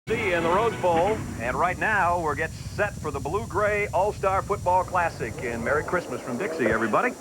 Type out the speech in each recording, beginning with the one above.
In the Rose Bowl, and right now we're getting set for the Blue-Gray All-Star Football Classic. And Merry Christmas from Dixie, everybody.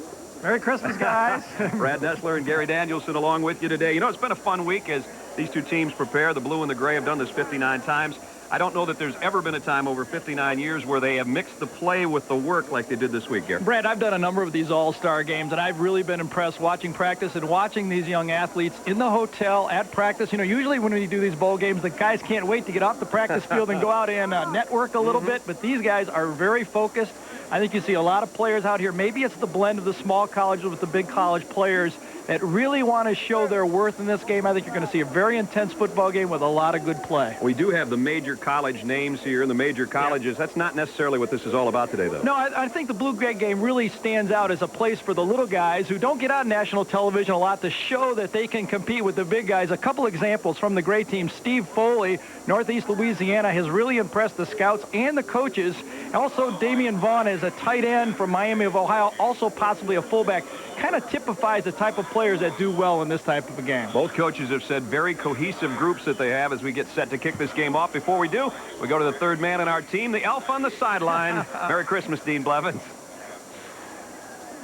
Merry Christmas, guys. Brad Nessler and Gary Danielson along with you today. You know, it's been a fun week as these two teams prepare. The Blue and the Gray have done this 59 times. I don't know that there's ever been a time over 59 years where they have mixed the play with the work like they did this week, Gary. Brad, I've done a number of these all-star games, and I've really been impressed watching practice and watching these young athletes in the hotel at practice. You know, usually when we do these bowl games, the guys can't wait to get off the practice field and go out and network a little bit, but these guys are very focused. I think you see a lot of players out here. Maybe it's the blend of the small colleges with the big college players that really want to show their worth in this game. I think you're going to see a very intense football game with a lot of good play. We do have the major college names here and the major colleges. Yeah. That's not necessarily what this is all about today, though. No, I think the Blue-Gray game really stands out as a place for the little guys who don't get on national television a lot to show that they can compete with the big guys. A couple examples from the Gray team. Steve Foley, Northeast Louisiana, has really impressed the scouts and the coaches. Also, Damian Vaughn is a tight end from Miami of Ohio, also possibly a fullback. Kind of typifies the type of players that do well in this type of a game. Both coaches have said very cohesive groups that they have as we get set to kick this game off. Before we do, we go to the third man in our team, the elf on the sideline. Merry Christmas, Dean Blevins.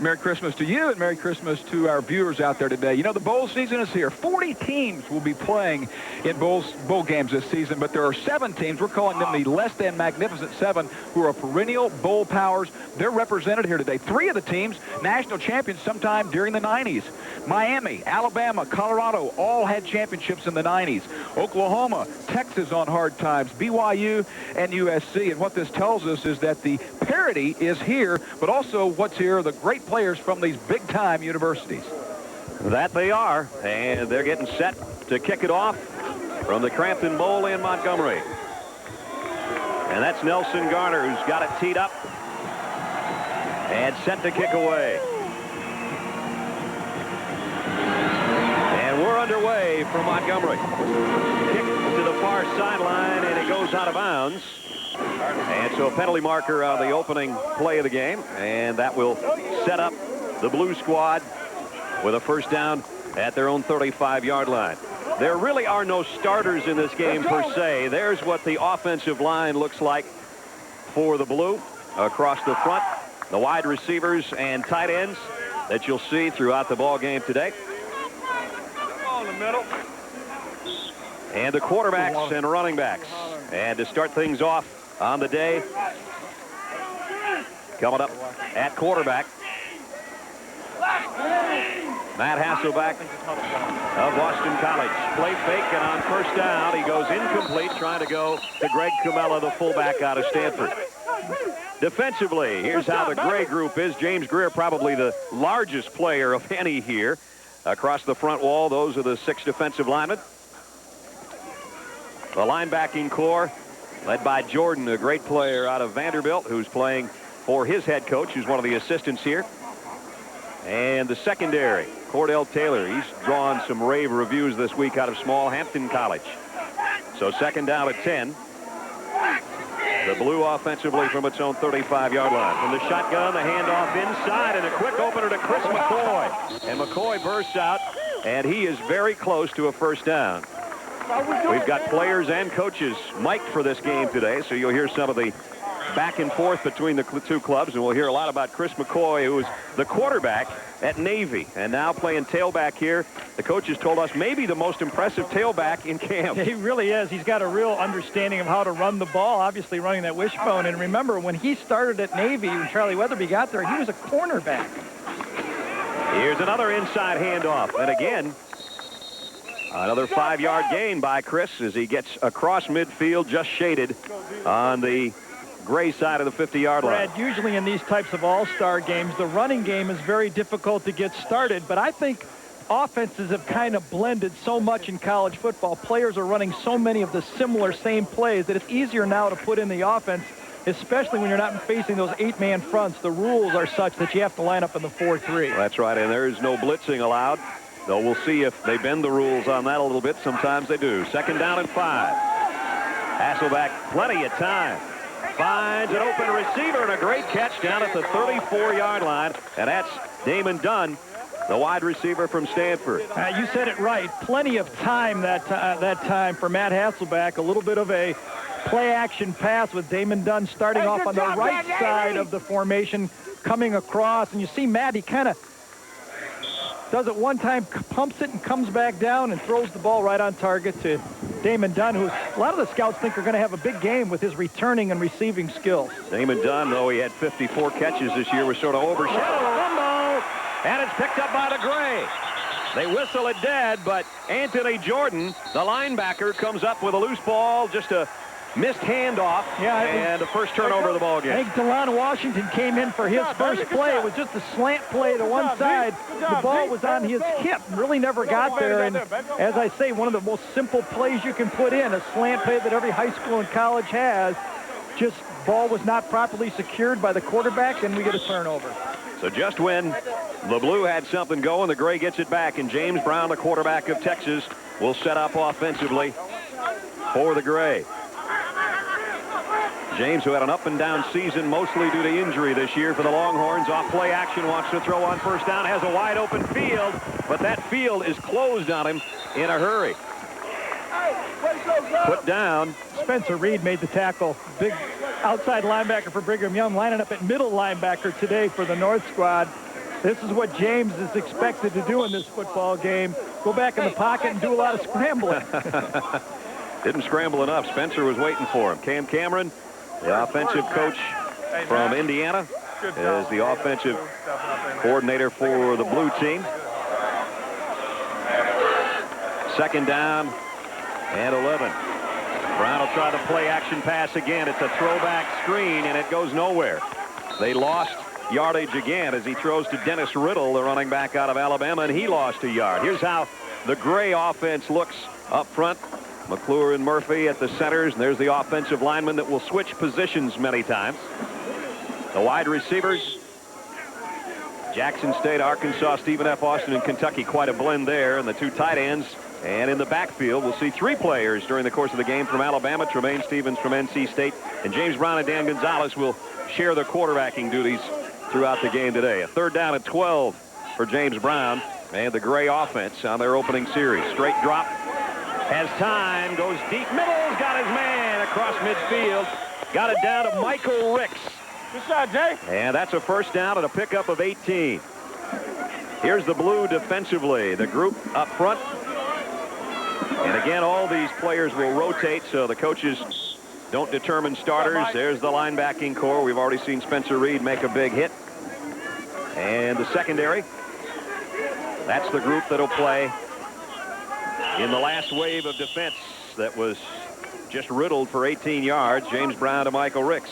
Merry Christmas to you, and Merry Christmas to our viewers out there today. You know, the bowl season is here. 40 teams will be playing in bowl games this season, but there are 7 teams. We're calling them the less than magnificent 7, who are perennial bowl powers. They're represented here today. 3 of the teams, national champions sometime during the 90s. Miami, Alabama, Colorado all had championships in the 90s. Oklahoma, Texas on hard times, BYU, and USC. And what this tells us is that the parity is here, but also what's here are the great players from these big-time universities. That they are, and they're getting set to kick it off from the Crampton Bowl in Montgomery. And that's Nelson Garner, who's got it teed up and set to kick away. And we're underway from Montgomery. Kick to the far sideline, and it goes out of bounds. And so a penalty marker on the opening play of the game, and that will set up the Blue squad with a first down at their own 35-yard line. There really are no starters in this game per se. There's what the offensive line looks like for the Blue across the front. The wide receivers and tight ends that you'll see throughout the ball game today. In the middle. And the quarterbacks and running backs. And to start things off on the day, coming up at quarterback, Matt Hasselbeck of Boston College. Play fake, and on first down, he goes incomplete, trying to go to Greg Camella, the fullback out of Stanford. Defensively, here's how the Gray group is. James Greer, probably the largest player of any here. Across the front wall, those are the 6 defensive linemen. The linebacking core, led by Jordan, a great player out of Vanderbilt, who's playing for his head coach, who's one of the assistants here. And the secondary, Cordell Taylor. He's drawn some rave reviews this week out of Small Hampton College. So second down at 10. The Blue offensively from its own 35-yard line. From the shotgun, the handoff inside, and a quick opener to Chris McCoy. And McCoy bursts out, and he is very close to a first down. We've got players and coaches mic'd for this game today, so you'll hear some of the back and forth between the two clubs, and we'll hear a lot about Chris McCoy, who is the quarterback at Navy and now playing tailback here. The coaches told us maybe the most impressive tailback in camp. He really is. He's got a real understanding of how to run the ball, obviously running that wishbone. And remember, when he started at Navy, when Charlie Weatherby got there, he was a cornerback. Here's another inside handoff, and again, another 5-yard gain by Chris as he gets across midfield, just shaded on the Gray side of the 50-yard line. Brad, usually in these types of all-star games, the running game is very difficult to get started, but I think offenses have kind of blended so much in college football. Players are running so many of the similar same plays that it's easier now to put in the offense, especially when you're not facing those 8-man fronts. The rules are such that you have to line up in the 4-3. That's right, and there is no blitzing allowed, though we'll see if they bend the rules on that a little bit. Sometimes they do. Second down and 5. Hasselbeck, plenty of time. Finds an open receiver and a great catch down at the 34-yard line, and that's Damon Dunn the wide receiver from Stanford. You said it right. Plenty of time that time for Matt Hasselbeck. A little bit of a play-action pass with Damon Dunn starting off on the right side of the formation, coming across. And you see Matt, he kind of does it one time, pumps it and comes back down and throws the ball right on target to Damon Dunn, who a lot of the scouts think are going to have a big game with his returning and receiving skills. Damon Dunn, though he had 54 catches this year, was sort of overshadowed. And it's picked up by the Gray. They whistle it dead, but Anthony Jordan, the linebacker, comes up with a loose ball, just a missed handoff, and the first turnover of the ball game. I think DeLon Washington came in for his first play. It was just a slant play to one side. The ball was on his hip, really never got there. And as I say, one of the most simple plays you can put in, a slant play that every high school and college has. Just ball was not properly secured by the quarterback, and we get a turnover. So just when the Blue had something going, the Gray gets it back, and James Brown, the quarterback of Texas, will set up offensively for the Gray. James, who had an up-and-down season, mostly due to injury this year for the Longhorns, off play action, wants to throw on first down, has a wide-open field, but that field is closed on him in a hurry. Put down. Spencer Reed made the tackle. Big outside linebacker for Brigham Young, lining up at middle linebacker today for the North squad. This is what James is expected to do in this football game. Go back in the pocket and do a lot of scrambling. Didn't scramble enough. Spencer was waiting for him. Cam Cameron, the offensive coach from Indiana, is the offensive coordinator for the Blue team. Second down and 11. Brown will try the play action pass again. It's a throwback screen, and it goes nowhere. They lost yardage again as he throws to Dennis Riddle, the running back out of Alabama, and he lost a yard. Here's how the Gray offense looks up front. McClure and Murphy at the centers, and there's the offensive lineman that will switch positions many times. The wide receivers, Jackson State, Arkansas, Stephen F. Austin, and Kentucky, quite a blend there. And the two tight ends, and in the backfield, we'll see three players during the course of the game from Alabama, Tremaine Stevens from NC State, and James Brown and Dan Gonzalez will share their quarterbacking duties throughout the game today. A third down and 12 for James Brown and the Gray offense on their opening series. Straight drop. Has time, goes deep, middle's got his man across midfield. Got it down to Michael Ricks. Good shot, Jay. And that's a first down and a pickup of 18. Here's the Blue defensively. The group up front. And again, all these players will rotate, so the coaches don't determine starters. There's the linebacking core. We've already seen Spencer Reed make a big hit. And the secondary. That's the group that'll play in the last wave of defense that was just riddled for 18 yards. James Brown to Michael Ricks.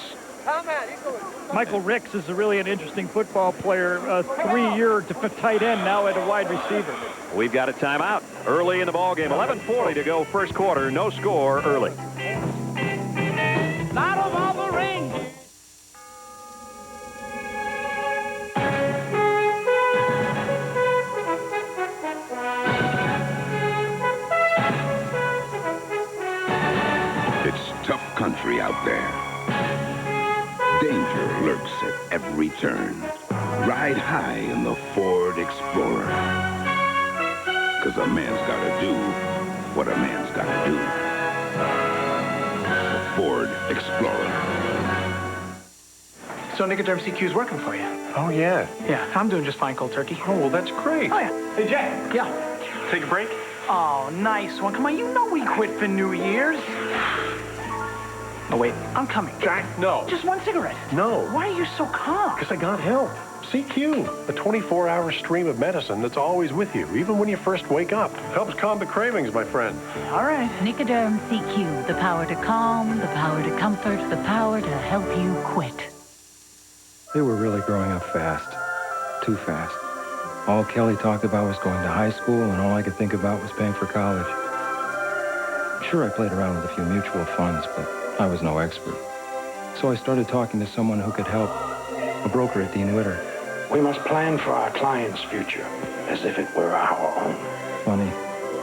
Michael Ricks is really an interesting football player, a three-year tight end, now at a wide receiver. We've got a timeout early in the ball game. 11:40 to go first quarter. No score early. Light of all the ring. Tough country out there. Danger lurks at every turn. Ride high in the Ford Explorer. 'Cause a man's gotta do what a man's gotta do. A Ford Explorer. So Nicoderm CQ is working for you? Oh, yeah. Yeah, I'm doing just fine, cold turkey. Oh, well, that's great. Oh, yeah. Hey, Jay. Yeah. Take a break? Oh, nice one. Come on, you know we quit for New Year's. Oh, wait, I'm coming. Jack, no. Just one cigarette. No. Why are you so calm? Because I got help. CQ, a 24-hour stream of medicine that's always with you, even when you first wake up. Helps calm the cravings, my friend. All right. Nicoderm CQ, the power to calm, the power to comfort, the power to help you quit. They were really growing up fast. Too fast. All Kelly talked about was going to high school, and all I could think about was paying for college. Sure, I played around with a few mutual funds, but I was no expert. So I started talking to someone who could help, a broker at Dean Witter. We must plan for our clients' future as if it were our own. Funny,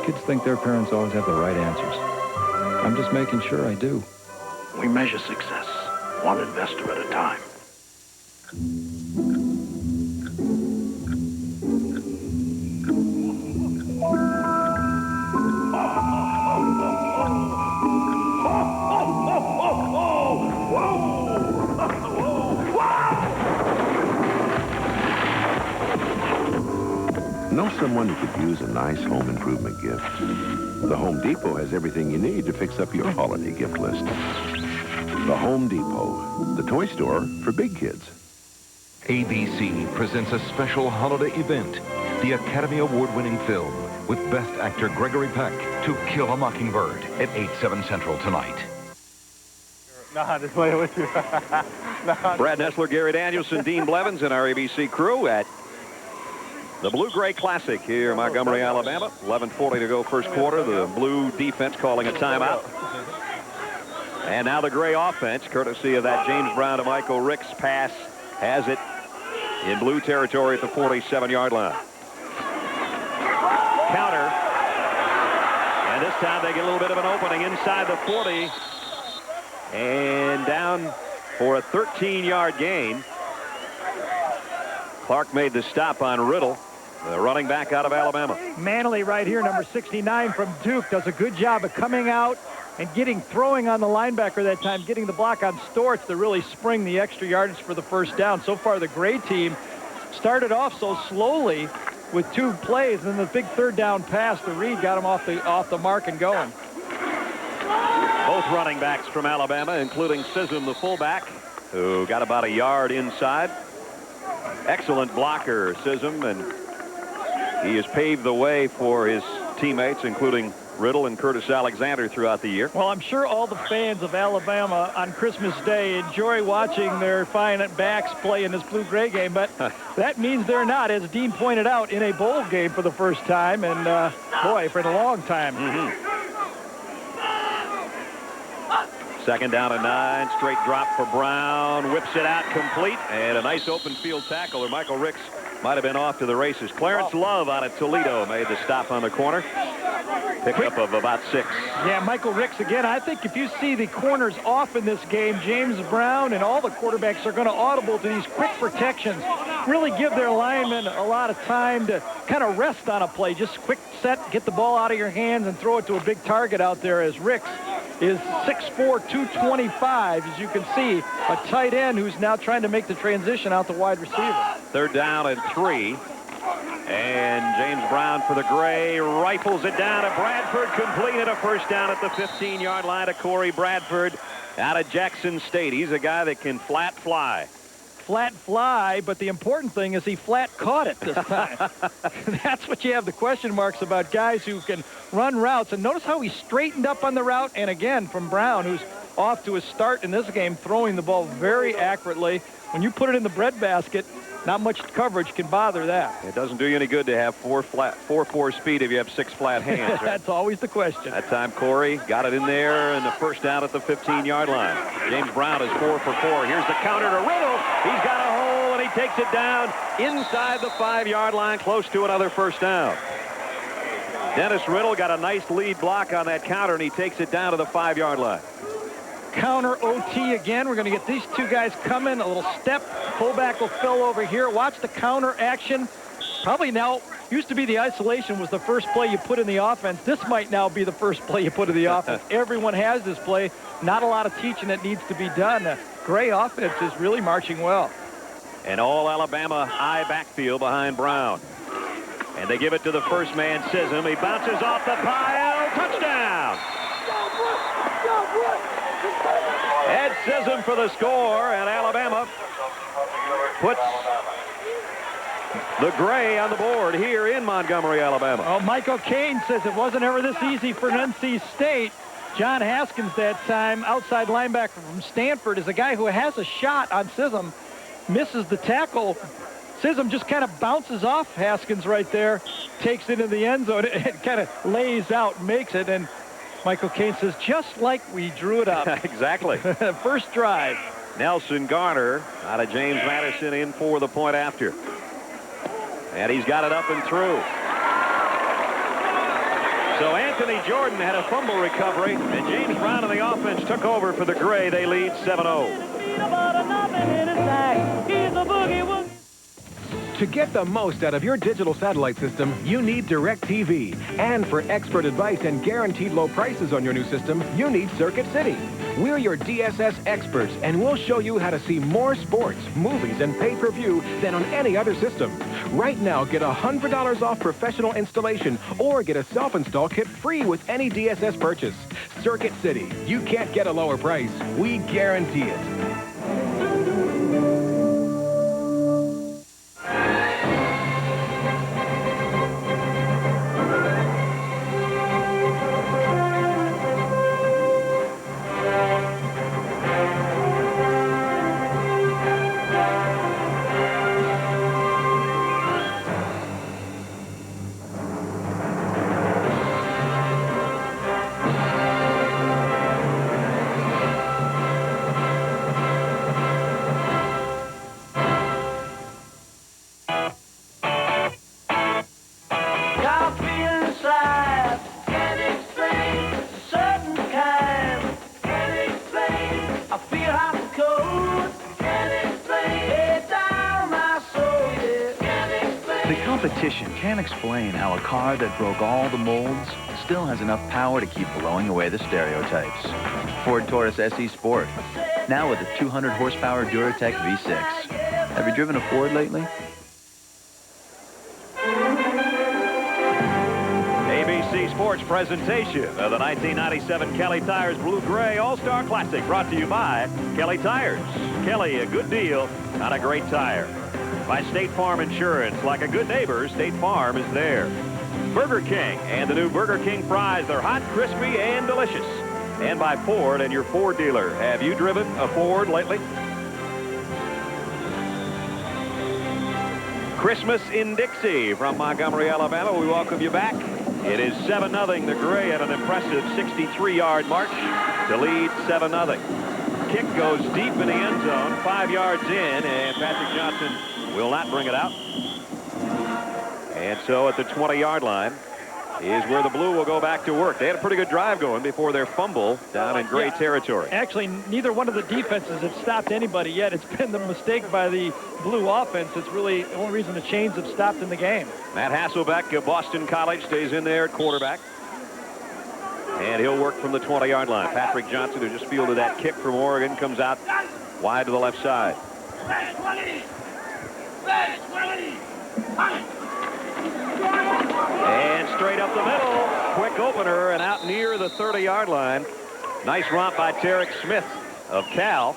kids think their parents always have the right answers. I'm just making sure I do. We measure success, one investor at a time. someone who could use a nice home improvement gift? The Home Depot has everything you need to fix up your holiday gift list. The Home Depot, the toy store for big kids. ABC presents a special holiday event, the Academy Award-winning film with Best Actor Gregory Peck, To Kill a Mockingbird at 8/7 Central tonight. Nah, just playing with you. Brad Nessler, Gary Danielson, Dean Blevins, and our ABC crew at the Blue-Gray Classic here in Montgomery, Alabama. 11:40 to go first quarter. The Blue defense calling a timeout. And now the Gray offense, courtesy of that James Brown to Michael Ricks pass, has it in Blue territory at the 47-yard line. Counter. And this time they get a little bit of an opening inside the 40. And down for a 13-yard gain. Clark made the stop on Riddle, the running back out of Alabama. Manley right here, number 69 from Duke, does a good job of coming out and throwing on the linebacker that time, getting the block on Storch to really spring the extra yardage for the first down. So far, the Gray team started off so slowly with 2 plays, and then the big third down pass to Reed got him off the mark and going. Both running backs from Alabama, including Sism, the fullback, who got about a yard inside. Excellent blocker, Sism, and he has paved the way for his teammates, including Riddle and Curtis Alexander, throughout the year. Well, I'm sure all the fans of Alabama on Christmas Day enjoy watching their fine backs play in this Blue-Gray game, but that means they're not, as Dean pointed out, in a bowl game for the first time, and boy, for a long time. Second down and 9, straight drop for Brown, whips it out complete, and a nice open field tackle, or Michael Ricks might have been off to the races. Clarence Love out of Toledo made the stop on the corner. Pickup of about 6. Yeah, Michael Ricks again. I think if you see the corners off in this game, James Brown and all the quarterbacks are going to audible to these quick protections. Really give their linemen a lot of time to kind of rest on a play. Just quick set, get the ball out of your hands and throw it to a big target out there, as Ricks is 6'4", 225, as you can see, a tight end who's now trying to make the transition out to wide receiver. Third down and 3. And James Brown for the Gray rifles it down to Bradford, completed a first down at the 15-yard line to Corey Bradford out of Jackson State. He's a guy that can flat fly. Flat fly, but the important thing is he flat caught it this time. That's what you have the question marks about, guys who can run routes. And notice how he straightened up on the route. And again, from Brown, who's off to his start in this game, throwing the ball very accurately. When you put it in the breadbasket, not much coverage can bother that. It doesn't do you any good to have 4.4 speed if you have 6 flat hands. Right? That's always the question. That time Corey got it in there, and the first down at the 15-yard line. James Brown is 4 for 4. Here's the counter to Riddle. He's got a hole, and he takes it down inside the 5-yard line, close to another first down. Dennis Riddle got a nice lead block on that counter, and he takes it down to the 5-yard line. Counter OT again. We're going to get these two guys coming. A little step. Fullback will fill over here. Watch the counter action. Probably now, used to be the isolation was the first play you put in the offense. This might now be the first play you put in the offense. Everyone has this play. Not a lot of teaching that needs to be done. The Gray offense is really marching well. And all Alabama high backfield behind Brown. And they give it to the first man, Sism. He bounces off the pile. Touchdown! Ed Sism for the score, and Alabama puts the Gray on the board here in Montgomery, Alabama. Oh, Michael Cain says it wasn't ever this easy for an NC State. John Haskins that time, outside linebacker from Stanford, is a guy who has a shot on Sism, misses the tackle. Sism just kind of bounces off Haskins right there, takes it in the end zone, and kind of lays out, makes it, and Michael Cain says, just like we drew it up. Exactly. First drive. Nelson Garner out of James Madison in for the point after. And he's got it up and through. So Anthony Jordan had a fumble recovery, and James Brown and the offense took over for the Gray. They lead 7-0. To get the most out of your digital satellite system, you need DirecTV. And for expert advice and guaranteed low prices on your new system, you need Circuit City. We're your DSS experts, and we'll show you how to see more sports, movies, and pay-per-view than on any other system. Right now, get $100 off professional installation or get a self-install kit free with any DSS purchase. Circuit City. You can't get a lower price. We guarantee it. Competition can't explain how a car that broke all the molds still has enough power to keep blowing away the stereotypes. Ford Taurus SE Sport, now with a 200 horsepower Duratec V6. Have you driven a Ford lately? ABC Sports presentation of the 1997 Kelly Tires Blue Gray All-Star Classic, brought to you by Kelly Tires. Kelly, a good deal on a great tire. By State Farm Insurance. Like a good neighbor, State Farm is there. Burger King and the new Burger King fries. They're hot, crispy, and delicious. And by Ford and your Ford dealer. Have you driven a Ford lately? Christmas in Dixie from Montgomery, Alabama. We welcome you back. It is 7-0. The Gray at an impressive 63-yard march to lead 7-0. Kick goes deep in the end zone, 5 yards in, and Patrick Johnson will not bring it out. And so at the 20-yard line is where the Blue will go back to work. They had a pretty good drive going before their fumble down in Gray territory. Actually, neither one of the defenses have stopped anybody yet. It's been the mistake by the Blue offense. It's really the only reason the Chains have stopped in the game. Matt Hasselbeck of Boston College stays in there at quarterback. And he'll work from the 20-yard line. Patrick Johnson, who just fielded that kick from Oregon, comes out wide to the left side. And straight up the middle. Quick opener and out near the 30-yard line. Nice romp by Tarek Smith of Cal.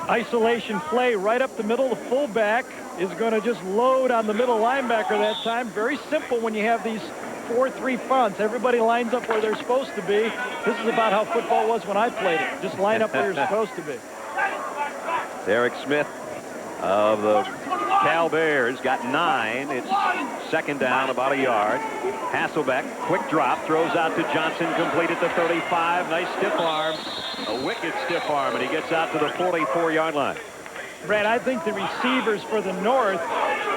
Isolation play right up the middle. The fullback is going to just load on the middle linebacker that time. Very simple when you have these 4-3 fronts. Everybody lines up where they're supposed to be. This is about how football was when I played it. Just line up where you're supposed to be. Tarek Smith of the Cal Bears got 9. It's second down, about a yard. Hasselbeck, quick drop, throws out to Johnson, complete at the 35. Nice stiff arm, a wicked stiff arm, and he gets out to the 44-yard line. Brad, I think the receivers for the North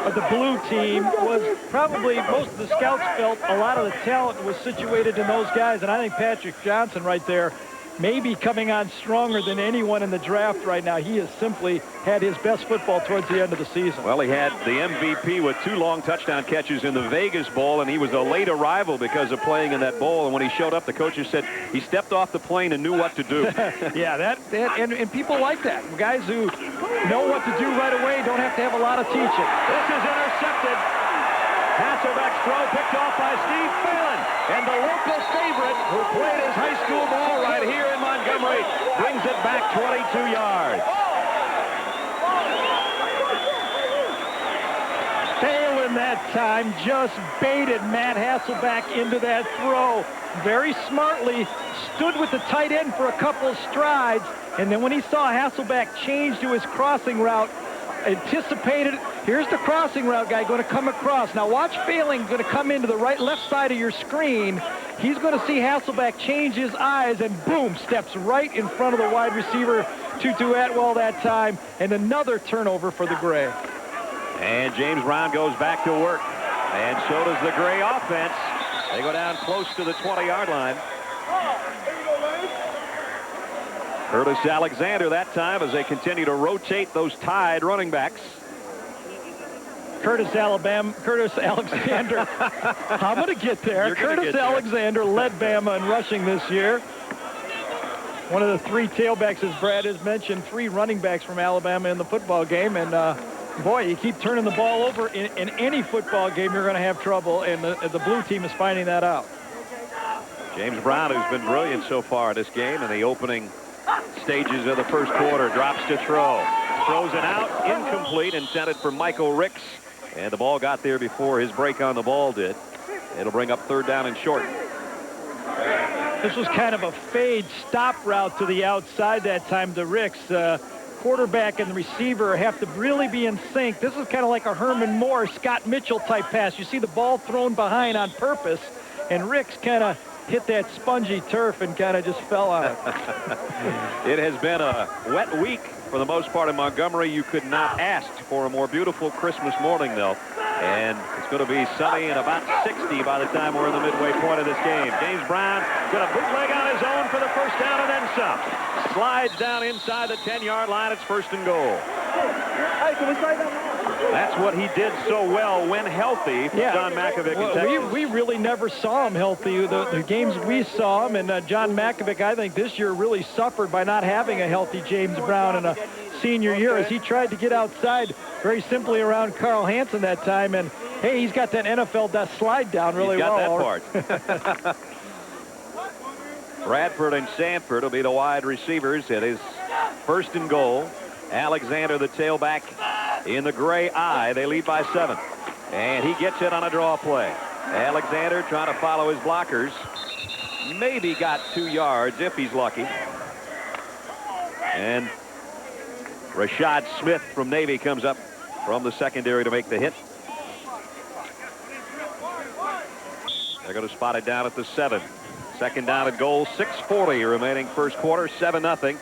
of the Blue team was probably, most of the scouts felt a lot of the talent was situated in those guys, and I think Patrick Johnson right there may be coming on stronger than anyone in the draft right now. He has simply had his best football towards the end of the season. Well, he had the MVP with 2 long touchdown catches in the Vegas Bowl, and he was a late arrival because of playing in that bowl. And when he showed up, the coaches said he stepped off the plane and knew what to do. Yeah, and people like that. Guys who know what to do right away don't have to have a lot of teaching. This is intercepted. Hasselbeck's throw picked off by Steve Phelan. And the local favorite who played his high school ball right here in Montgomery brings it back 22 yards. Phelan that time just baited Matt Hasselbeck into that throw. Very smartly stood with the tight end for a couple of strides. And then when he saw Hasselbeck change to his crossing route, anticipated, here's the crossing route guy going to come across. Now watch Phelan going to come into the left side of your screen. He's going to see Hasselbeck change his eyes and boom, steps right in front of the wide receiver, Tutu Atwell that time, and another turnover for the Gray. And James Brown goes back to work, and so does the Gray offense. They go down close to the 20-yard line. Curtis Alexander that time as they continue to rotate those tied running backs. Curtis Alexander. I'm going to get there. Curtis Alexander led Bama in rushing this year. One of the 3 tailbacks, as Brad has mentioned, 3 running backs from Alabama in the football game. And, boy, you keep turning the ball over in any football game, you're going to have trouble. And the blue team is finding that out. James Brown, who's been brilliant so far in this game in the opening stages of the first quarter, drops to throw. Throws it out, incomplete, intended for Michael Ricks. And the ball got there before his break on the ball did. It'll bring up 3rd down and short. This was kind of a fade stop route to the outside that time to Ricks. Quarterback and the receiver have to really be in sync. This is kind of like a Herman Moore, Scott Mitchell type pass. You see the ball thrown behind on purpose, and Ricks kind of hit that spongy turf and kind of just fell out. It has been a wet week for the most part in Montgomery. You could not ask for a more beautiful Christmas morning, though. And it's going to be sunny and about 60 by the time we're in the midway point of this game. James Brown got a bootleg on his own for the first down and then some. Slides down inside the 10-yard line. It's 1st and goal. That's what he did so well when healthy for John Mackovic in Texas. We really never saw him healthy. The games we saw him, and John Mackovic, I think this year really suffered by not having a healthy James Brown in a senior year as he tried to get outside very simply around Carl Hansen that time. And, hey, he's got that NFL slide down really well. He's got that part. Bradford and Sanford will be the wide receivers. It is 1st and goal. Alexander, the tailback, in the gray eye. They lead by 7. And he gets it on a draw play. Alexander trying to follow his blockers. Maybe got 2 yards if he's lucky. And Rashad Smith from Navy comes up from the secondary to make the hit. They're going to spot it down at the 7. 2nd down and goal, 6:40 remaining first quarter, 7-0.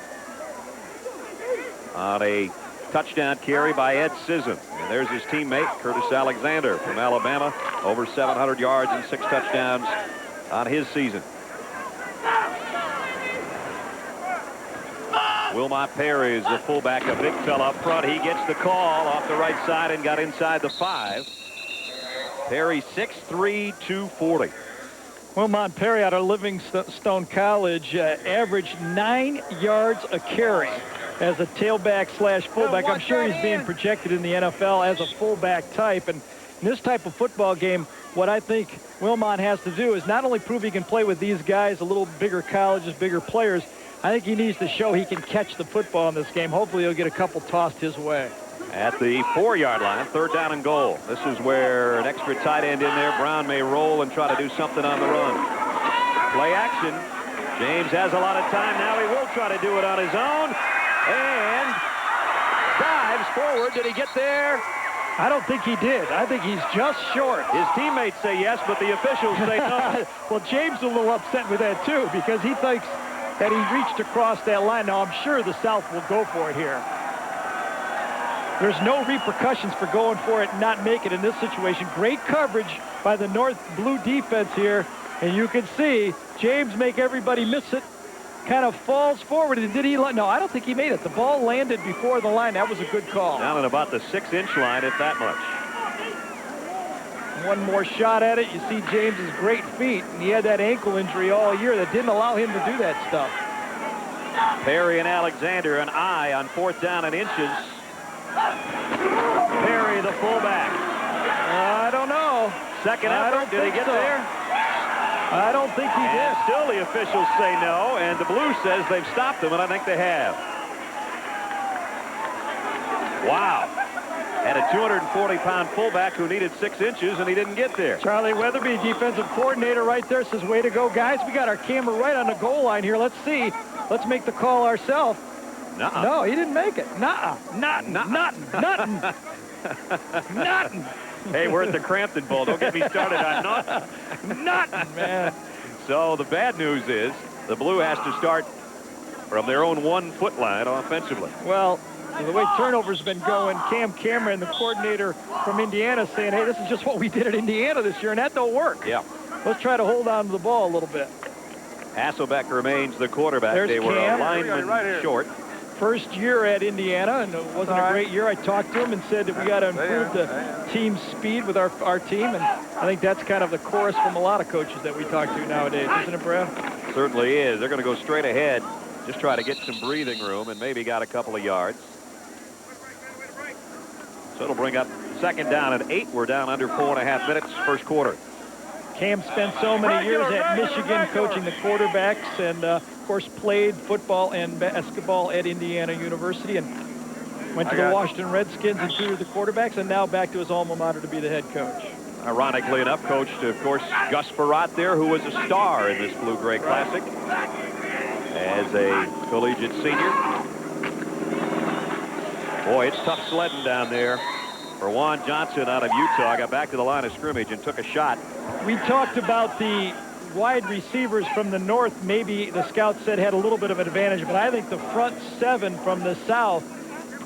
On a touchdown carry by Ed Sisson. And there's his teammate, Curtis Alexander from Alabama. Over 700 yards and 6 touchdowns on his season. Wilmot Perry is the fullback, a big fella up front. He gets the call off the right side and got inside the 5. Perry 6'3", 240. Wilmot Perry out of Livingstone College averaged 9 yards a carry as a tailback / fullback. I'm sure he's being projected in the NFL as a fullback type. And in this type of football game, what I think Wilmot has to do is not only prove he can play with these guys, a little bigger colleges, bigger players. I think he needs to show he can catch the football in this game. Hopefully he'll get a couple tossed his way. At the 4-yard line, 3rd down and goal. This is where an extra tight end in there. Brown may roll and try to do something on the run. Play action. James has a lot of time now. He will try to do it on his own. And dives forward. Did he get there? I don't think he did. I think he's just short. His teammates say yes, but the officials say no. Well, James is a little upset with that, too, because he thinks that he reached across that line. Now, I'm sure the South will go for it here. There's no repercussions for going for it and not make it in this situation. Great coverage by the North Blue defense here. And you can see James make everybody miss it. Kind of falls forward. And did he? No, I don't think he made it. The ball landed before the line. That was a good call. Down at about the 6-inch line, if that much. One more shot at it. You see James's great feet. And he had that ankle injury all year that didn't allow him to do that stuff. Perry and Alexander, an eye on 4th down and inches. Perry, the fullback. I don't know. Second effort. Did he get there? I don't think he did. Still the officials say no, and the Blue says they've stopped him, and I think they have. Wow. Had a 240-pound fullback who needed 6 inches, and he didn't get there. Charlie Weatherby, defensive coordinator right there, says, way to go, guys. We got our camera right on the goal line here. Let's see. Let's make the call ourselves. Nuh-uh. No, he didn't make it. Nuh-uh. Nothing. Hey, we're at the Crampton Bowl. Don't get me started on nothing. Nothing, man. So the bad news is the Blue has to start from their own 1-foot line offensively. Well, the way turnovers been going, Cam Cameron, the coordinator from Indiana, saying, hey, this is just what we did at Indiana this year, and that don't work. Yeah. Let's try to hold on to the ball a little bit. Hasselbeck remains the quarterback. There's they were Cam. a lineman short. first year at Indiana, and it wasn't a great year. I talked to him and said that we got to improve the team speed with our team, and I think that's kind of the chorus from a lot of coaches that we talk to nowadays, isn't it, Brad? Certainly is. They're going to go straight ahead, just try to get some breathing room, and maybe got a couple of yards. So it'll bring up second down and 8. We're down under 4.5 minutes, first quarter. Cam spent so many years at Michigan coaching the quarterbacks, and of course played football and basketball at Indiana University, and went to the Washington Redskins and tutored the quarterbacks, and now back to his alma mater to be the head coach. Ironically enough, coached, of course, Gus Frerotte there, who was a star in this Blue-Gray Classic as a collegiate senior. Boy, it's tough sledding down there for Juan Johnson out of Utah. Got back to the line of scrimmage and took a shot. We talked about the wide receivers from the north. Maybe the scouts said had a little bit of an advantage, but I think the front 7 from the south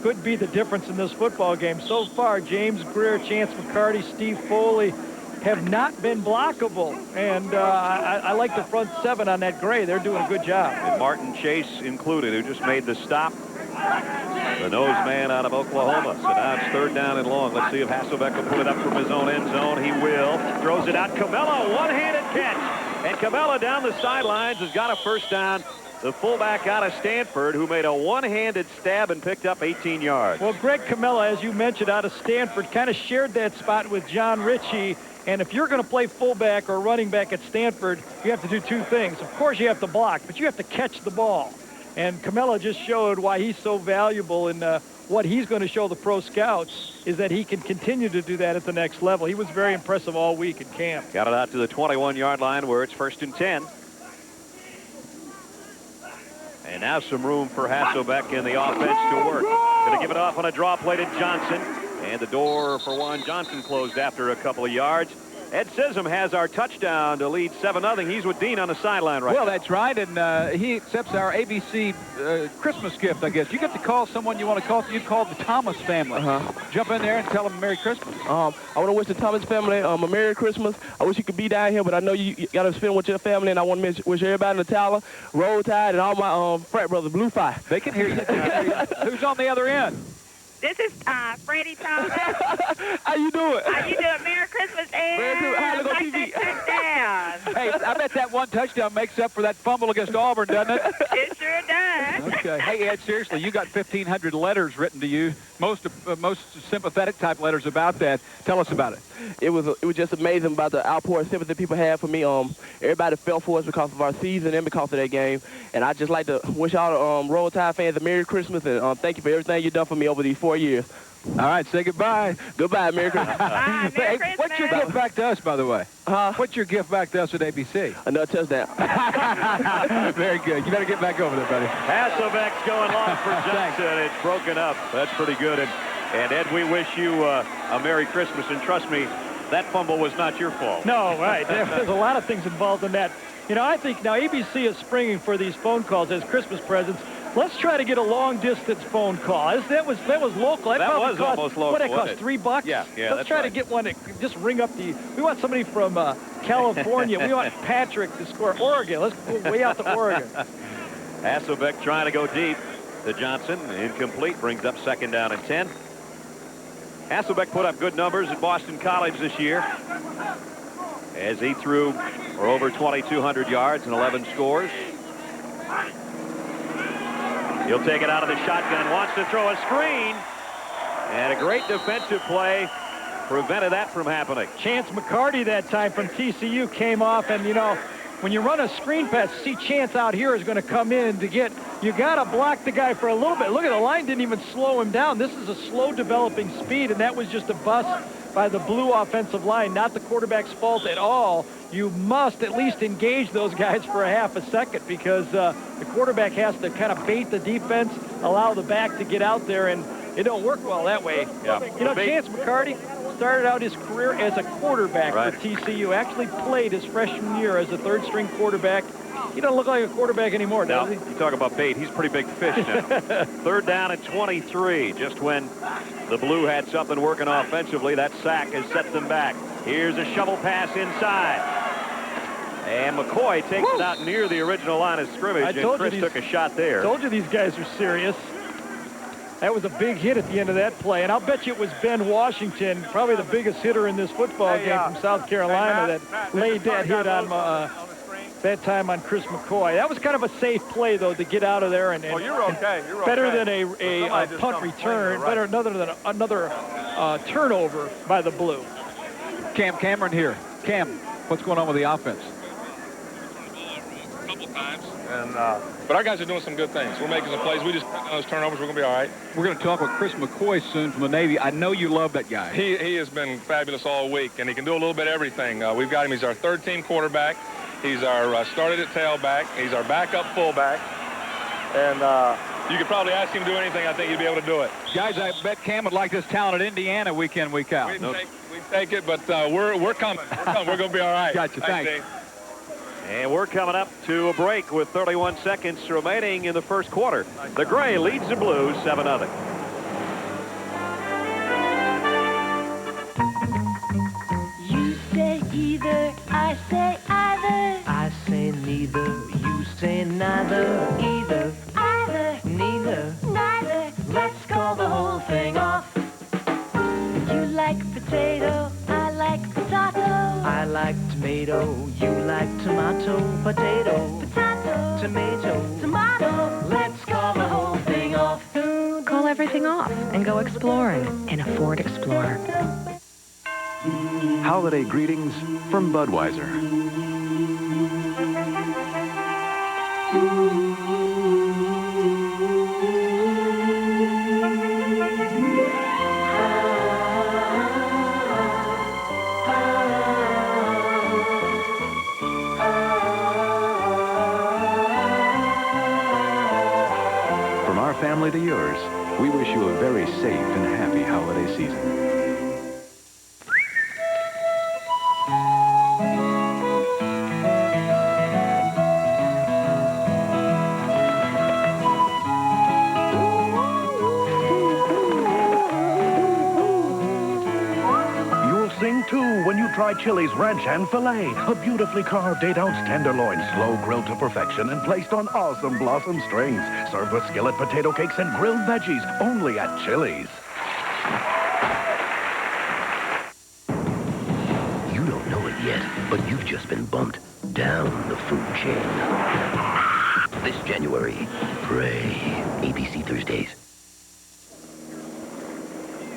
could be the difference in this football game. So far, James Greer, Chance McCarty, Steve Foley have not been blockable, and I like the front 7 on that gray. They're doing a good job. And Martin Chase included, who just made the stop. The nose man out of Oklahoma. So now it's third down and long. Let's see if Hasselbeck will put it up from his own end zone. He will. Throws it out. Camella, one-handed catch. And Camella down the sidelines has got a first down. The fullback out of Stanford, who made a one-handed stab and picked up 18 yards. Well, Greg Camella, as you mentioned, out of Stanford, kind of shared that spot with John Ritchie. And if you're going to play fullback or running back at Stanford, you have to do 2 things. Of course, you have to block, but you have to catch the ball. And Camella just showed why he's so valuable, and what he's going to show the pro scouts is that he can continue to do that at the next level. He was very impressive all week at camp. Got it out to the 21-yard line where it's first and 10. And now some room for Hasselbeck in the offense to work. Going to give it off on a draw play to Johnson. And the door for Juan Johnson closed after a couple of yards. Ed Sissom has our touchdown to lead 7-0. He's with Dean on the sideline right now. Well, that's right, and he accepts our ABC Christmas gift, I guess. You get to call someone you want to call. You'd call the Thomas family. Jump in there and tell them Merry Christmas. I want to wish the Thomas family a Merry Christmas. I wish you could be down here, but I know you got to spend with your family, and I want to wish everybody in the Tower, Roll Tide, and all my frat brothers, Blue Fire. They can hear you. Who's on the other end? This is Freddie Thomas. How you doing? How you doing? Merry Christmas, and like that touchdown. Hey, I bet that one touchdown makes up for that fumble against Auburn, doesn't it? It sure does. Okay. Hey, Ed, seriously, you got 1,500 letters written to you, most sympathetic type letters about that. Tell us about it. It was just amazing about the outpour of sympathy people have for me. Everybody felt for us because of our season and because of that game. And I'd just like to wish all the Roll Tide fans a Merry Christmas, and thank you for everything you've done for me over these 4 years. All right, say goodbye. Goodbye, Merry Christmas. Bye, Merry Christmas. What's your gift back to us, by the way? What's your gift back to us at ABC? Another touchdown. Very good. You better get back over there, buddy. Hasselbeck's going long for Johnson. It's broken up. That's pretty good. And Ed, we wish you a Merry Christmas. And trust me, that fumble was not your fault. No, right. There's a lot of things involved in that. You know, I think now ABC is springing for these phone calls as Christmas presents. Let's try to get a long-distance phone call. That was local. That was almost local. What did it cost? $3? Yeah. Let's try to get one that just ring up the. We want somebody from California. We want Patrick to score. Oregon. Let's go way out to Oregon. Hasselbeck trying to go deep to Johnson. Incomplete. Brings up second down and 10. Hasselbeck put up good numbers at Boston College this year as he threw for over 2,200 yards and 11 scores. He'll take it out of the shotgun, wants to throw a screen, and a great defensive play prevented that from happening. Chance McCarty that time from TCU came off, and you know, when you run a screen pass, see Chance out here is going to come in to get, you got to block the guy for a little bit. Look at the line, didn't even slow him down. This is a slow developing speed, and that was just a bust by the blue offensive line, not the quarterback's fault at all. You must at least engage those guys for a half a second because the quarterback has to kind of bait the defense, allow the back to get out there, and it don't work well that way. Yeah. You know, Chance McCarty started out his career as a quarterback for TCU, actually played his freshman year as a third-string quarterback. He doesn't look like a quarterback anymore, does he? You talk about bait. He's a pretty big fish now. Third down and 23, just when the Blue had something working offensively. That sack has set them back. Here's a shovel pass inside. And McCoy takes it out near the original line of scrimmage, and Chris took a shot there. Told you these guys are serious. That was a big hit at the end of that play, and I'll bet you it was Ben Washington, probably the biggest hitter in this football game from South Carolina, that laid that hit on that time on Chris McCoy. That was kind of a safe play, though, to get out of there. And you're okay. You're better okay. than a punt return, better than another turnover by the Blue. Cam Cameron here. Cam, what's going on with the offense? A couple times, but our guys are doing some good things. We're making some plays. We just on those turnovers. We're going to be all right. We're going to talk with Chris McCoy soon from the Navy. I know you love that guy. He has been fabulous all week, and he can do a little bit of everything. We've got him. He's our third-team quarterback. He's our started at tailback. He's our backup fullback. And you could probably ask him to do anything. I think he'd be able to do it. Guys, I bet Cam would like this talent at Indiana week in, week out. We'd take it, but we're coming. We're going to be all right. Gotcha. Thanks. And we're coming up to a break with 31 seconds remaining in the first quarter. The Gray leads the Blues 7-0. You say either, I say either. I say neither, you say neither. Either, Either, neither, neither. let's call the whole thing off. You like potato, I like potato. I like tomato, you like tomato. Potato, Potato, tomato, tomato. let's call the whole thing off. Call everything off and go exploring in a Ford Explorer. Holiday greetings from Budweiser. From our family to yours, we wish you a very safe and happy holiday season. Sing too when you try Chili's Ranch and Filet. A beautifully carved 8-ounce tenderloin, slow grilled to perfection and placed on awesome blossom strings. Served with skillet potato cakes and grilled veggies, only at Chili's. You don't know it yet, but you've just been bumped down the food chain. This January, pray. ABC Thursdays.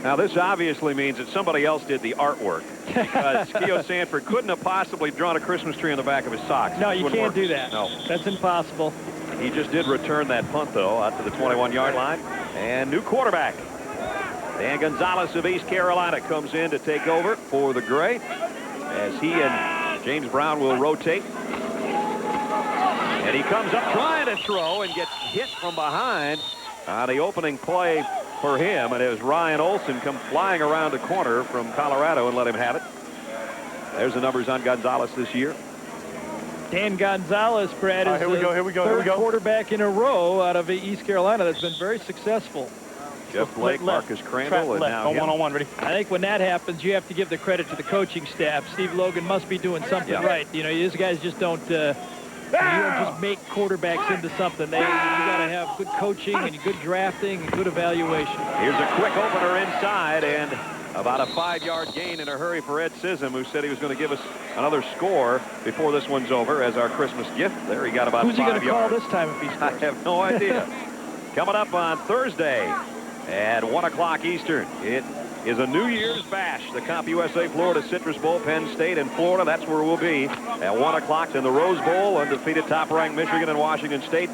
Now, this obviously means that somebody else did the artwork, because Skio Sanford couldn't have possibly drawn a Christmas tree on the back of his socks. No, you can't do that. No. That's impossible. He just did return that punt, though, out to the 21-yard line. And new quarterback, Dan Gonzalez of East Carolina, comes in to take over for the Gray, as he and James Brown will rotate. And he comes up trying to throw and gets hit from behind on the opening play for him, and as Ryan Olson come flying around the corner from Colorado and let him have it. There's the numbers on Gonzalez this year. Dan Gonzalez, Brad, is here we go. third quarterback in a row out of East Carolina that's been very successful. Jeff Blake, Marcus Crandall, and now him. One-on-one, ready? I think when that happens, you have to give the credit to the coaching staff. Steve Logan must be doing something right. You know, these guys just don't... you don't just make quarterbacks into something. You got to have good coaching and good drafting and good evaluation. Here's a quick opener inside, and about a 5-yard gain in a hurry for Ed Sissom, who said he was going to give us another score before this one's over as our Christmas gift. There he got about 5 yards. Who's he going to call this time if he scores? I have no idea. Coming up on Thursday at 1 o'clock Eastern, it is a New Year's Bash. The CompUSA Florida Citrus Bowl, Penn State and Florida. That's where we'll be at 1 o'clock in the Rose Bowl. Undefeated top-ranked Michigan and Washington State.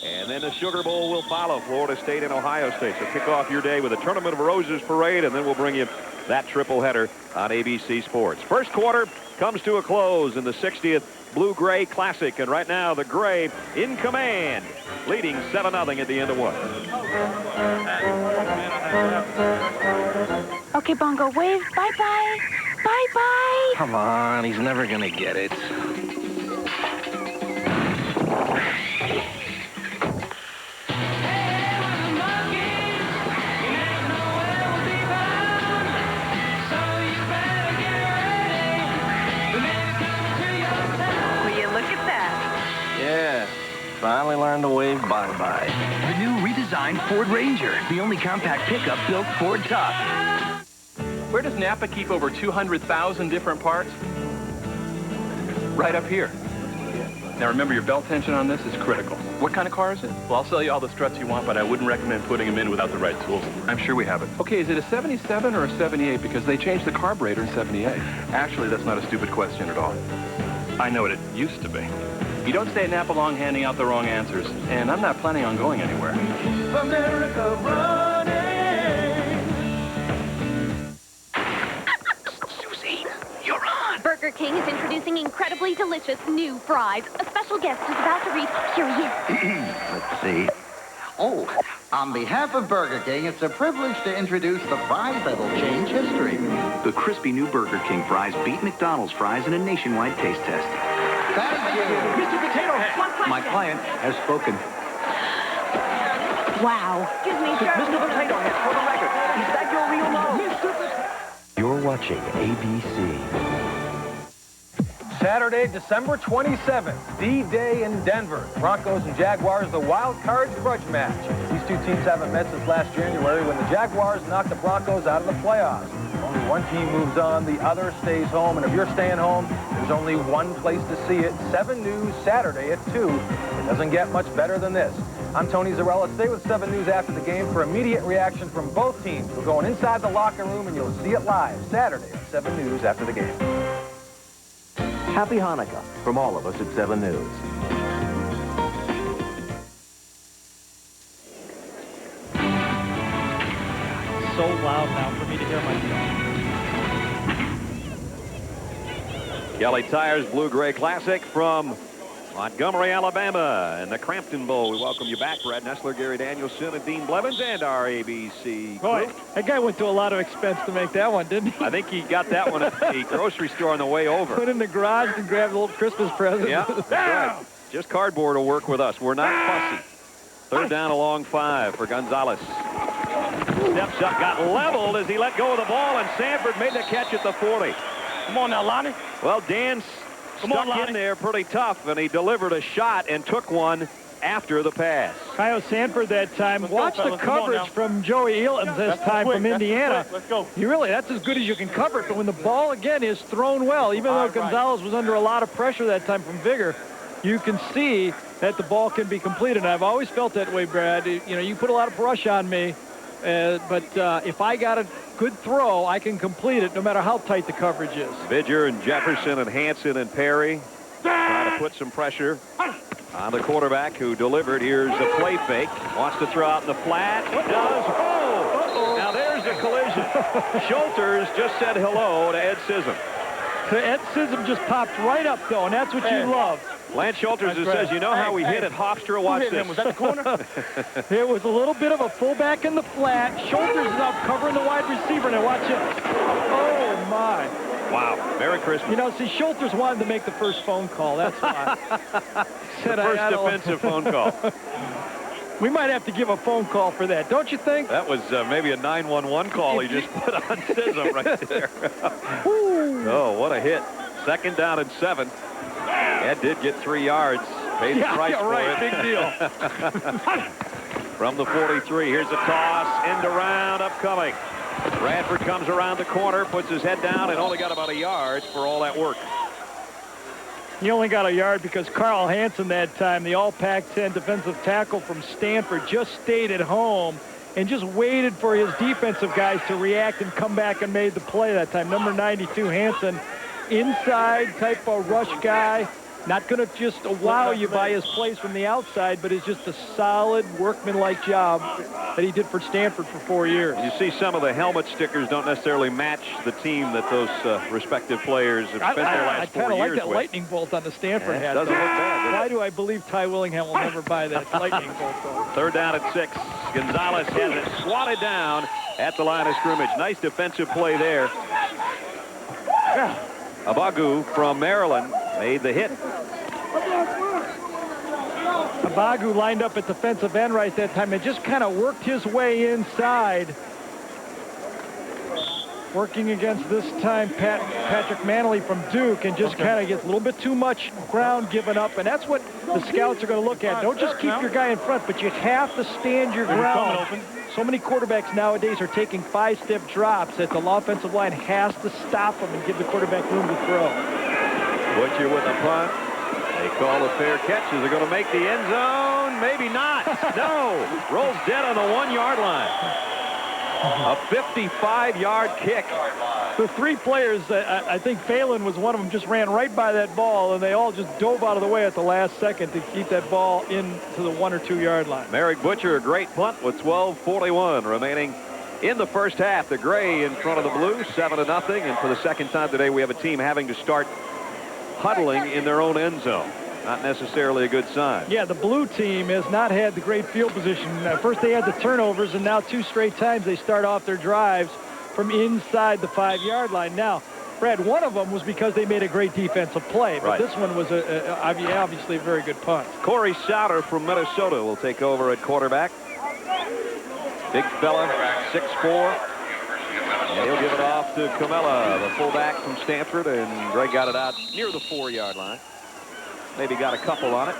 And then the Sugar Bowl will follow, Florida State and Ohio State. So kick off your day with a Tournament of Roses parade, and then we'll bring you that triple header on ABC Sports. First quarter comes to a close in the 60th Blue-Gray Classic. And right now, the Gray in command, leading 7-0 at the end of one. Okay, Bongo, wave. Bye-bye. Bye-bye. Come on, he's never gonna get it. Will you look at that? Yeah, finally learned to wave bye. alibi. The new redesigned Ford Ranger, the only compact pickup built Ford tough. Where does Napa keep over 200,000 different parts? Right up here. Now remember, your belt tension on this is critical. What kind of car is it? Well, I'll sell you all the struts you want, but I wouldn't recommend putting them in without the right tools. I'm sure we have it. Okay, is it a 77 or a 78? Because they changed the carburetor in 78. Actually, that's not a stupid question at all. I know what it used to be. You don't stay at Napa long handing out the wrong answers, and I'm not planning on going anywhere. America running. Susie, you're on. Burger King is introducing incredibly delicious new fries. A special guest is about to read. Here he is. Let's see. Oh, on behalf of Burger King, it's a privilege to introduce the fries that'll change history. The crispy new Burger King fries beat McDonald's fries in a nationwide taste test. Thank you. Mr. Potato Head. My client has spoken. Wow. Excuse me, sir. Mr. Potato Head, for the record, is that your real name? You're watching ABC. Saturday, December 27th, D-Day in Denver. Broncos and Jaguars, the wild card grudge match. These two teams haven't met since last January when the Jaguars knocked the Broncos out of the playoffs. Only one team moves on, the other stays home. And if you're staying home, there's only one place to see it. 7 News Saturday at 2. It doesn't get much better than this. I'm Tony Zarella. Stay with 7 News after the game for immediate reaction from both teams. We're going inside the locker room, and you'll see it live Saturday at 7 News after the game. Happy Hanukkah from all of us at 7 News. So loud now for me to hear myself. Kelly Tires Blue-Gray Classic from Montgomery, Alabama, and the Crampton Bowl. We welcome you back. Brad Nessler, Gary Danielson, and Dean Blevins, and our ABC Boy, crew. that guy went to a lot of expense to make that one, didn't he? I think he got that one at the grocery store on the way over. Put in the garage and grabbed a little Christmas present. Yeah, that's right. Just cardboard will work with us. We're not fussy. Third down along 5 for Gonzalez. Steps up, got leveled as he let go of the ball, and Sanford made the catch at the 40. Come on now, Lonnie. Well, Dan stuck in there pretty tough, and he delivered a shot and took one after the pass. Kyle Sanford that time. Watch the coverage from Joey Ealons this time from Indiana. Let's go. That's as good as you can cover it, but when the ball again is thrown well, even though Gonzalez was under a lot of pressure that time from Vigor, you can see that the ball can be completed. And I've always felt that way, Brad. You know, you put a lot of brush on me, but if I got a good throw, I can complete it no matter how tight the coverage is. Vidger and Jefferson and Hanson and Perry trying to put some pressure on the quarterback who delivered. Here's a play fake. Wants to throw out in the flat. He does. Oh! Now there's the collision. Schulters just said hello to Ed Sissom. Ed Sissom just popped right up, though, and that's what you love. Lance Schulters says, you know how we hit at Hofstra? Watch this. Was that the corner? It was a little bit of a fullback in the flat. Schulters is up covering the wide receiver. Now watch it. Oh, my. Wow. Merry Christmas. You know, see, Schulters wanted to make the first phone call. That's why. The first defensive phone call. We might have to give a phone call for that, don't you think? That was maybe a 911 call he just put on Sissom right there. Oh, what a hit. 2nd down and 7. Ed did get 3 yards. Paid the price for it. Big deal. From the 43, here's a toss. End around, upcoming. Bradford comes around the corner, puts his head down, and only got about a yard for all that work. He only got a yard because Carl Hansen that time, the all Pac-10 defensive tackle from Stanford, just stayed at home and just waited for his defensive guys to react and come back and made the play that time. Number 92, Hansen, inside type of rush guy. Not going to just wow you by his plays from the outside, but it's just a solid workman-like job that he did for Stanford for 4 years. You see some of the helmet stickers don't necessarily match the team that those respective players have spent their last 4 years with. I kind of like that lightning bolt on the Stanford hat. Doesn't look bad. Why do I believe Ty Willingham will never buy that lightning bolt, though? 3rd down and 6. Gonzalez has it swatted down at the line of scrimmage. Nice defensive play there. Abagu from Maryland made the hit. Abagu lined up at defensive end right that time and just kind of worked his way inside. working against this time Patrick Manley from Duke, and just kind of gets a little bit too much ground given up, and that's what the scouts are going to look at. Don't just keep your guy in front, but you have to stand your ground. So many quarterbacks nowadays are taking 5-step drops that the offensive line has to stop them and give the quarterback room to throw. Butcher with a punt. They call a fair catch. Is it going to make the end zone? Maybe not. No. Rolls dead on the 1-yard line. A 55-yard kick. The 3 players, I think Phelan was one of them, just ran right by that ball, and they all just dove out of the way at the last second to keep that ball into the 1 or 2-yard line. Merrick Butcher, a great punt with 12:41 remaining in the first half. The gray in front of the blue, 7-0. And for the second time today, we have a team having to start huddling in their own end zone. Not necessarily a good sign. Yeah, the blue team has not had the great field position. First they had the turnovers, and now 2 straight times they start off their drives from inside the 5-yard line. Now, Brad, one of them was because they made a great defensive play, but this one was obviously a very good punt. Corey Sauter from Minnesota will take over at quarterback. Big fella, 6'4". And he'll give it off to Camella, the fullback from Stanford, and Greg got it out near the 4-yard line. Maybe got a couple on it.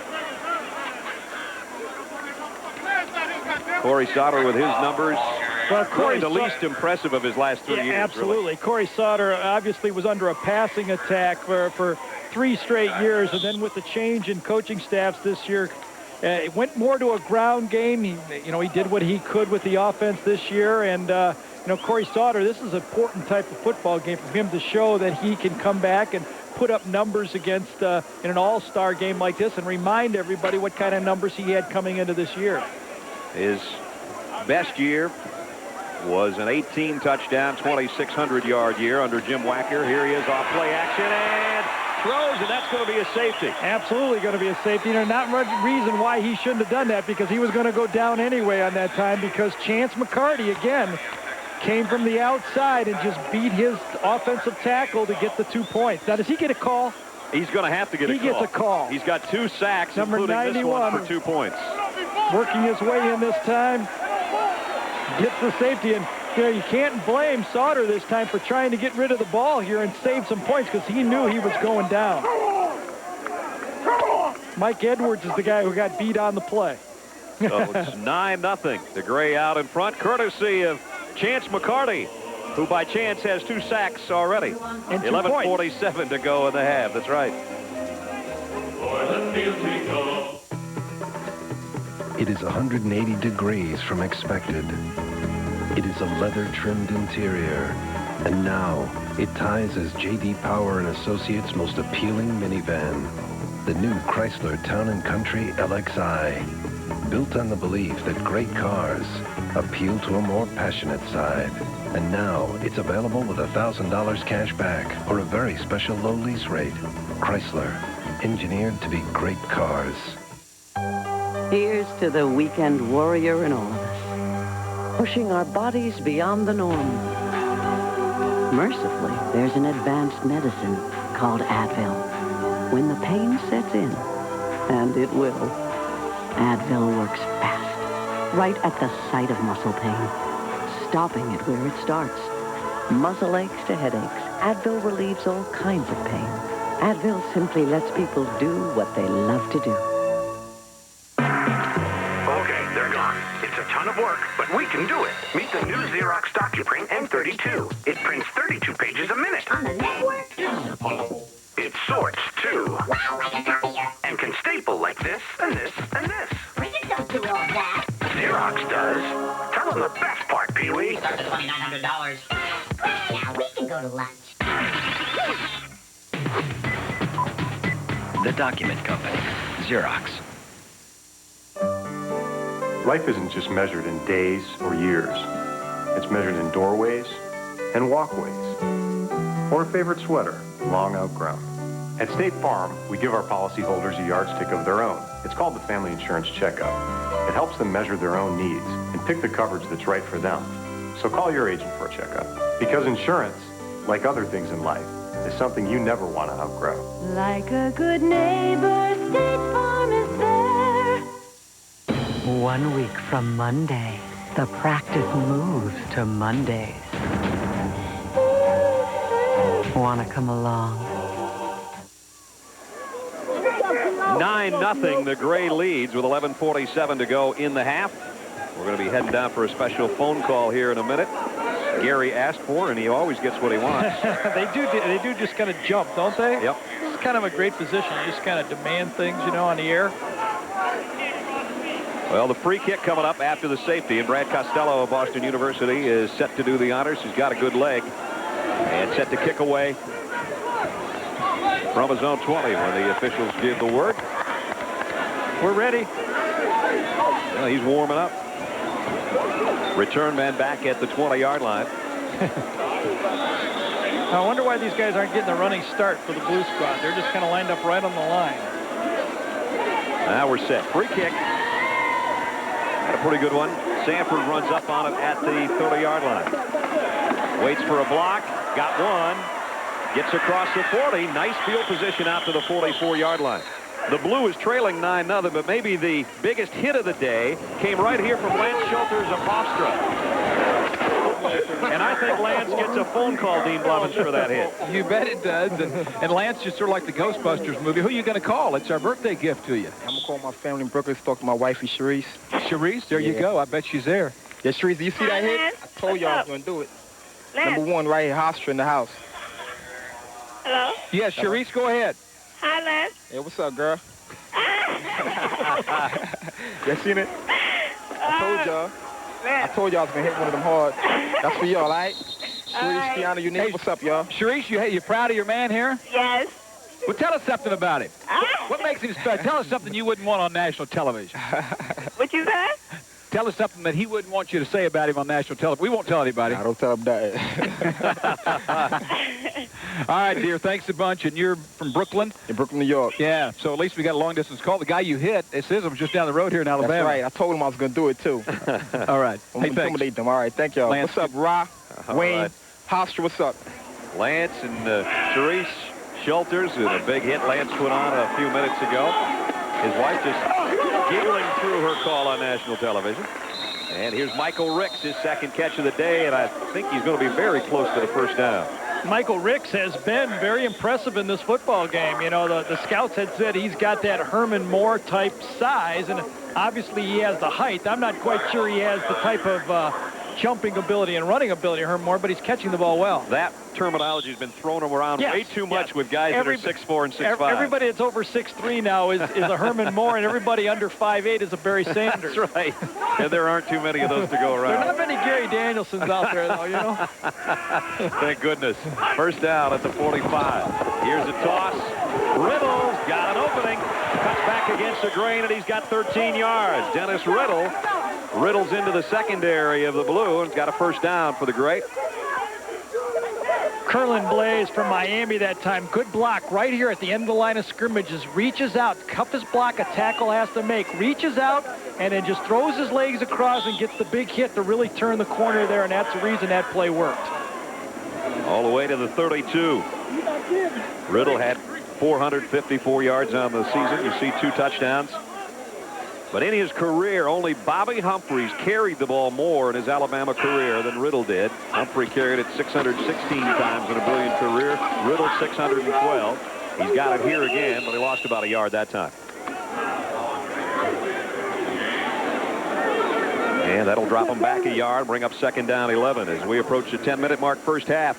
Corey Sauter with his numbers. Well, Corey, the least impressive of his last 3 years. Absolutely. Really. Corey Sauter obviously was under a passing attack for 3 straight years, and then with the change in coaching staffs this year, it went more to a ground game. He did what he could with the offense this year, and Corey Sauter, this is an important type of football game for him to show that he can come back and put up numbers against in an all-star game like this, and remind everybody what kind of numbers he had coming into this year. His best year was an 18-touchdown, 2,600-yard year under Jim Wacker. Here he is off play action and throws, and that's going to be a safety. Absolutely going to be a safety. Not much reason why he shouldn't have done that, because he was going to go down anyway on that time, because Chance McCarty, again, came from the outside and just beat his offensive tackle to get the 2 points. Now, does he get a call? He's going to have to get a call. He gets a call. He's got 2 sacks, Number including 91, this one for 2 points. Working his way in this time. Gets the safety, and you can't blame Sauter this time for trying to get rid of the ball here and save some points, because he knew he was going down. Mike Edwards is the guy who got beat on the play. So it's 9-0. The Gray out in front, courtesy of Chance McCarty, who by chance has 2 sacks already. 11:47 to go in the half. That's right. It is 180 degrees from expected. It is a leather-trimmed interior. And now, it ties as J.D. Power & Associates' most appealing minivan. The new Chrysler Town & Country LXI. Built on the belief that great cars appeal to a more passionate side. And now, it's available with $1,000 cash back or a very special low lease rate. Chrysler, engineered to be great cars. Here's to the weekend warrior in all of us, pushing our bodies beyond the norm. Mercifully, there's an advanced medicine called Advil. When the pain sets in, and it will, Advil works fast, right at the site of muscle pain, stopping it where it starts. Muscle aches to headaches, Advil relieves all kinds of pain. Advil simply lets people do what they love to do. Okay, they're gone. It's a ton of work, but we can do it. Meet the new Xerox DocuPrint M32. It prints 32 pages a minute. On the network? It sorts, too. And can staple like this, and this, and this. Printer don't do all that. Xerox does. Tell them the best part, Pee-wee. Start at $2,900. Now we can go to lunch. The Document Company, Xerox. Life isn't just measured in days or years. It's measured in doorways and walkways. Or a favorite sweater, long outgrown. At State Farm, we give our policyholders a yardstick of their own. It's called the Family Insurance Checkup. It helps them measure their own needs and pick the coverage that's right for them. So call your agent for a checkup. Because insurance, like other things in life, is something you never want to outgrow. Like a good neighbor, State Farm is there. 1 week from Monday, the practice moves to Mondays. Want to come along? 9-0, the Gray leads with 11:47 to go in the half. We're going to be heading down for a special phone call here in a minute. Gary asked for, and he always gets what he wants. They do just kind of jump, don't they? Yep. This is kind of a great position. You just kind of demand things, you know, on the air. Well, the free kick coming up after the safety, and Brad Costello of Boston University is set to do the honors. He's got a good leg, and set to kick away from his own 20 when the officials give the word. We're ready. Well, he's warming up. Return man back at the 20-yard line. I wonder why these guys aren't getting a running start for the Blue Squad. They're just kind of lined up right on the line. Now we're set. Free kick. Had a pretty good one. Sanford runs up on it at the 30-yard line. Waits for a block. Got one. Gets across the 40. Nice field position out to the 44-yard line. The Blue is trailing 9-0, but maybe the biggest hit of the day came right here from Lance Schulters of Hofstra. And I think Lance gets a phone call, Dean Blevins, for that hit. You bet it does. And Lance just sort of like the Ghostbusters movie. Who are you going to call? It's our birthday gift to you. I'm going to call my family in Brooklyn to talk to my wifey, Sharice. Sharice, there you go. I bet she's there. Yeah, Sharice, do you see that hit? I told y'all I was going to do it. Lance. Number 1 right here, Hofstra in the house. Hello? Yes, Sharice, go ahead. Hi, Lance. Hey, what's up, girl? You seen it? I told y'all. I was going to hit one of them hard. That's for y'all, all right? Sharice, Tiana, Unique, hey, what's up, y'all? Sharice, you proud of your man here? Yes. Well, tell us something about him. What makes him special? Tell us something you wouldn't want on national television. What you said? Tell us something that he wouldn't want you to say about him on national television. We won't tell anybody. I don't tell him that. All right, dear. Thanks a bunch. And you're from Brooklyn? In Brooklyn, New York. Yeah. So at least we got a long-distance call. The guy you hit, it says I'm just down the road here in Alabama. That's right. I told him I was going to do it, too. All right. I'm going to intimidate them. All right. Thank y'all. What's up, Ra? Wayne? Right. Hofstra, what's up? Lance and Sharice Schulters, and a big hit Lance put on a few minutes ago. His wife just giggling through her call on national television. And here's Michael Ricks, his second catch of the day, and I think he's going to be very close to the first down. Michael Ricks has been very impressive in this football game. You know, the scouts had said he's got that Herman Moore type size, and obviously he has the height. I'm not quite sure he has the type of jumping ability and running ability of Herman Moore, but he's catching the ball well. That terminology has been thrown around way too much with guys that are 6'4" and 6'5". Everybody that's over 6'3" now is a Herman Moore, and everybody under 5'8" is a Barry Sanders. That's right. And there aren't too many of those to go around. There are not many Gary Danielsons out there, though, you know. Thank goodness. First down at the 45. Here's a toss. Riddle's got an opening. Cuts back against the grain, and he's got 13 yards. Dennis Riddle riddles into the secondary of the Blue and got a first down for the Gray. Curlin Blaze from Miami that time. Good block right here at the end of the line of scrimmages. Reaches out, toughest block a tackle has to make. Reaches out and then just throws his legs across and gets the big hit to really turn the corner there, and that's the reason that play worked. All the way to the 32. Riddle had 454 yards on the season. You see 2 touchdowns. But in his career, only Bobby Humphreys carried the ball more in his Alabama career than Riddle did. Humphrey carried it 616 times in a brilliant career. Riddle 612. He's got it here again, but he lost about a yard that time. And that'll drop him back a yard, bring up second down 11 as we approach the 10-minute mark first half.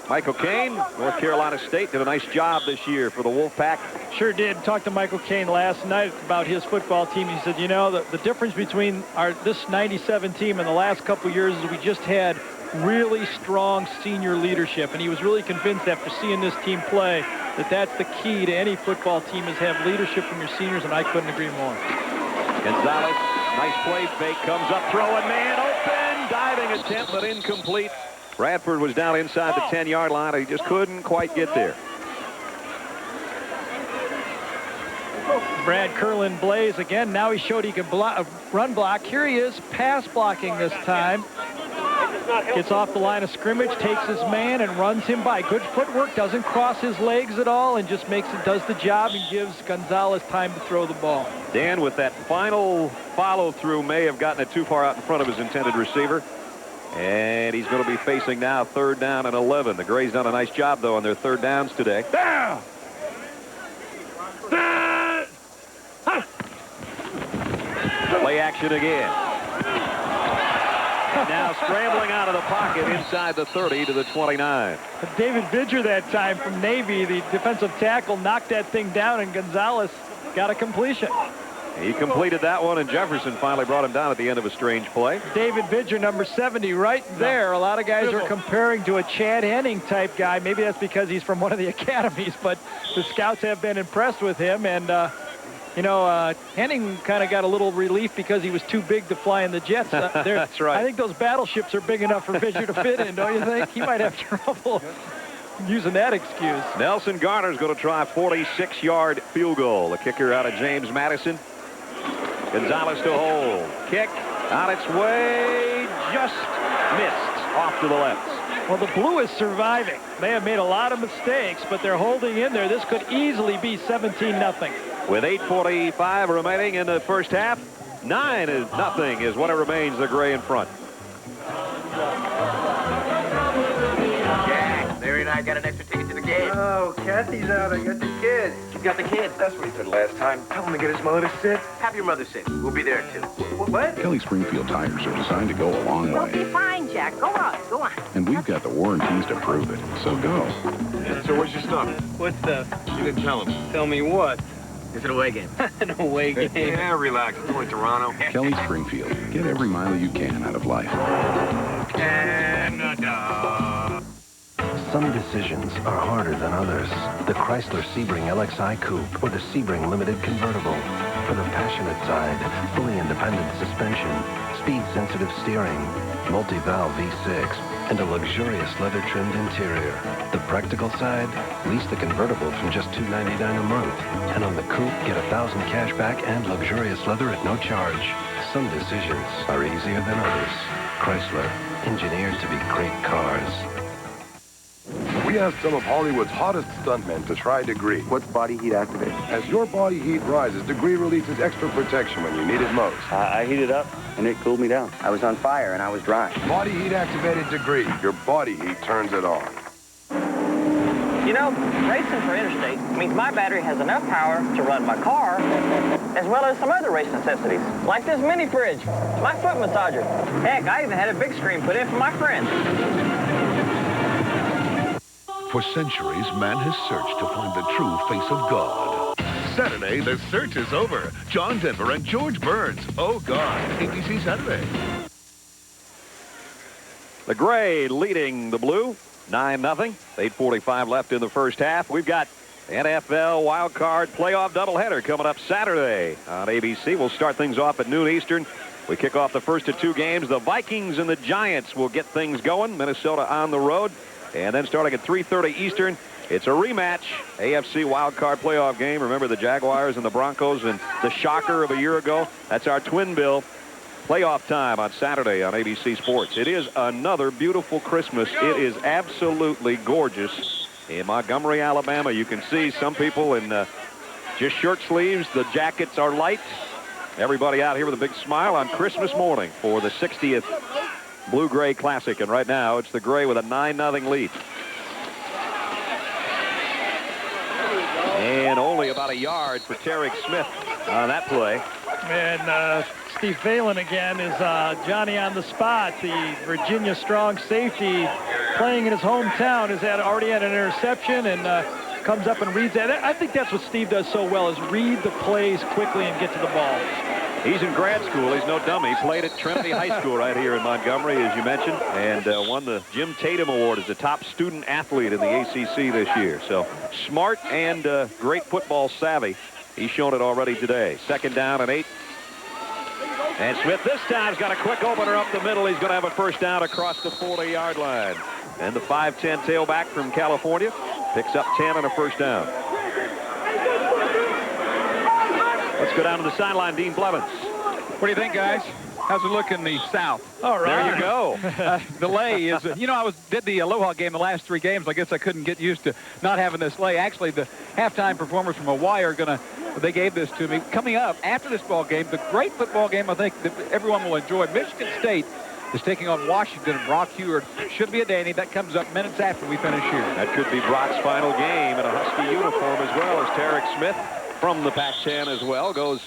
Michael Cain, North Carolina State, did a nice job this year for the Wolfpack. Sure did. Talked to Michael Cain last night about his football team. He said, you know, the difference between this 97 team and the last couple years is we just had really strong senior leadership. And he was really convinced after seeing this team play that that's the key to any football team is have leadership from your seniors, and I couldn't agree more. Gonzalez, nice play fake, comes up, throwing, man open, diving attempt, but incomplete. Bradford was down inside the 10-yard line. He just couldn't quite get there. Brad Curlin Blaze again. Now he showed he could run block. Here he is, pass blocking this time. Gets off the line of scrimmage, takes his man, and runs him by. Good footwork, doesn't cross his legs at all, and just does the job and gives Gonzalez time to throw the ball. Dan, with that final follow-through, may have gotten it too far out in front of his intended receiver. And he's going to be facing now 3rd down and 11. The Grays done a nice job, though, on their 3rd downs today. Down! Play action again. And now scrambling out of the pocket inside the 30 to the 29. David Vidger that time from Navy, the defensive tackle, knocked that thing down, and Gonzalez got a completion. He completed that one, and Jefferson finally brought him down at the end of a strange play. David Vidger, number 70, right there. A lot of guys are comparing to a Chad Henning type guy. Maybe that's because he's from one of the academies, but the scouts have been impressed with him. And, Henning kind of got a little relief because he was too big to fly in the jets. That's right. I think those battleships are big enough for Vidger to fit in, don't you think? He might have trouble using that excuse. Nelson Garner's going to try a 46-yard field goal. The kicker out of James Madison. Gonzalez to hold. Kick on its way. Just missed off to the left. Well, the blue is surviving. They have made a lot of mistakes, but they're holding in there. This could easily be 17-0. With 8:45 remaining in the first half, 9-0 is what it remains. The Gray in front. Jack, Larry and I got an extra ticket to the game. Oh, Kathy's out. I got the kids. You got the kids? That's what he said last time. Tell him to get his mother to sit. Have your mother sit. We'll be there, too. What? Kelly Springfield tires are designed to go a long We'll way. be fine, Jack. Go on, go on. And we've got the warranties to prove it. So go. So where's your stuff? What stuff? You didn't tell him. Tell me what? It's an away game. An away game. Yeah, relax. It's only Toronto. Kelly Springfield. Get every mile you can out of life. Canada. Some decisions are harder than others. The Chrysler Sebring LXI Coupe or the Sebring Limited Convertible. For the passionate side, fully independent suspension, speed-sensitive steering, multi-valve V6, and a luxurious leather-trimmed interior. The practical side, lease the convertible from just $299 a month. And on the coupe, get $1,000 cash back and luxurious leather at no charge. Some decisions are easier than others. Chrysler, engineered to be great cars. We asked some of Hollywood's hottest stuntmen to try Degree. What's body heat activated? As your body heat rises, Degree releases extra protection when you need it most. I heated up, and it cooled me down. I was on fire, and I was dry. Body heat activated Degree. Your body heat turns it on. You know, racing for interstate means my battery has enough power to run my car, as well as some other race necessities, like this mini fridge, my foot massager. Heck, I even had a big screen put in for my friends. For centuries, man has searched to find the true face of God. Saturday, the search is over. John Denver and George Burns. Oh, God. ABC Saturday. The Gray leading the Blue, 9-0. 8:45 left in the first half. We've got NFL Wild Card Playoff doubleheader coming up Saturday on ABC. We'll start things off at noon Eastern. We kick off the first of 2 games. The Vikings and the Giants will get things going. Minnesota on the road. And then starting at 3:30 Eastern, it's a rematch. AFC Wild Card Playoff game. Remember the Jaguars and the Broncos and the shocker of a year ago? That's our twin bill. Playoff time on Saturday on ABC Sports. It is another beautiful Christmas. It is absolutely gorgeous in Montgomery, Alabama. You can see some people in just shirt sleeves. The jackets are light. Everybody out here with a big smile on Christmas morning for the 60th Blue-Gray Classic. And right now, it's the Gray with a 9-0 lead. And only about a yard for Tarek Smith on that play. And Steve Phelan again is Johnny on the spot. The Virginia strong safety playing in his hometown has already had an interception and comes up and reads that. I think that's what Steve does so well, is read the plays quickly and get to the ball. He's in grad school. He's no dummy. He played at Trinity High School right here in Montgomery, as you mentioned, and won the Jim Tatum Award as the top student athlete in the ACC this year. So smart and great football savvy. He's shown it already today. 2nd down and 8. And Smith this time's got a quick opener up the middle. He's going to have a first down across the 40-yard line. And the 5'10" tailback from California picks up 10 and a first down. Let's go down to the sideline. Dean Blevins. What do you think, guys? How's it look in the South? All right. There you go. The lay is, you know, I did the Aloha game the last 3 games. I guess I couldn't get used to not having this lay. Actually, the halftime performers from Hawaii are going to, they gave this to me. Coming up after this ball game, the great football game I think that everyone will enjoy. Michigan State is taking on Washington. And Brock Huard should be a dandy. That comes up minutes after we finish here. That could be Brock's final game in a Husky uniform as well, as Tarek Smith from the Pac-10 as well goes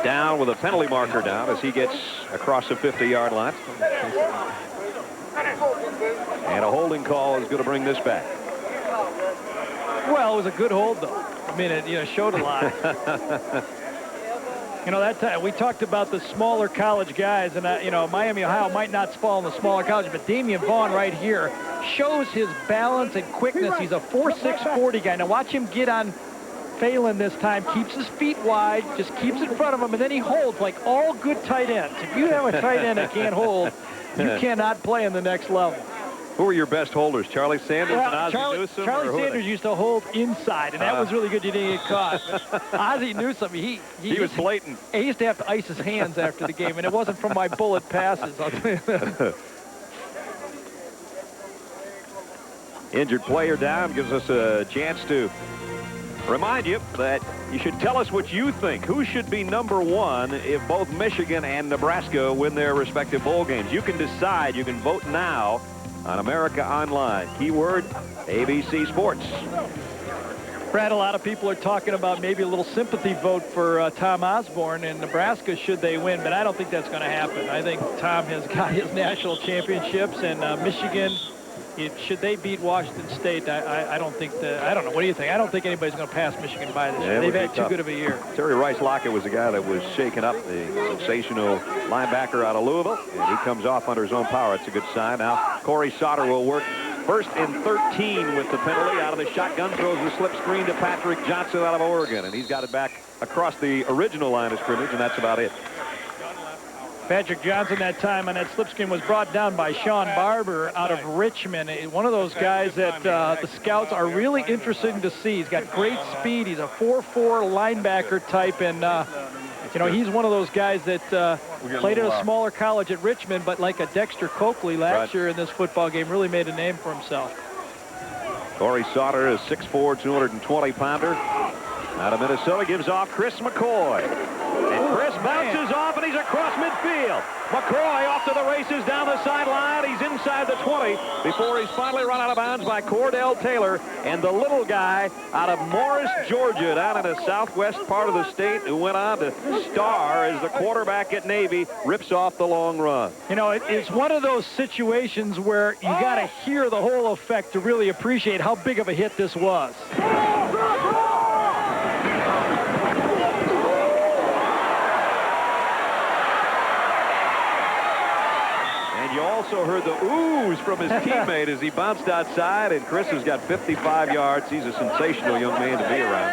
down with a penalty marker down as he gets across the 50-yard line. And a holding call is going to bring this back. Well, it was a good hold, though. I mean, it showed a lot. That time we talked about the smaller college guys, and Miami, Ohio might not fall in the smaller college, but Damian Vaughn right here shows his balance and quickness. He's a 4.6 40 guy. Now watch him get on Phelan this time, keeps his feet wide, just keeps in front of him, and then he holds like all good tight ends. If you have a tight end that can't hold, you cannot play in the next level. Who are your best holders, Charlie Sanders and Ozzie Newsome? Charlie Sanders used to hold inside, and that was really good. You didn't get caught. But Ozzie Newsome, he was blatant. He used to have to ice his hands after the game, and it wasn't from my bullet passes. I'll tell you that. Injured player down gives us a chance to remind you that you should tell us what you think. Who should be #1 if both Michigan and Nebraska win their respective bowl games? You can decide. You can vote now on America Online. Keyword ABC Sports. Brad, a lot of people are talking about maybe a little sympathy vote for Tom Osborne in Nebraska should they win, but I don't think that's going to happen. I think Tom has got his national championships, and Michigan, should they beat Washington State, I don't think I don't know. What do you think? I don't think anybody's going to pass Michigan by this year. They've had too good of a year. Terry Rice Lockett was the guy that was shaken up, the sensational linebacker out of Louisville, and he comes off under his own power. It's a good sign. Now Corey Sauter will work first and 13 with the penalty. Out of the shotgun, throws the slip screen to Patrick Johnson out of Oregon, and he's got it back across the original line of scrimmage, and that's about it. Patrick Johnson that time on that slip screen was brought down by Sean Barber out of Richmond. One of those guys that the scouts are really interested to see. He's got great speed. He's a 4.4 linebacker type, and he's one of those guys that played at a smaller college at Richmond, but like a Dexter Coakley last year in this football game, really made a name for himself. Corey Sauter is 6'4", 220-pounder. Out of Minnesota, gives off Chris McCoy. And Chris bounces off, and he's across midfield. McCoy off to the races down the sideline. He's inside the 20 before he's finally run out of bounds by Cordell Taylor. And the little guy out of Morris, Georgia, down in the southwest part of the state, who went on to star as the quarterback at Navy, rips off the long run. It's one of those situations where you got to hear the whole effect to really appreciate how big of a hit this was. You also heard the oohs from his teammate as he bounced outside, and Chris has got 55 yards. He's a sensational young man to be around.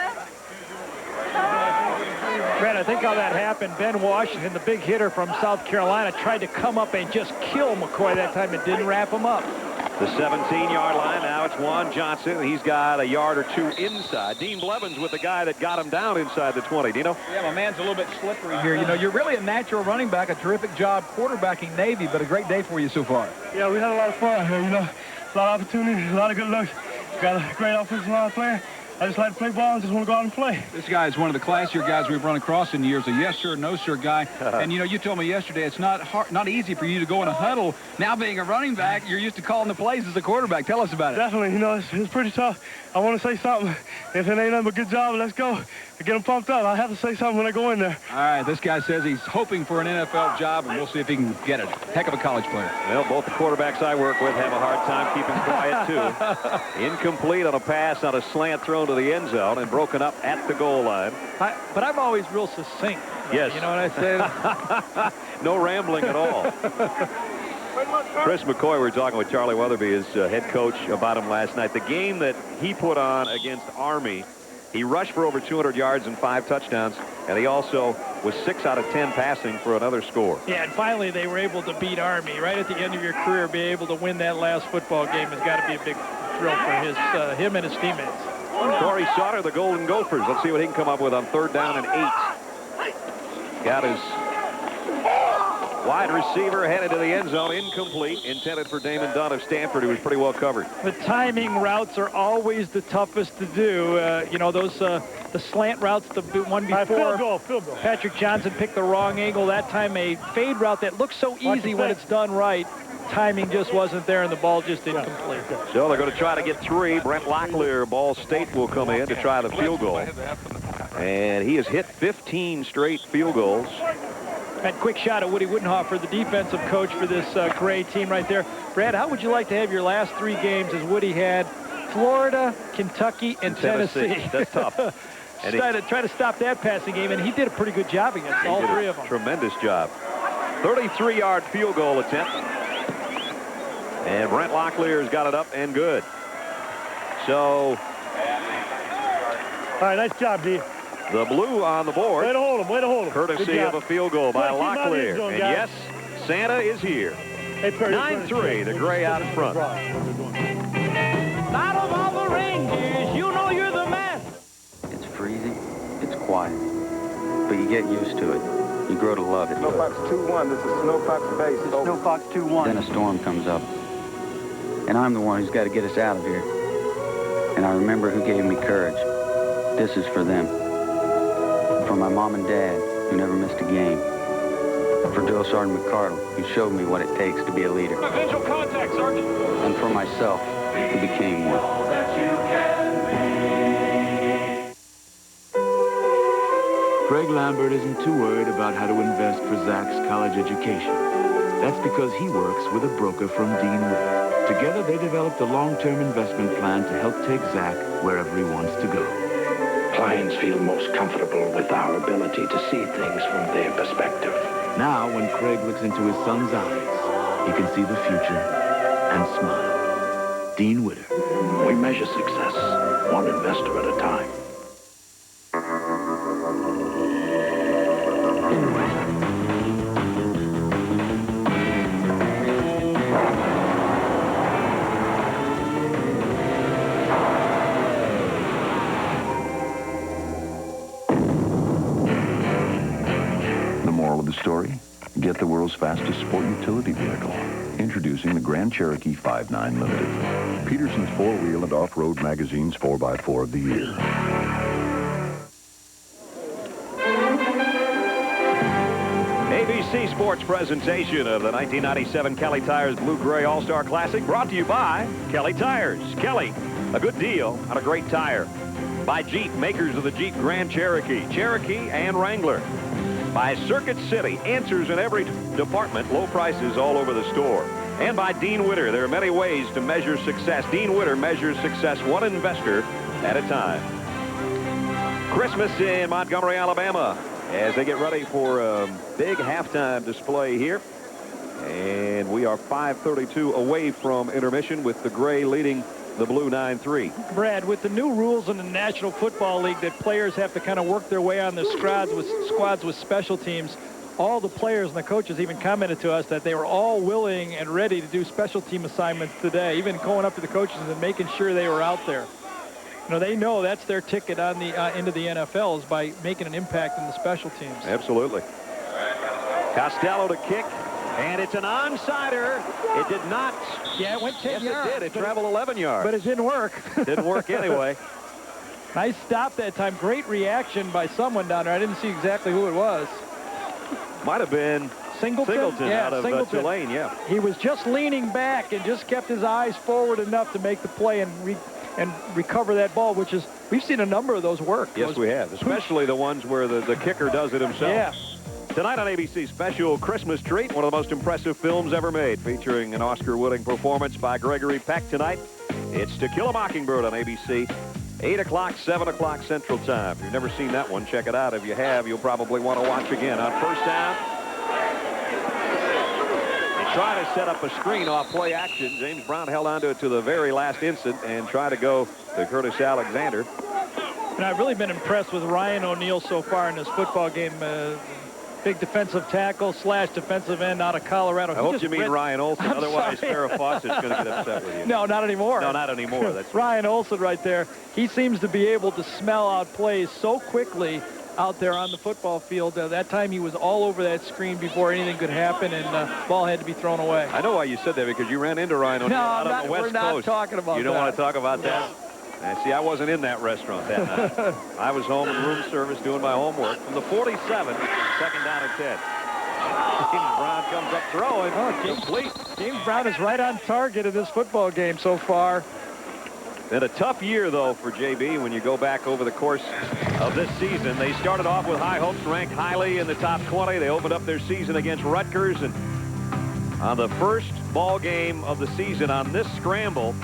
Brad, I think how that happened, Ben Washington, the big hitter from South Carolina, tried to come up and just kill McCoy that time and didn't wrap him up. The 17-yard line, now it's Juan Johnson. He's got a yard or two inside. Dean Blevins with the guy that got him down inside the 20. Dino? Yeah, my man's a little bit slippery here. You're really a natural running back, a terrific job quarterbacking Navy, but a great day for you so far. Yeah, we had a lot of fun here, a lot of opportunities, a lot of good looks. Got a great offensive line player. I just like to play ball and just want to go out and play. This guy is one of the classier guys we've run across in years, a yes sir, no sir guy. And you told me yesterday it's not easy for you to go in a huddle. Now being a running back, you're used to calling the plays as a quarterback. Tell us about it. Definitely, it's pretty tough. I want to say something. If it ain't nothing but good job, let's go. To get them pumped up, I have to say something when I go in there. All right, this guy says he's hoping for an NFL job, and we'll see if he can get it. Heck of a college player. Well, both the quarterbacks I work with have a hard time keeping quiet, too. Incomplete on a pass on a slant thrown to the end zone and broken up at the goal line. But I'm always real succinct. Yes. You know what I say? No rambling at all. Chris McCoy, we were talking with Charlie Weatherby, his head coach, about him last night. The game that he put on against Army, he rushed for over 200 yards and 5 touchdowns, and he also was 6 out of 10 passing for another score. Yeah, and finally they were able to beat Army. Right at the end of your career, be able to win that last football game has got to be a big thrill for him and his teammates. Corey Sauter, the Golden Gophers. Let's see what he can come up with on 3rd down and 8. Got his Wide receiver headed to the end zone, incomplete, intended for Damon Dunn of Stanford, who was pretty well covered. The timing routes are always the toughest to do. You know, those the slant routes, the one before. Field goal. Patrick Johnson picked the wrong angle that time. A fade route that looks so easy when it's done right. Timing just wasn't there, and the ball just incomplete. So they're going to try to get 3. Brent Locklear, Ball State, will come in to try the field goal. And he has hit 15 straight field goals. That quick shot at Woody Wittenhofer, the defensive coach for this Gray team right there. Brad, how would you like to have your last 3 games as Woody had Florida, Kentucky, and Tennessee? That's tough. And try to stop that passing game, and he did a pretty good job against all 3 of them. Tremendous job. 33-yard field goal attempt. And Brent Locklear's got it up and good. So. All right, nice job, D. The blue on the board. Way to hold him. Courtesy of a field goal by Locklear. Zone, and yes, Santa is here. 9-3, the Gray out in front. Out of all the reindeers, you know you're the man. It's freezing. It's quiet. But you get used to it. You grow to love it. Snowfox 2-1. This is Snowfox base. Snowfox 2-1. Then a storm comes up. And I'm the one who's got to get us out of here. And I remember who gave me courage. This is for them. For my mom and dad, who never missed a game. For Drill Sergeant McCardle, who showed me what it takes to be a leader. Visual contact, Sergeant. And for myself, who became one. Greg Lambert isn't too worried about how to invest for Zach's college education. That's because he works with a broker from Dean Witter. Together, they developed a long-term investment plan to help take Zach wherever he wants to go. Clients feel most comfortable with our ability to see things from their perspective. Now, when Craig looks into his son's eyes, he can see the future and smile. Dean Witter. We measure success, one investor at a time. Story, get the world's fastest sport utility vehicle. Introducing the Grand Cherokee 5.9 Limited. Peterson's 4-wheel and off-road magazine's 4x4 of the year. ABC Sports presentation of the 1997 Kelly Tires Blue-Gray All-Star Classic brought to you by Kelly Tires. Kelly, a good deal on a great tire. By Jeep, makers of the Jeep Grand Cherokee, Cherokee, and Wrangler. By Circuit City, answers in every department, low prices all over the store. And by Dean Witter, there are many ways to measure success. Dean Witter measures success one investor at a time. Christmas in Montgomery, Alabama, as they get ready for a big halftime display here. And we are 5:32 away from intermission with the Gray leading the Blue 9-3. Brad, with the new rules in the National Football League that players have to kind of work their way on the squads with special teams, all the players and the coaches even commented to us that they were all willing and ready to do special team assignments today, even going up to the coaches and making sure they were out there. You know, they know that's their ticket on the into the NFL is by making an impact in the special teams. Absolutely. Costello to kick. And it's an onside-er. It did not. Yeah, it went 10 yards. Yes, it did. It traveled 11 yards. But it didn't work. Didn't work anyway. Nice stop that time. Great reaction by someone down there. I didn't see exactly who it was. Might have been Singleton out of Tulane, yeah. He was just leaning back and just kept his eyes forward enough to make the play and recover that ball, which is, we've seen a number of those work. Yes, we have, especially the ones where the kicker does it himself. Yeah. Tonight on ABC, special Christmas treat, one of the most impressive films ever made, featuring an Oscar-winning performance by Gregory Peck tonight. It's To Kill a Mockingbird on ABC, 8 o'clock, 7 o'clock Central Time. If you've never seen that one, check it out. If you have, you'll probably want to watch again. On first down, they try to set up a screen off play action. James Brown held onto it to the very last instant and try to go to Curtis Alexander. And I've really been impressed with Ryan O'Neal so far in this football game. Big defensive tackle / defensive end out of Colorado. I hope you mean Ryan Olsen. Otherwise, Farrah Fawcett's going to get upset with you. No, not anymore. No, not anymore. That's Ryan Olsen right there. He seems to be able to smell out plays so quickly out there on the football field. That time he was all over that screen before anything could happen, and ball had to be thrown away. I know why you said that, because you ran into Ryan O'Neal out on the West Coast. We're not talking about that. You don't want to talk about that? See, I wasn't in that restaurant that night. I was home in room service doing my homework. From the 47, second down and 10. James Brown comes up throwing. Complete. James Brown is right on target in this football game so far. Been a tough year, though, for JB when you go back over the course of this season. They started off with high hopes, ranked highly in the top 20. They opened up their season against Rutgers, and on the first ball game of the season on this scramble,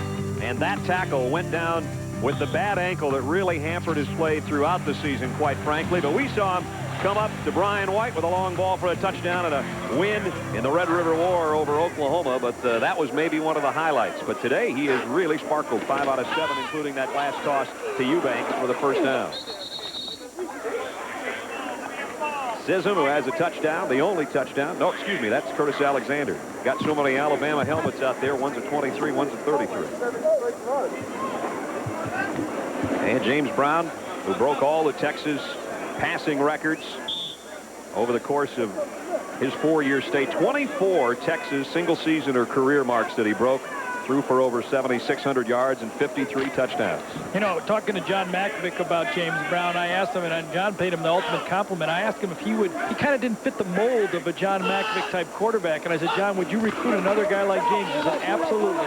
and that tackle went down with the bad ankle that really hampered his play throughout the season, quite frankly. But we saw him come up to Brian White with a long ball for a touchdown and a win in the Red River War over Oklahoma. But that was maybe one of the highlights. But today he has really sparkled 5 out of 7, including that last toss to Eubanks for the first down. Sism, who has a touchdown, the only touchdown. No, excuse me, that's Curtis Alexander. Got so many Alabama helmets out there. One's a 23, one's a 33. And James Brown, who broke all the Texas passing records over the course of his 4-year stay. 24 Texas single-season or career marks that he broke. Threw for over 7,600 yards and 53 touchdowns. You know, talking to John Mackovic about James Brown, I asked him, and John paid him the ultimate compliment. I asked him if he kind of didn't fit the mold of a John Mackovic type quarterback. And I said, John, would you recruit another guy like James? He said, absolutely.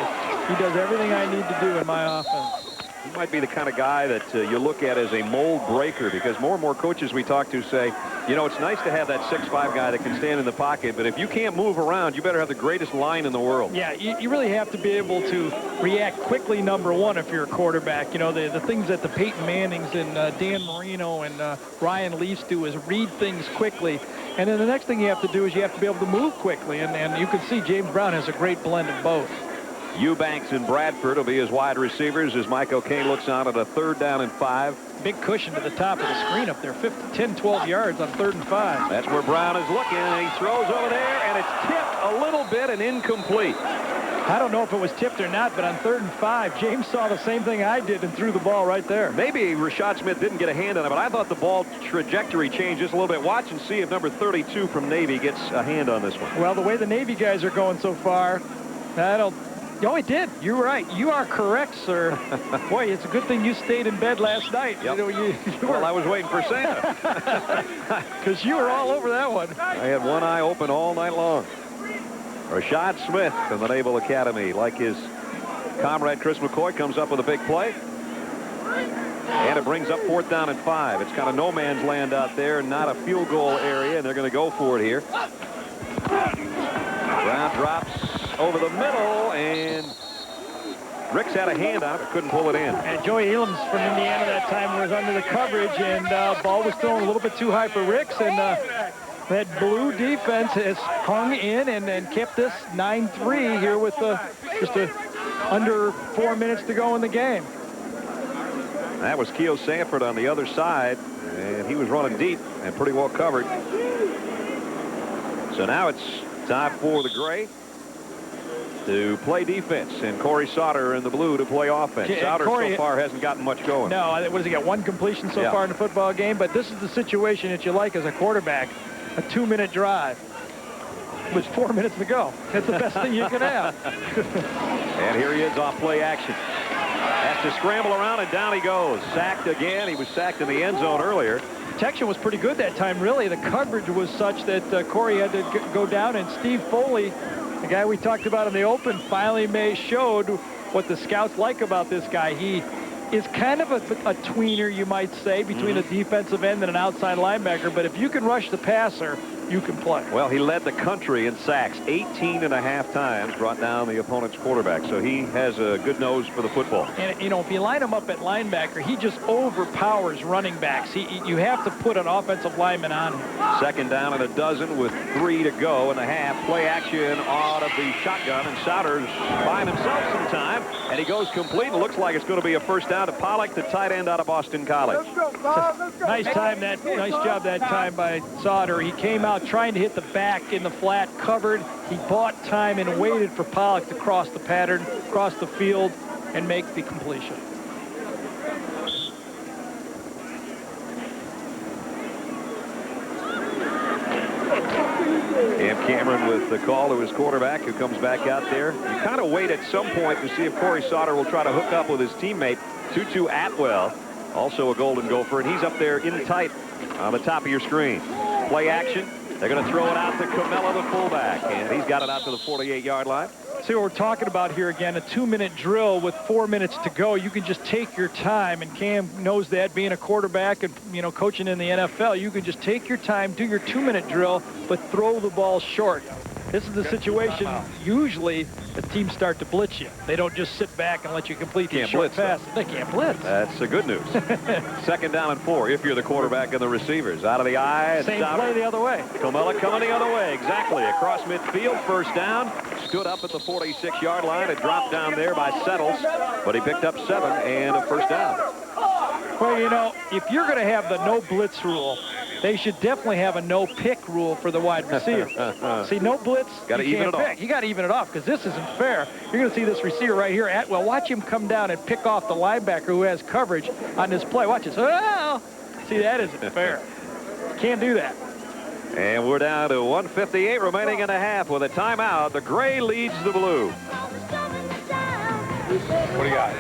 He does everything I need to do in my offense. He might be the kind of guy that you look at as a mold breaker, because more and more coaches we talk to say, you know, it's nice to have that 6'5" guy that can stand in the pocket, but if you can't move around, you better have the greatest line in the world. Yeah, you really have to be able to react quickly, number one, if you're a quarterback. You know, the things that the Peyton Mannings and Dan Marino and Ryan Leaf do is read things quickly. And then the next thing you have to do is you have to be able to move quickly. And you can see James Brown has a great blend of both. Eubanks and Bradford will be his wide receivers as Mike O'Kane looks on at a 3rd down and 5. Big cushion to the top of the screen up there, 10, 12 yards on 3rd and 5. That's where Brown is looking, and he throws over there, and it's tipped a little bit and incomplete. I don't know if it was tipped or not, but on 3rd and 5, James saw the same thing I did and threw the ball right there. Maybe Rashad Smith didn't get a hand on it, but I thought the ball trajectory changed just a little bit. Watch and see if number 32 from Navy gets a hand on this one. Well, the way the Navy guys are going so far, Oh, it did. You're right. You are correct, sir. Boy, it's a good thing you stayed in bed last night. Yep. You know, well, I was waiting for Santa. Because you were all over that one. I had one eye open all night long. Rashad Smith from the Naval Academy, like his comrade Chris McCoy, comes up with a big play. And it brings up 4th down and 5. It's kind of no man's land out there, not a field goal area, and they're going to go for it here. Brown drops over the middle, and Ricks had a hand on it, but couldn't pull it in. And Joey Elam's from Indiana that time was under the coverage, and ball was thrown a little bit too high for Ricks, and that blue defense has hung in and kept this 9-3 here with just under 4 minutes to go in the game. That was Keo Sanford on the other side, and he was running deep and pretty well covered. So now it's time for the gray to play defense, and Corey Sauter in the blue to play offense. Sauter so far hasn't gotten much going. No, what does he got? 1 completion so far in the football game, but this is the situation that you like as a quarterback, a 2-minute drive with 4 minutes to go. That's the best thing you can have. And here he is off play action. Has to scramble around, and down he goes. Sacked again. He was sacked in the end zone earlier. Protection was pretty good that time, really. The coverage was such that Corey had to go down, and Steve Foley, the guy we talked about in the open, finally showed what the scouts like about this guy. He is kind of a tweener, you might say, between a defensive end and an outside linebacker, but if you can rush the passer, you can play. Well, he led the country in sacks 18.5 times, brought down the opponent's quarterback, so he has a good nose for the football. And, you know, if you line him up at linebacker, he just overpowers running backs. You have to put an offensive lineman on him. 2nd down and 12 with 3 to go in the half. Play action out of the shotgun, and Sauter's buying himself some time, and he goes complete. It looks like it's going to be a first down to Pollock, the tight end out of Boston College. Nice job that time by Sauter. He came out trying to hit the back in the flat, covered. He bought time and waited for Pollock to cross the pattern, cross the field, and make the completion. Cam Cameron with the call to his quarterback, who comes back out there. You kind of wait at some point to see if Corey Sauter will try to hook up with his teammate, Tutu Atwell, also a Golden Gopher, and he's up there in tight on the top of your screen. Play action. They're going to throw it out to Camella, the fullback, and he's got it out to the 48-yard line. See what we're talking about here again, a 2-minute drill with 4 minutes to go. You can just take your time, and Cam knows that, being a quarterback and, you know, coaching in the NFL. You can just take your time, do your 2-minute drill, but throw the ball short. This is the situation. Usually, the teams start to blitz you. They don't just sit back and let you complete the short pass. They can't blitz. That's the good news. 2nd down and 4 if you're the quarterback and the receivers. Out of the eye. Same play the other way. Camella coming the other way. Exactly. Across midfield. First down. Stood up at the 46-yard line. It dropped down there by Settles, but he picked up 7 and a first down. Well, you know, if you're going to have the no blitz rule, they should definitely have a no pick rule for the wide receiver. See, no blitz, gotta even it off. You got to even it off, because this isn't fair. You're going to see this receiver right here, Atwell. Watch him come down and pick off the linebacker who has coverage on this play. Watch this. Oh! See, that isn't fair. Can't do that. And we're down to 1:58 remaining in a half with a timeout. The gray leads the blue. What do you got?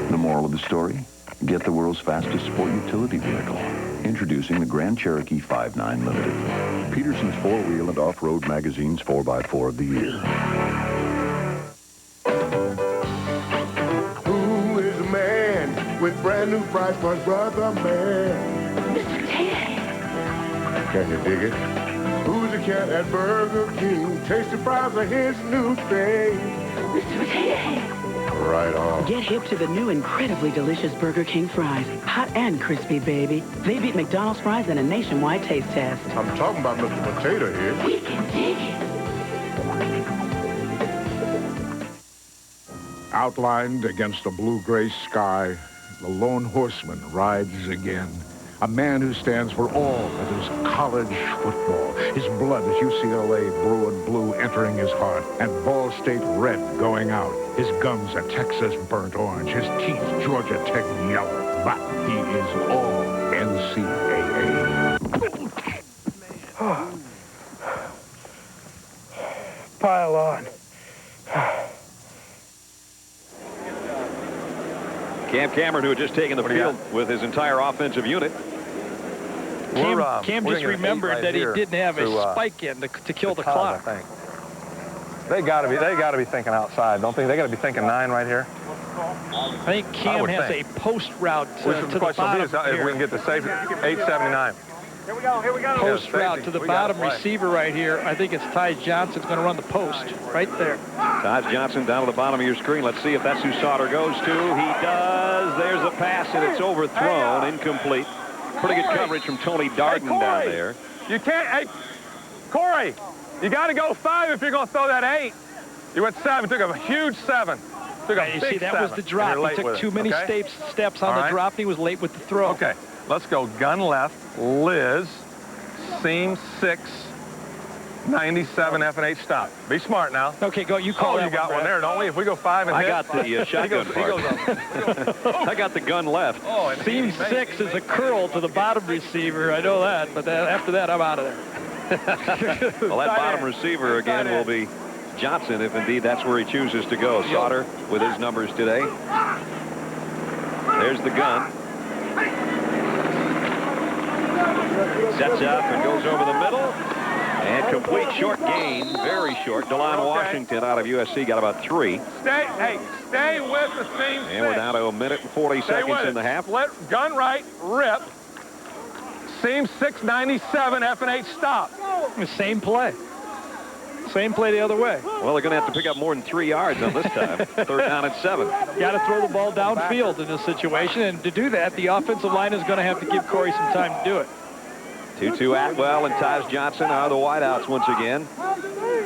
The moral of the story? Get the world's fastest sport utility vehicle. Introducing the Grand Cherokee 5.9 Limited. Peterson's 4-wheel and off-road magazine's 4x4 of the year. Who is a man with brand new fries for his brother man? Mr. Ted. Can you dig it? Who's a cat at Burger King? Tasty fries are his new thing. Mr. Ted. Right on. Get hip to the new incredibly delicious Burger King fries. Hot and crispy, baby. They beat McDonald's fries in a nationwide taste test. I'm talking about Mr. Potato Head. We can dig it. Outlined against a blue-gray sky, the lone horseman rides again. A man who stands for all that is college football. His blood is UCLA blue and blue entering his heart, and Ball State red going out. His gums are Texas burnt orange, his teeth Georgia Tech yellow. But he is all NCAA. Pile on. Cam Cameron, who had just taken the field with his entire offensive unit. Cam just remembered that he didn't have a spike in to kill the clock. I think. They got to be thinking outside, don't they? They got to be thinking 9 right here. I think Cam has a post route to the bottom. If we can get the safety, 879. Here we go. Post route to the bottom receiver right here. I think it's Tyus Johnson's going to run the post right there. Tyus Johnson down to the bottom of your screen. Let's see if that's who Sauter goes to. He does. There's a pass, and it's overthrown, incomplete. Pretty good coverage from Tony Darden down there. You can't, hey, Corey, you got to go 5 if you're going to throw that 8. You went 7, took a huge 7. Took a you big see, that 7. was the drop. He took too many steps on the drop, and he was late with the throw. Okay, let's go gun left, Liz, seam 6, 97 F&H stop. Be smart now. Okay, go. You call that you got one there, don't we? If we go 5 and I hit. got the shotgun part. I got the gun left. Oh, seam 6 is a curl to the bottom receiver. I know that, but after that, I'm out of there. Well, that bottom receiver again will be Johnson, if indeed that's where he chooses to go. Sauter with his numbers today. There's the gun. Sets up and goes over the middle. And complete short gain, very short. DeLon Washington out of USC got about 3. Stay with the seam 6. And we're down to a minute and 40 seconds in the half. Gun right, rip. Seam 697 F&H stop. Same play. Same play the other way. Well, they're going to have to pick up more than 3 yards on this time. 3rd down and 7. Got to throw the ball downfield in this situation, and to do that, the offensive line is going to have to give Corey some time to do it. Tutu Atwell and Tyus Johnson are the wideouts once again.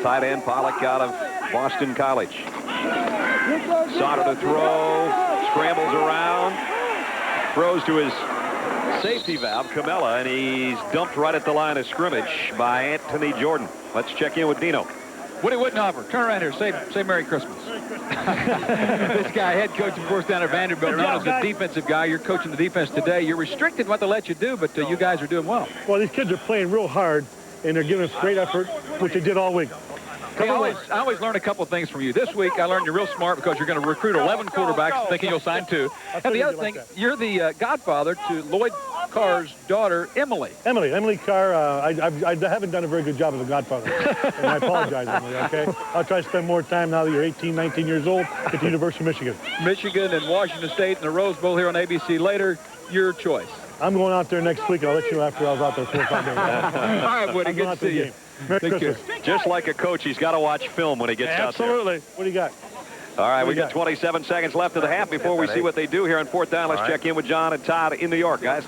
Tight end Pollock out of Boston College. Sauter to throw, scrambles around, throws to his safety valve, Camella, and he's dumped right at the line of scrimmage by Anthony Jordan. Let's check in with Dino. Woody Wittenhofer, turn around here. Say Merry Christmas. This guy, head coach, of course, down at Vanderbilt, known as the defensive guy. You're coaching the defense today. You're restricted what they let you do, but you guys are doing well. Well, these kids are playing real hard, and they're giving us great effort, which they did all week. Hey, I always learn a couple things from you. This week, I learned you're real smart because you're going to recruit 11 quarterbacks thinking you'll sign 2. And the other thing, you're the godfather to Lloyd Carr's daughter, Emily. Emily Carr, I haven't done a very good job as a godfather, and I apologize, Emily, okay? I'll try to spend more time now that you're 18, 19 years old at the University of Michigan. Michigan and Washington State and the Rose Bowl here on ABC later. Your choice. I'm going out there next week, and I'll let you know after I was out there 4 or 5 days. All right, Woody, good to see you. Merry Christmas. Just like a coach, he's got to watch film when he gets out there. Absolutely. What do you got? All right, we got 27 seconds left of the half before we see what they do here on 4th down. Let's check in with John and Todd in New York, guys.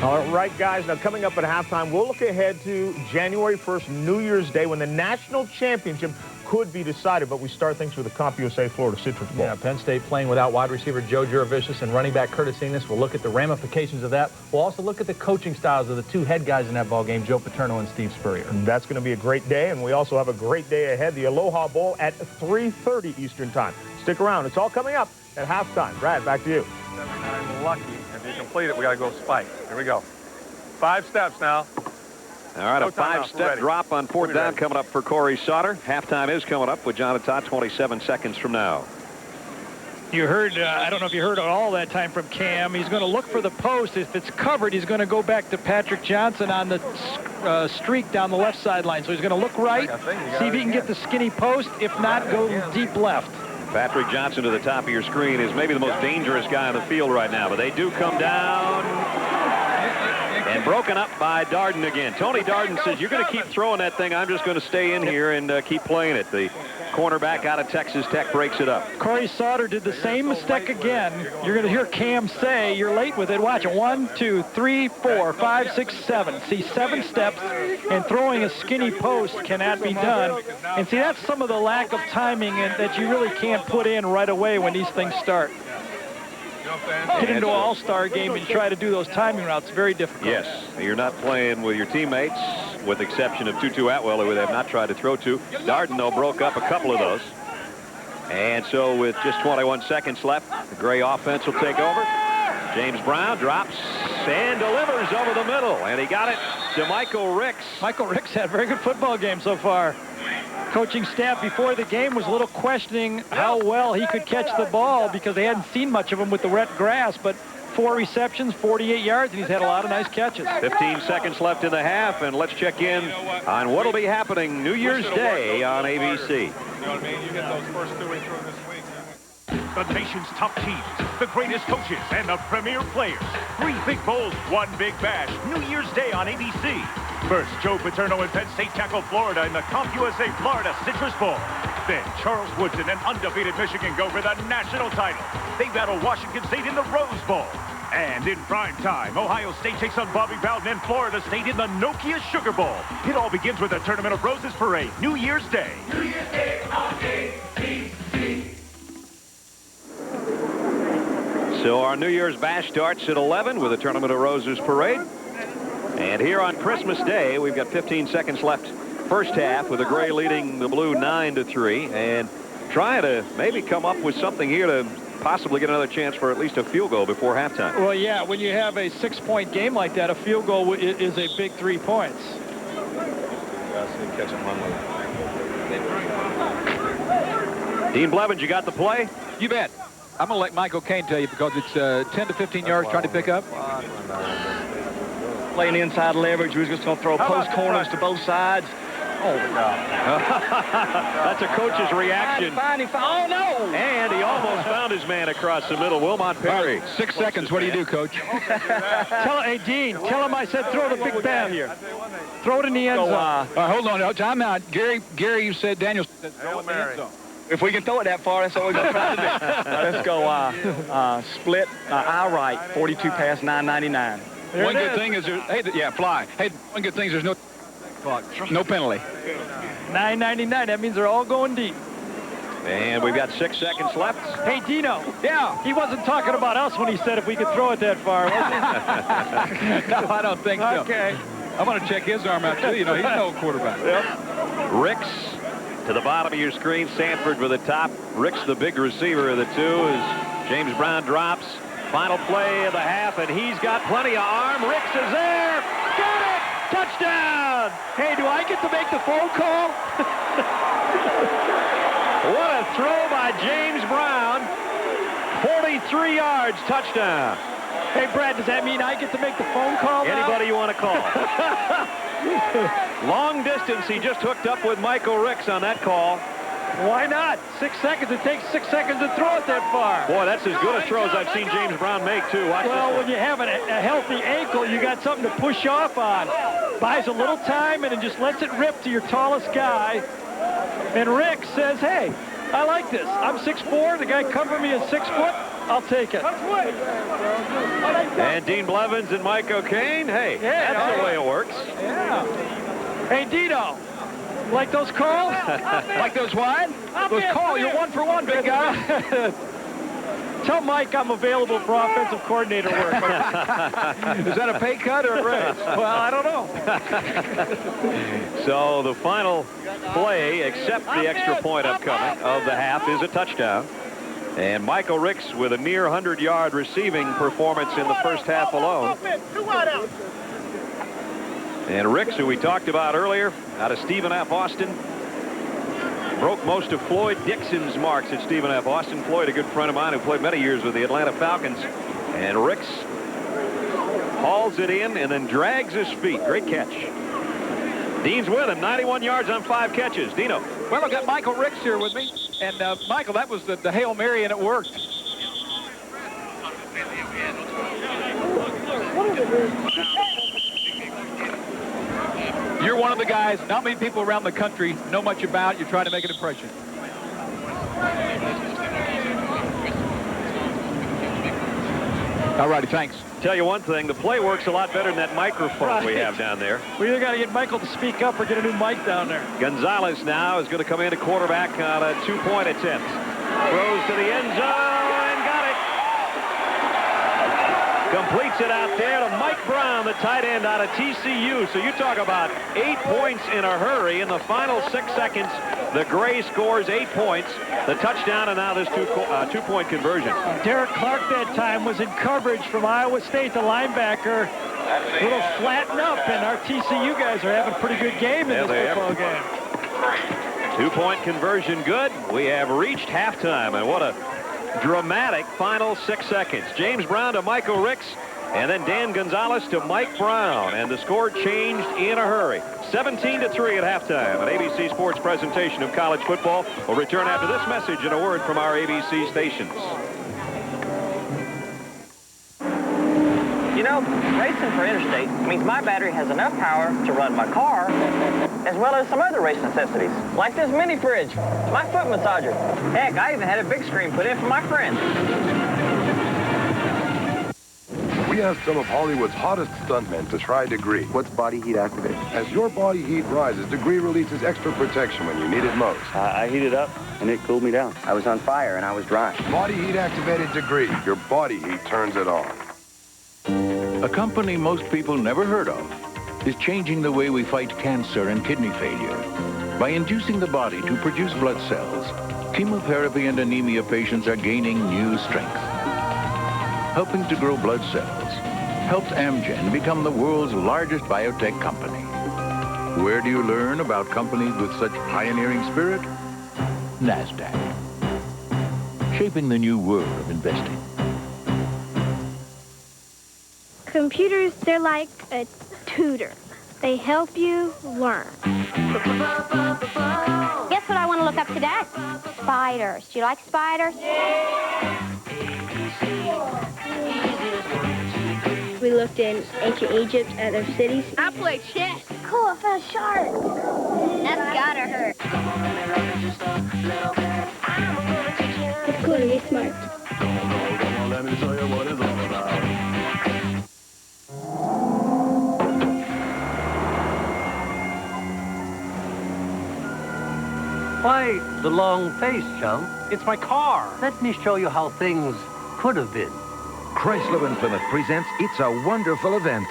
All right, guys. Now, coming up at halftime, we'll look ahead to January 1st, New Year's Day, when the national championship could be decided, but we start things with the CompUSA Florida Citrus Bowl. Yeah, Penn State playing without wide receiver Joe Juravicius and running back Curtis Enos. We'll look at the ramifications of that. We'll also look at the coaching styles of the 2 head guys in that ball game, Joe Paterno and Steve Spurrier. And that's going to be a great day, and we also have a great day ahead, the Aloha Bowl at 3:30 Eastern Time. Stick around. It's all coming up at halftime. Brad, back to you. 79 lucky. If you complete it, we got to go spike. Here we go. 5 steps now. All right, a 5-step drop on 4th down coming up for Corey Sauter. Halftime is coming up with John and Todd 27 seconds from now. You heard, I don't know if you heard all that time from Cam. He's going to look for the post. If it's covered, he's going to go back to Patrick Johnson on the streak down the left sideline. So he's going to look right, see if he can get the skinny post. If not, go deep left. Patrick Johnson to the top of your screen is maybe the most dangerous guy on the field right now, but they do come down. And broken up by Darden again. Tony Darden says, you're going to keep throwing that thing. I'm just going to stay in here and keep playing it. The cornerback out of Texas Tech breaks it up. Corey Sauter did the same mistake again. You're going to hear Cam say, you're late with it. Watch it. 1, 2, 3, 4, 5, 6, 7. See, 7 steps, and throwing a skinny post cannot be done. And see, that's some of the lack of timing that you really can't put in right away when these things start. Get into an all-star game and try to do those timing routes. Very difficult. Yes, you're not playing with your teammates, with the exception of Tutu Atwell, who they have not tried to throw to. Darden, though, broke up a couple of those. And so with just 21 seconds left, the Gray offense will take over. James Brown drops and delivers over the middle. And he got it to Michael Ricks. Michael Ricks had a very good football game so far. Coaching staff before the game was a little questioning how well he could catch the ball because they hadn't seen much of him with the wet grass, but 4 receptions, 48 yards, and he's had a lot of nice catches. 15 seconds left in the half, and let's check in on what will be happening New Year's Day on ABC. You know what I mean? You get those first 2 weeks through this week. The nation's top teams, the greatest coaches, and the premier players. 3 big bowls, 1 big bash. New Year's Day on ABC. First, Joe Paterno and Penn State tackle Florida in the CompUSA Florida Citrus Bowl. Then, Charles Woodson and undefeated Michigan go for the national title. They battle Washington State in the Rose Bowl. And in prime time, Ohio State takes on Bobby Bowden and Florida State in the Nokia Sugar Bowl. It all begins with the Tournament of Roses Parade, New Year's Day. New Year's Day on ABC. So our New Year's Bash starts at 11 with a Tournament of Roses parade. And here on Christmas Day, we've got 15 seconds left. First half with the Gray leading the Blue 9-3 and trying to maybe come up with something here to possibly get another chance for at least a field goal before halftime. Well, yeah, when you have a 6-point game like that, a field goal is a big 3 points. Dean Blevins, you got the play? You bet. I'm going to let Michael Kane tell you because it's 10 to 15 yards trying to pick up. Playing inside leverage. We're just going to throw post corners to both sides. Oh, that's a coach's reaction. Oh, no! And he almost found his man across the middle, Wilmot Perry. 6 seconds. What do you do, Coach? Hey, Dean, tell him I said throw the big band here. Throw it in the end zone. All right, hold on. Time out. Gary, you said Daniel said throw it in the end zone. If we can throw it that far, that's what we're going to try to do. Let's go split eye right, 42 past 999. One good thing is, fly. Hey, one good thing is there's no penalty. 999. That means they're all going deep. And we've got 6 seconds left. Hey, Dino. Yeah. He wasn't talking about us when he said if we could throw it that far, was he? No, I don't think so. Okay. I'm going to check his arm out, too. You know, he's no quarterback. Yep. Ricks to the bottom of your screen. Sanford with the top. Ricks, the big receiver of the two, as James Brown drops. Final play of the half, and he's got plenty of arm. Ricks is there. Got it! Touchdown! Hey, do I get to make the phone call? What a throw by James Brown. 43 yards, touchdown. Hey, Brad, does that mean I get to make the phone call now? Anybody you want to call. Long distance, he just hooked up with Michael Ricks on that call. Why not? 6 seconds. It takes 6 seconds to throw it that far. Boy, that's as good a throw as I've seen James Brown make, too. Watch well, when you have a healthy ankle, you got something to push off on. Buys a little time and then just lets it rip to your tallest guy. And Rick says, hey, I like this. I'm 6'4". The guy covering me is 6 foot. I'll take it. And Dean Blevins and Mike O'Kane. Hey, that's the way it works. Yeah. Hey, Dino. Like those calls? Like those what? Those calls. You're 1 for 1, big guy. Tell Mike I'm available for offensive coordinator work. Is that a pay cut or a raise? Well, I don't know. So the final play, except the extra point upcoming of the half, is a touchdown. And Michael Ricks with a near 100-yard receiving performance in the first half alone. And Ricks, who we talked about earlier, out of Stephen F. Austin, broke most of Floyd Dixon's marks at Stephen F. Austin. Floyd, a good friend of mine who played many years with the Atlanta Falcons. And Ricks hauls it in and then drags his feet. Great catch. Dean's with him, 91 yards on 5 catches. Dino. Well, I've got Michael Ricks here with me. And, Michael, that was the Hail Mary, and it worked. You're one of the guys not many people around the country know much about. You're trying to make an impression. All righty, thanks. Tell you one thing, the play works a lot better than that microphone we have down there. We either got to get Michael to speak up or get a new mic down there. Gonzalez now is going to come in at quarterback on a 2-point attempt. Throws to the end zone and got it. Completes it out there to Mike Brown, the tight end out of TCU. So you talk about 8 points in a hurry. In the final 6 seconds, the Gray scores 8 points. The touchdown, and now this two-point conversion. Derek Clark that time was in coverage from Iowa State, the linebacker. A little flatten up, and our TCU guys are having a pretty good game in this football game. 2-point conversion good. We have reached halftime, and what a dramatic final 6 seconds. James Brown to Michael Ricks, and then Dan Gonzalez to Mike Brown, and the score changed in a hurry. 17-3 at halftime. An ABC Sports presentation of college football will return after this message and a word from our ABC stations. You know, racing for interstate means my battery has enough power to run my car, as well as some other race necessities, like this mini fridge, my foot massager. Heck, I even had a big screen put in for my friend. We asked some of Hollywood's hottest stuntmen to try Degree. What's body heat activated? As your body heat rises, Degree releases extra protection when you need it most. I heated up, and it cooled me down. I was on fire, and I was dry. Body heat activated Degree. Your body heat turns it on. A company most people never heard of is changing the way we fight cancer and kidney failure. By inducing the body to produce blood cells, chemotherapy and anemia patients are gaining new strength. Helping to grow blood cells helped Amgen become the world's largest biotech company. Where do you learn about companies with such pioneering spirit? NASDAQ. Shaping the new world of investing. Computers, they're like a tutor. They help you learn. Guess what I want to look up today? Spiders. Do you like spiders? We looked in ancient Egypt at their cities. I played chess. Cool, I found a shark. That's gotta hurt. It's cool to be smart. Let me show you what it's all about. Why the long face, chum? It's my car. Let me show you how things could have been. Chrysler and Plymouth presents It's a Wonderful Event.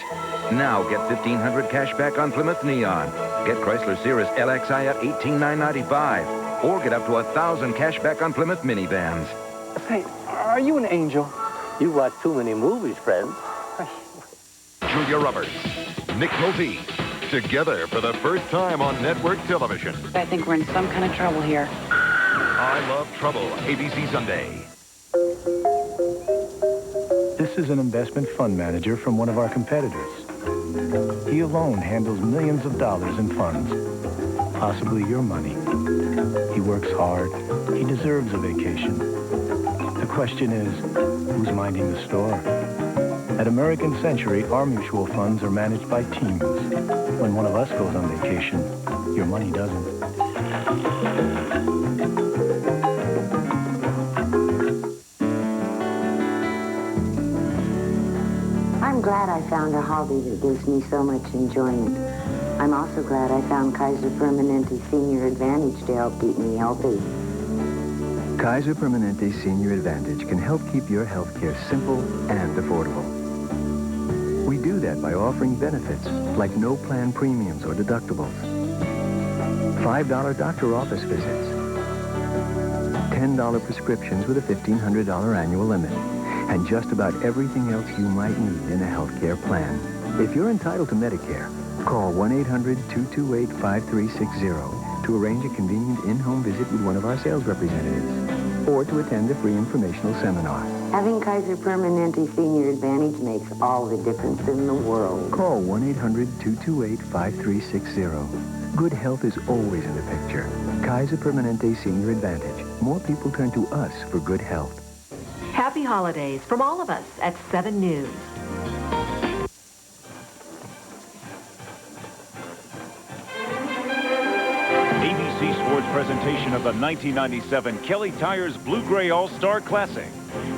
Now get $1,500 cash back on Plymouth Neon. Get Chrysler Cirrus LXI at $18,995. Or get up to $1,000 cash back on Plymouth minivans. Say, are you an angel? You watch too many movies, friend. Julia Roberts, Nick Nolte, together for the first time on network television. I think we're in some kind of trouble here. I Love Trouble, ABC Sunday. This is an investment fund manager from one of our competitors. He alone handles millions of dollars in funds, possibly your money. He works hard. He deserves a vacation. The question is, who's minding the store? At American Century, our mutual funds are managed by teams. When one of us goes on vacation, your money doesn't. I'm glad I found a hobby that gives me so much enjoyment. I'm also glad I found Kaiser Permanente Senior Advantage to help keep me healthy. Kaiser Permanente Senior Advantage can help keep your health care simple and affordable. We do that by offering benefits like no plan premiums or deductibles, $5 doctor office visits, $10 prescriptions with a $1,500 annual limit, and just about everything else you might need in a health care plan. If you're entitled to Medicare, call 1-800-228-5360 to arrange a convenient in-home visit with one of our sales representatives or to attend a free informational seminar. Having Kaiser Permanente Senior Advantage makes all the difference in the world. Call 1-800-228-5360. Good health is always in the picture. Kaiser Permanente Senior Advantage. More people turn to us for good health. Happy holidays from all of us at 7 News. ABC Sports presentation of the 1997 Kelly Tires Blue-Gray All-Star Classic.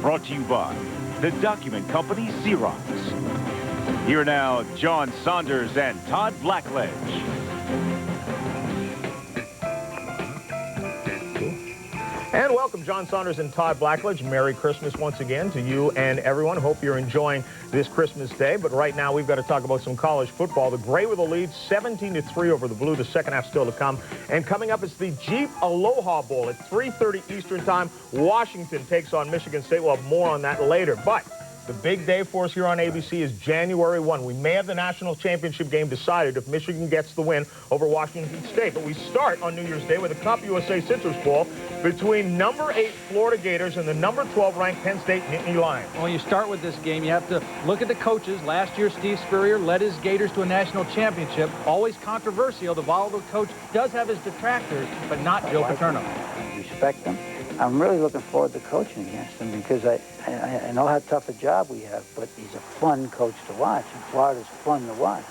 Brought to you by the document company Xerox. Here now, John Saunders and Todd Blackledge. And welcome, John Saunders and Todd Blackledge. Merry Christmas once again to you and everyone. Hope you're enjoying this Christmas day. But right now, we've got to talk about some college football. The Gray with a lead, 17-3 over the Blue. The second half still to come. And coming up is the Jeep Aloha Bowl at 3:30 Eastern Time. Washington takes on Michigan State. We'll have more on that later. But the big day for us here on ABC is January 1. We may have the national championship game decided if Michigan gets the win over Washington State. But we start on New Year's Day with a CompUSA Citrus Bowl between number 8 Florida Gators and the number 12 ranked Penn State Nittany Lions. Well, you start with this game, you have to look at the coaches. Last year, Steve Spurrier led his Gators to a national championship. Always controversial. The volatile coach does have his detractors, but not Joe Paterno. I respect them. I'm really looking forward to coaching against him because I know how tough a job we have, but he's a fun coach to watch, and Florida's fun to watch.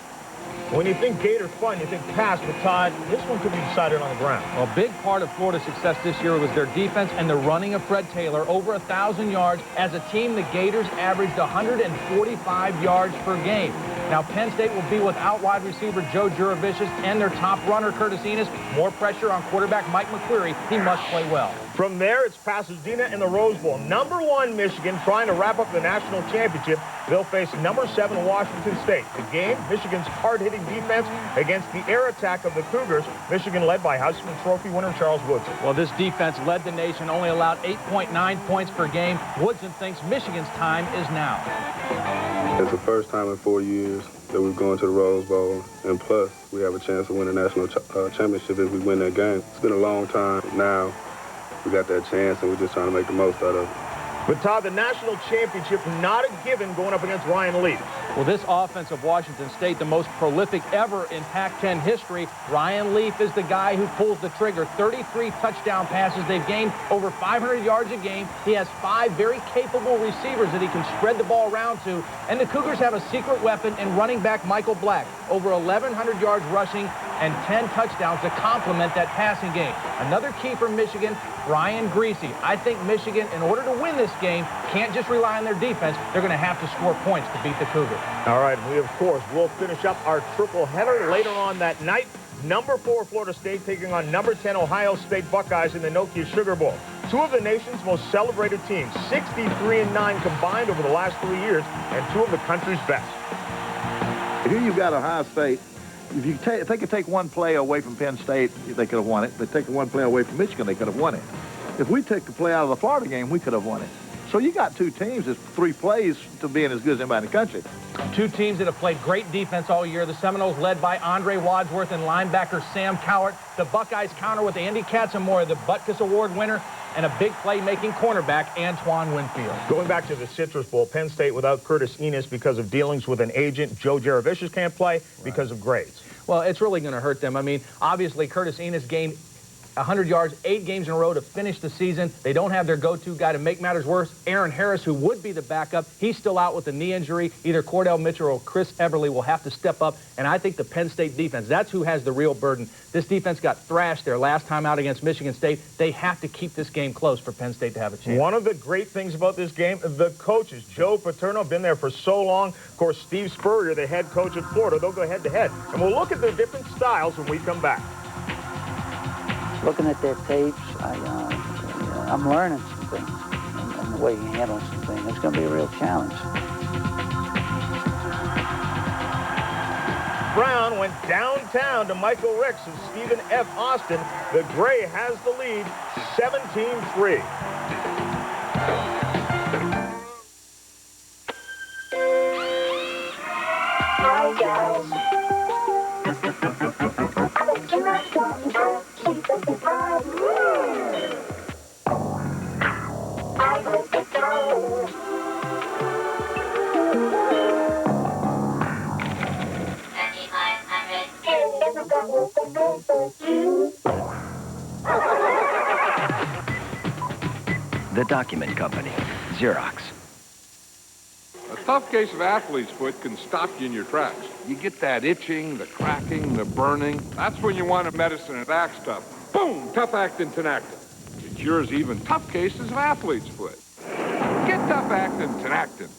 When you think Gator fun, you think pass, but Todd, this one could be decided on the ground. Well, a big part of Florida's success this year was their defense and the running of Fred Taylor, over 1,000 yards. As a team, the Gators averaged 145 yards per game. Now, Penn State will be without wide receiver Joe Juravicius and their top runner, Curtis Enis. More pressure on quarterback Mike McQueary. He must play well. From there, it's Pasadena in the Rose Bowl. Number 1 Michigan trying to wrap up the national championship. They'll face number 7 Washington State. The game, Michigan's hard-hitting defense against the air attack of the Cougars. Michigan led by Heisman Trophy winner Charles Woodson. Well, this defense led the nation, only allowed 8.9 points per game. Woodson thinks Michigan's time is now. It's the first time in 4 years that we've gone to the Rose Bowl, and plus we have a chance to win a national championship if we win that game. It's been a long time. Now we got that chance, and we're just trying to make the most out of it. But Todd, the national championship not a given going up against Ryan Leaf. Well, this offense of Washington State, the most prolific ever in Pac-10 history. Ryan Leaf is the guy who pulls the trigger. 33 touchdown passes. They've gained over 500 yards a game. He has 5 very capable receivers that he can spread the ball around to. And the Cougars have a secret weapon in running back Michael Black. Over 1,100 yards rushing and 10 touchdowns to complement that passing game. Another key for Michigan, Brian Griese. I think Michigan, in order to win this game, can't just rely on their defense. They're going to have to score points to beat the Cougars. All right, we, of course, will finish up our triple header later on that night. number 4 Florida State taking on number 10 Ohio State Buckeyes in the Nokia Sugar Bowl. Two of the nation's most celebrated teams, 63-9 combined over the last 3 years, and two of the country's best. Here you've got Ohio State. If they could take one play away from Penn State, they could have won it. If they take one play away from Michigan, they could have won it. If we took the play out of the Florida game, we could have won it. So you got two teams that's 3 plays to being as good as anybody in the country. Two teams that have played great defense all year. The Seminoles led by Andre Wadsworth and linebacker Sam Cowart. The Buckeyes counter with Andy Katzenmoyer, the Butkus Award winner, and a big play-making cornerback, Antoine Winfield. Going back to the Citrus Bowl, Penn State without Curtis Enis because of dealings with an agent. Joe Jaravicius can't play because of grades. Well, it's really going to hurt them. I mean, obviously, Curtis Enis gained 100 yards, 8 games in a row to finish the season. They don't have their go-to guy. To make matters worse, Aaron Harris, who would be the backup, he's still out with a knee injury. Either Cordell Mitchell or Chris Everly will have to step up, and I think the Penn State defense, that's who has the real burden. This defense got thrashed their last time out against Michigan State. They have to keep this game close for Penn State to have a chance. One of the great things about this game, the coaches. Joe Paterno, been there for so long. Of course, Steve Spurrier, the head coach at Florida. They'll go head-to-head, and we'll look at their different styles when we come back. Looking at their tapes, I'm learning some things and the way he handles some things. It's going to be a real challenge. Brown went downtown to Michael Ricks and Stephen F. Austin. The Gray has the lead, 17-3. The Document Company, Xerox. A tough case of athlete's foot can stop you in your tracks. You get that itching, the cracking, the burning. That's when you want a medicine at Axe Tough. Boom! Tough Actin Tinactin. It cures even tough cases of athlete's foot. Get Tough Actin Tinactin.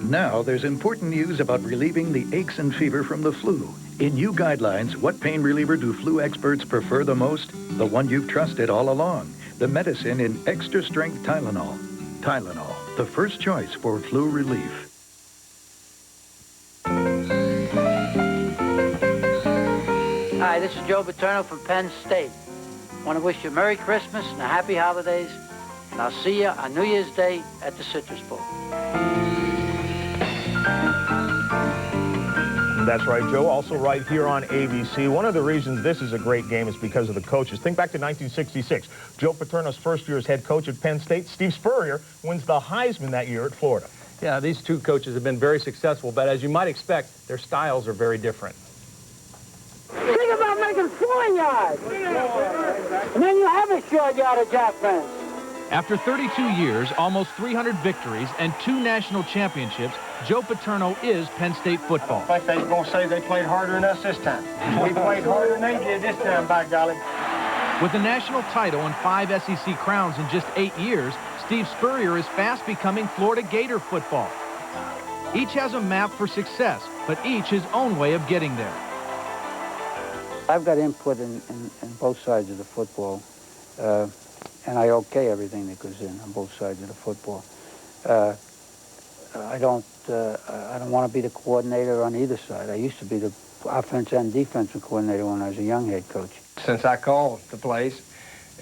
Now there's important news about relieving the aches and fever from the flu. In new guidelines, what pain reliever do flu experts prefer the most? The one you've trusted all along. The medicine in extra-strength Tylenol. Tylenol, the first choice for flu relief. Hi, this is Joe Paterno from Penn State. I want to wish you a Merry Christmas and a Happy Holidays, and I'll see you on New Year's Day at the Citrus Bowl. That's right, Joe. Also right here on ABC. One of the reasons this is a great game is because of the coaches. Think back to 1966. Joe Paterno's first year as head coach at Penn State. Steve Spurrier wins the Heisman that year at Florida. Yeah, these two coaches have been very successful, but as you might expect, their styles are very different. Think about making 4 yards, and then you have a short yardage offense. After 32 years, almost 300 victories, and 2 national championships, Joe Paterno is Penn State football. I think they're going to say they played harder than us this time. We played harder than they did this time, by golly. With a national title and 5 SEC crowns in just 8 years, Steve Spurrier is fast becoming Florida Gator football. Each has a map for success, but each his own way of getting there. I've got input in both sides of the football, and I okay everything that goes in on both sides of the football. I don't want to be the coordinator on either side. I used to be the offense and defensive coordinator when I was a young head coach. Since I call the plays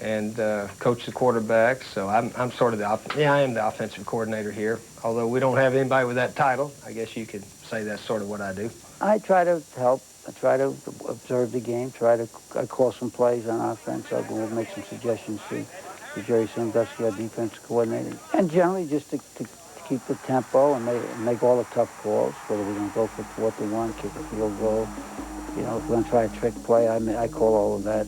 and coach the quarterbacks, so I'm sort of I am the offensive coordinator here. Although we don't have anybody with that title, I guess you could say that's sort of what I do. I try to help. I try to observe the game. I call some plays on offense. I'll go make some suggestions to Jerry Sandusky, our defensive coordinator, and generally just to keep the tempo and make all the tough calls, whether we're going to go for 4th and 1, kick a field goal. You know, if we're going to try a trick play, I call all of that.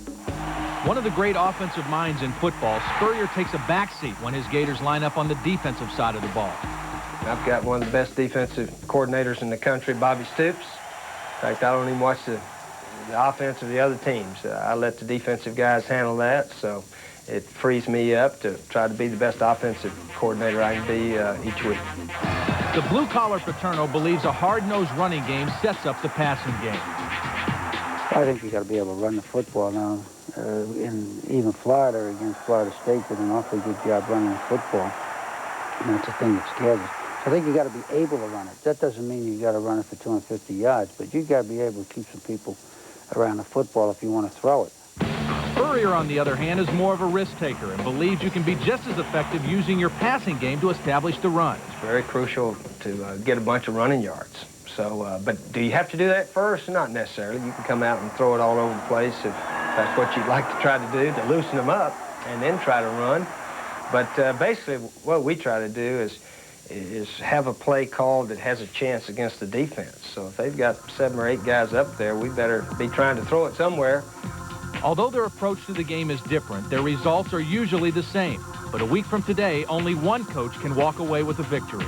One of the great offensive minds in football, Spurrier takes a backseat when his Gators line up on the defensive side of the ball. I've got one of the best defensive coordinators in the country, Bobby Stoops. In fact, I don't even watch the offense of the other teams. I let the defensive guys handle that, so it frees me up to try to be the best offensive coordinator I can be each week. The blue-collar Paterno believes a hard-nosed running game sets up the passing game. I think you got to be able to run the football now. In even Florida against Florida State did an awfully good job running the football. And that's the thing that scares us. So I think you got to be able to run it. That doesn't mean you got to run it for 250 yards, but you got to be able to keep some people around the football if you want to throw it. Spurrier, on the other hand, is more of a risk taker and believes you can be just as effective using your passing game to establish the run. It's very crucial to get a bunch of running yards. So, but do you have to do that first? Not necessarily. You can come out and throw it all over the place if that's what you'd like to try to do, to loosen them up and then try to run. But basically what we try to do is have a play called that has a chance against the defense. So if they've got 7 or 8 guys up there, we better be trying to throw it somewhere. Although their approach to the game is different, their results are usually the same. But a week from today, only one coach can walk away with a victory.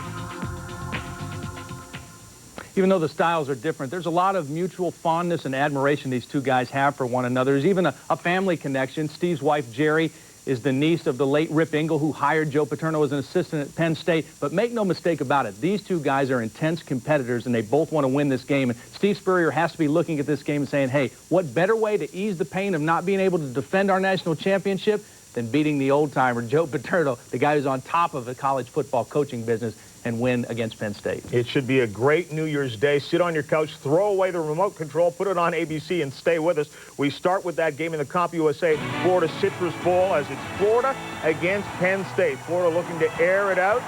Even though the styles are different, there's a lot of mutual fondness and admiration these two guys have for one another. There's even a family connection. Steve's wife, Jerry, is the niece of the late Rip Engel, who hired Joe Paterno as an assistant at Penn State. But make no mistake about it, these two guys are intense competitors, and they both want to win this game. And Steve Spurrier has to be looking at this game and saying, hey, what better way to ease the pain of not being able to defend our national championship than beating the old-timer, Joe Paterno, the guy who's on top of the college football coaching business, and win against Penn State. It should be a great New Year's Day. Sit on your couch, throw away the remote control, put it on ABC, and stay with us. We start with that game in the CompUSA Florida Citrus Bowl as it's Florida against Penn State. Florida looking to air it out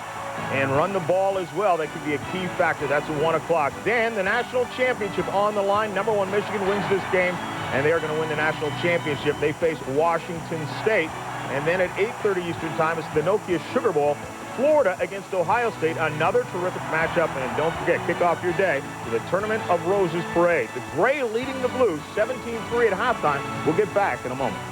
and run the ball as well. That could be a key factor. That's at 1 o'clock. Then the national championship on the line. Number 1 Michigan wins this game, and they are going to win the national championship. They face Washington State. And then at 8:30 Eastern Time, it's the Nokia Sugar Bowl. Florida against Ohio State, another terrific matchup. And don't forget, kick off your day with the Tournament of Roses Parade. The Gray leading the Blues 17-3 at halftime. We'll get back in a moment.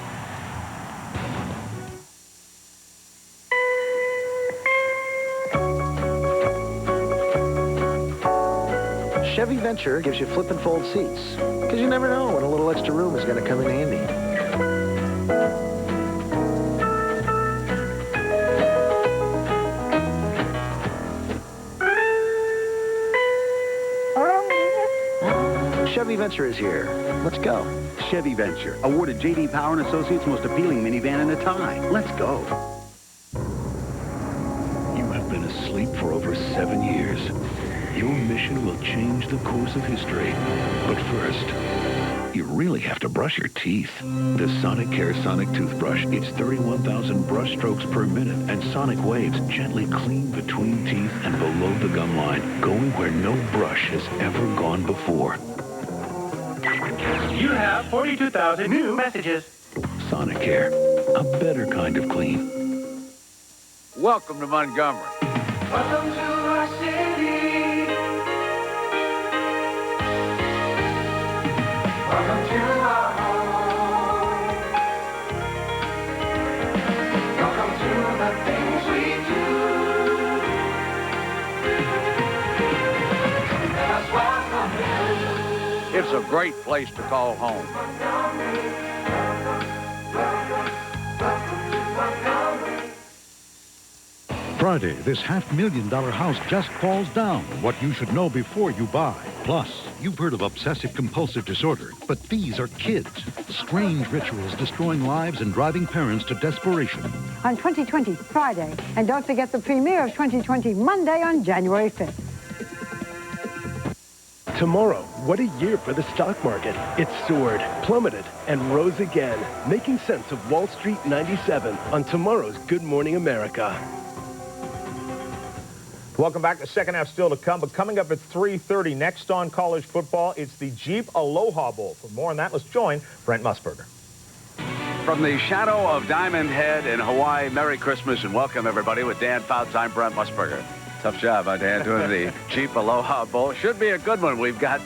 Chevy Venture gives you flip and fold seats, because you never know when a little extra room is going to come in handy. Chevy Venture is here. Let's go. Chevy Venture, awarded J.D. Power and Associates most appealing minivan in a tie. Let's go. You have been asleep for over 7 years. Your mission will change the course of history. But first, you really have to brush your teeth. The Sonicare Sonic Toothbrush. It's 31,000 brush strokes per minute, and Sonic Waves gently clean between teeth and below the gum line, going where no brush has ever gone before. You have 42,000 new messages. Sonicare, a better kind of clean. Welcome to Montgomery. Welcome to our city. Welcome to our home. Welcome to the things we do. Let us welcome you. It's a great place to call home. Friday, this $500,000 house just falls down. What you should know before you buy. Plus, you've heard of obsessive-compulsive disorder, but these are kids. Strange rituals destroying lives and driving parents to desperation. On 2020 Friday, and don't forget the premiere of 2020 Monday on January 5th. Tomorrow, what a year for the stock market. It soared, plummeted, and rose again, making sense of Wall Street 97 on tomorrow's Good Morning America. Welcome back. The second half still to come, but coming up at 3:30 next on college football, it's the Jeep Aloha Bowl. For more on that, let's join Brent Musburger. From the shadow of Diamond Head in Hawaii, Merry Christmas and welcome everybody with Dan Fouts. I'm Brent Musburger. Tough job, huh, Dan, doing the Jeep Aloha Bowl. Should be a good one. We've got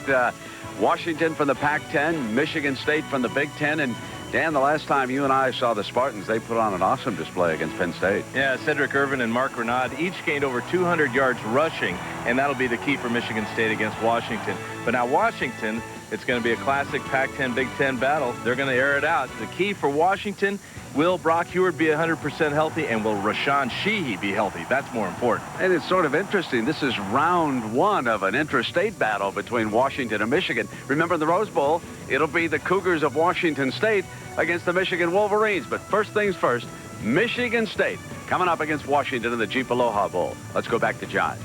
Washington from the Pac-10, Michigan State from the Big Ten, and Dan, the last time you and I saw the Spartans, they put on an awesome display against Penn State. Yeah, Cedric Irvin and Mark Renaud each gained over 200 yards rushing, and that'll be the key for Michigan State against Washington. But now Washington, it's going to be a classic Pac-10, Big Ten battle. They're going to air it out. The key for Washington will Brock Huard be 100% healthy, and will Rashawn Sheehy be healthy? That's more important. And it's sort of interesting. This is round one of an interstate battle between Washington and Michigan. Remember the Rose Bowl? It'll be the Cougars of Washington State against the Michigan Wolverines. But first things first, Michigan State coming up against Washington in the Jeep Aloha Bowl. Let's go back to John.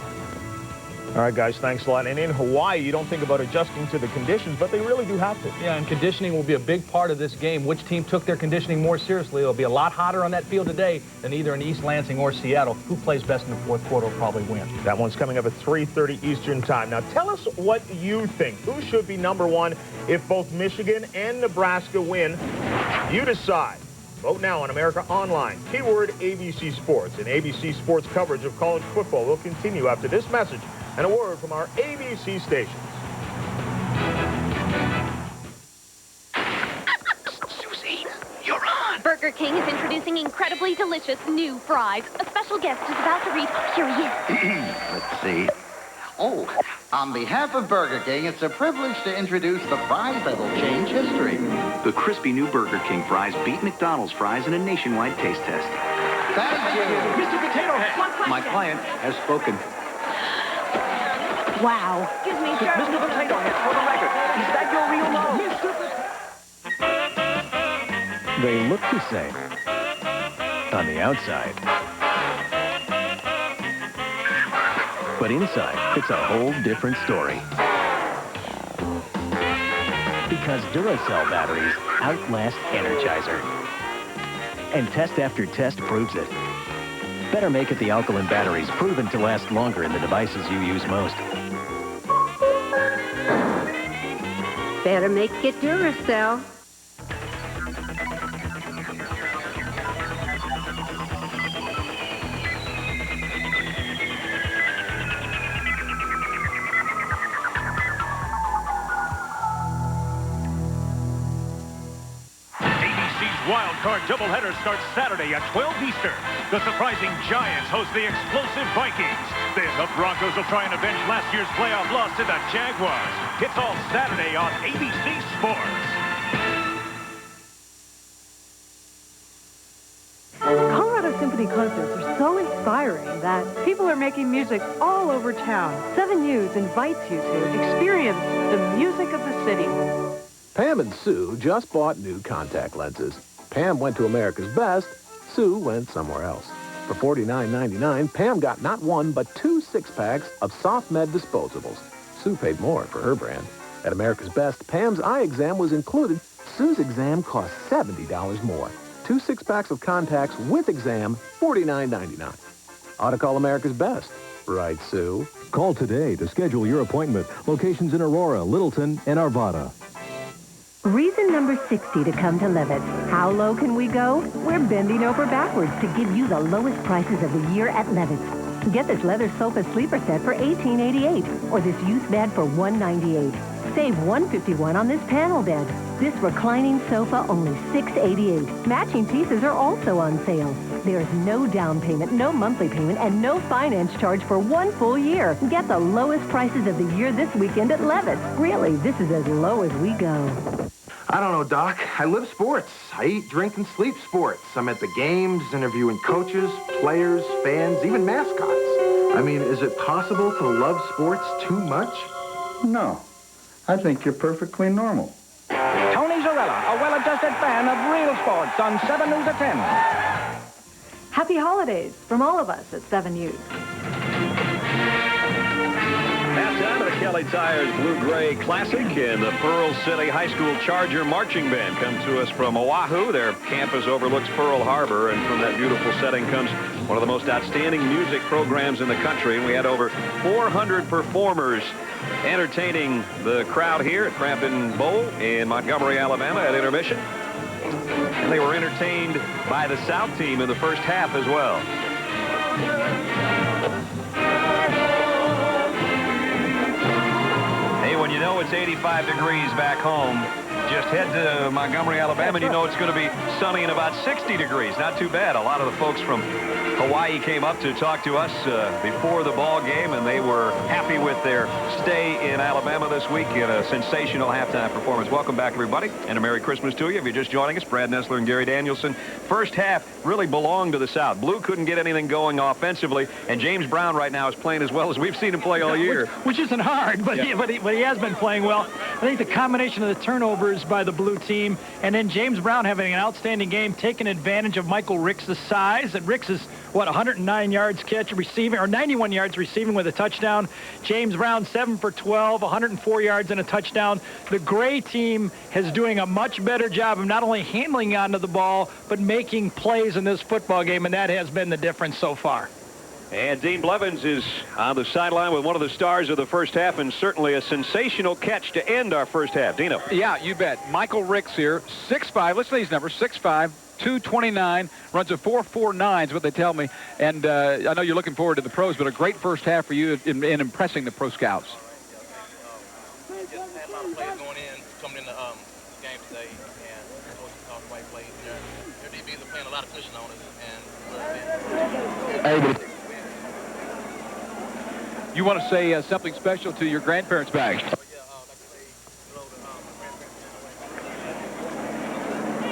All right, guys, thanks a lot. And in Hawaii, you don't think about adjusting to the conditions, but they really do have to. Yeah, and conditioning will be a big part of this game. Which team took their conditioning more seriously? It'll be a lot hotter on that field today than either in East Lansing or Seattle. Who plays best in the fourth quarter will probably win. That one's coming up at 3:30 Eastern Time. Now, tell us what you think. Who should be number one if both Michigan and Nebraska win? You decide. Vote now on America Online. Keyword ABC Sports. And ABC Sports coverage of college football will continue after this message and a word from our ABC stations. Susie, you're on. Burger King is introducing incredibly delicious new fries. A special guest is about to read. Here he is. Let's see. Oh, on behalf of Burger King, it's a privilege to introduce the fries that'll change history. The crispy new Burger King fries beat McDonald's fries in a nationwide taste test. Thank you. Mr. Potato Head. My client has spoken. Wow. Excuse me, sir. Mr. Potato Head, for the record, is that your real name? They look the same on the outside. But inside, it's a whole different story. Because Duracell batteries outlast Energizer. And test after test proves it. Better make it the alkaline batteries, proven to last longer in the devices you use most. Better make it Duracell. Wild Card doubleheader starts Saturday at 12 Eastern. The surprising Giants host the explosive Vikings. Then the Broncos will try and avenge last year's playoff loss to the Jaguars. It's all Saturday on ABC Sports. Colorado Symphony concerts are so inspiring that people are making music all over town. 7 News invites you to experience the music of the city. Pam and Sue just bought new contact lenses. Pam went to America's Best. Sue went somewhere else. For $49.99, Pam got not one, but 2 six-packs of SoftMed disposables. Sue paid more for her brand. At America's Best, Pam's eye exam was included. Sue's exam cost $70 more. 2 six-packs of contacts with exam, $49.99. Ought to call America's Best. Right, Sue? Call today to schedule your appointment. Locations in Aurora, Littleton, and Arvada. Reason number 60 to come to Levitt's. How low can we go? We're bending over backwards to give you the lowest prices of the year at Levitt's. Get this leather sofa sleeper set for $18.88 or this youth bed for $198. Save $151 on this panel bed. This reclining sofa only $688. Matching pieces are also on sale. There's no down payment, no monthly payment, and no finance charge for 1 full year. Get the lowest prices of the year this weekend at Levitt's. Really, this is as low as we go. I don't know, Doc. I live sports. I eat, drink, and sleep sports. I'm at the games, interviewing coaches, players, fans, even mascots. I mean, is it possible to love sports too much? No. I think you're perfectly normal. Tony Zarella, a well-adjusted fan of real sports on 7 News at 10. Happy holidays from all of us at 7 News. Halftime of the Kelly Tires Blue-Gray Classic, and the Pearl City High School Charger Marching Band come to us from Oahu. Their campus overlooks Pearl Harbor, and from that beautiful setting comes one of the most outstanding music programs in the country. And we had over 400 performers entertaining the crowd here at Crampton Bowl in Montgomery, Alabama at intermission. And they were entertained by the South team in the first half as well. Hey, when you know it's 85 degrees back home, Just head to Montgomery, Alabama, and you know it's going to be sunny and about 60 degrees. Not too bad. A lot of the folks from Hawaii came up to talk to us before the ball game, and they were happy with their stay in Alabama this week in a sensational halftime performance. Welcome back, everybody, and a Merry Christmas to you. If you're just joining us, Brad Nessler and Gary Danielson. First half really belonged to the South. Blue couldn't get anything going offensively, and James Brown right now is playing as well as we've seen him play all year. Which isn't hard, but, yeah. he has been playing well. I think the combination of the turnovers by the Blue team, and then James Brown having an outstanding game, taking advantage of Michael Ricks' size. And Ricks is, 109 yards receiving, or 91 yards receiving with a touchdown. James Brown, 7 for 12, 104 yards and a touchdown. The Gray team is doing a much better job of not only handling onto the ball, but making plays in this football game, and that has been the difference so far. And Dean Blevins is on the sideline with one of the stars of the first half, and certainly a sensational catch to end our first half. Dino. Yeah, you bet. Michael Ricks here, 6'5", listen to these numbers, 6'5", 229, runs a 4.49 is what they tell me. And I know you're looking forward to the pros, but a great first half for you in impressing the pro scouts. Had a lot of players going in, coming in the game today, and coaches talking about plays. Their DBs are playing a lot of cushion on us, and You want to say something special to your grandparents back?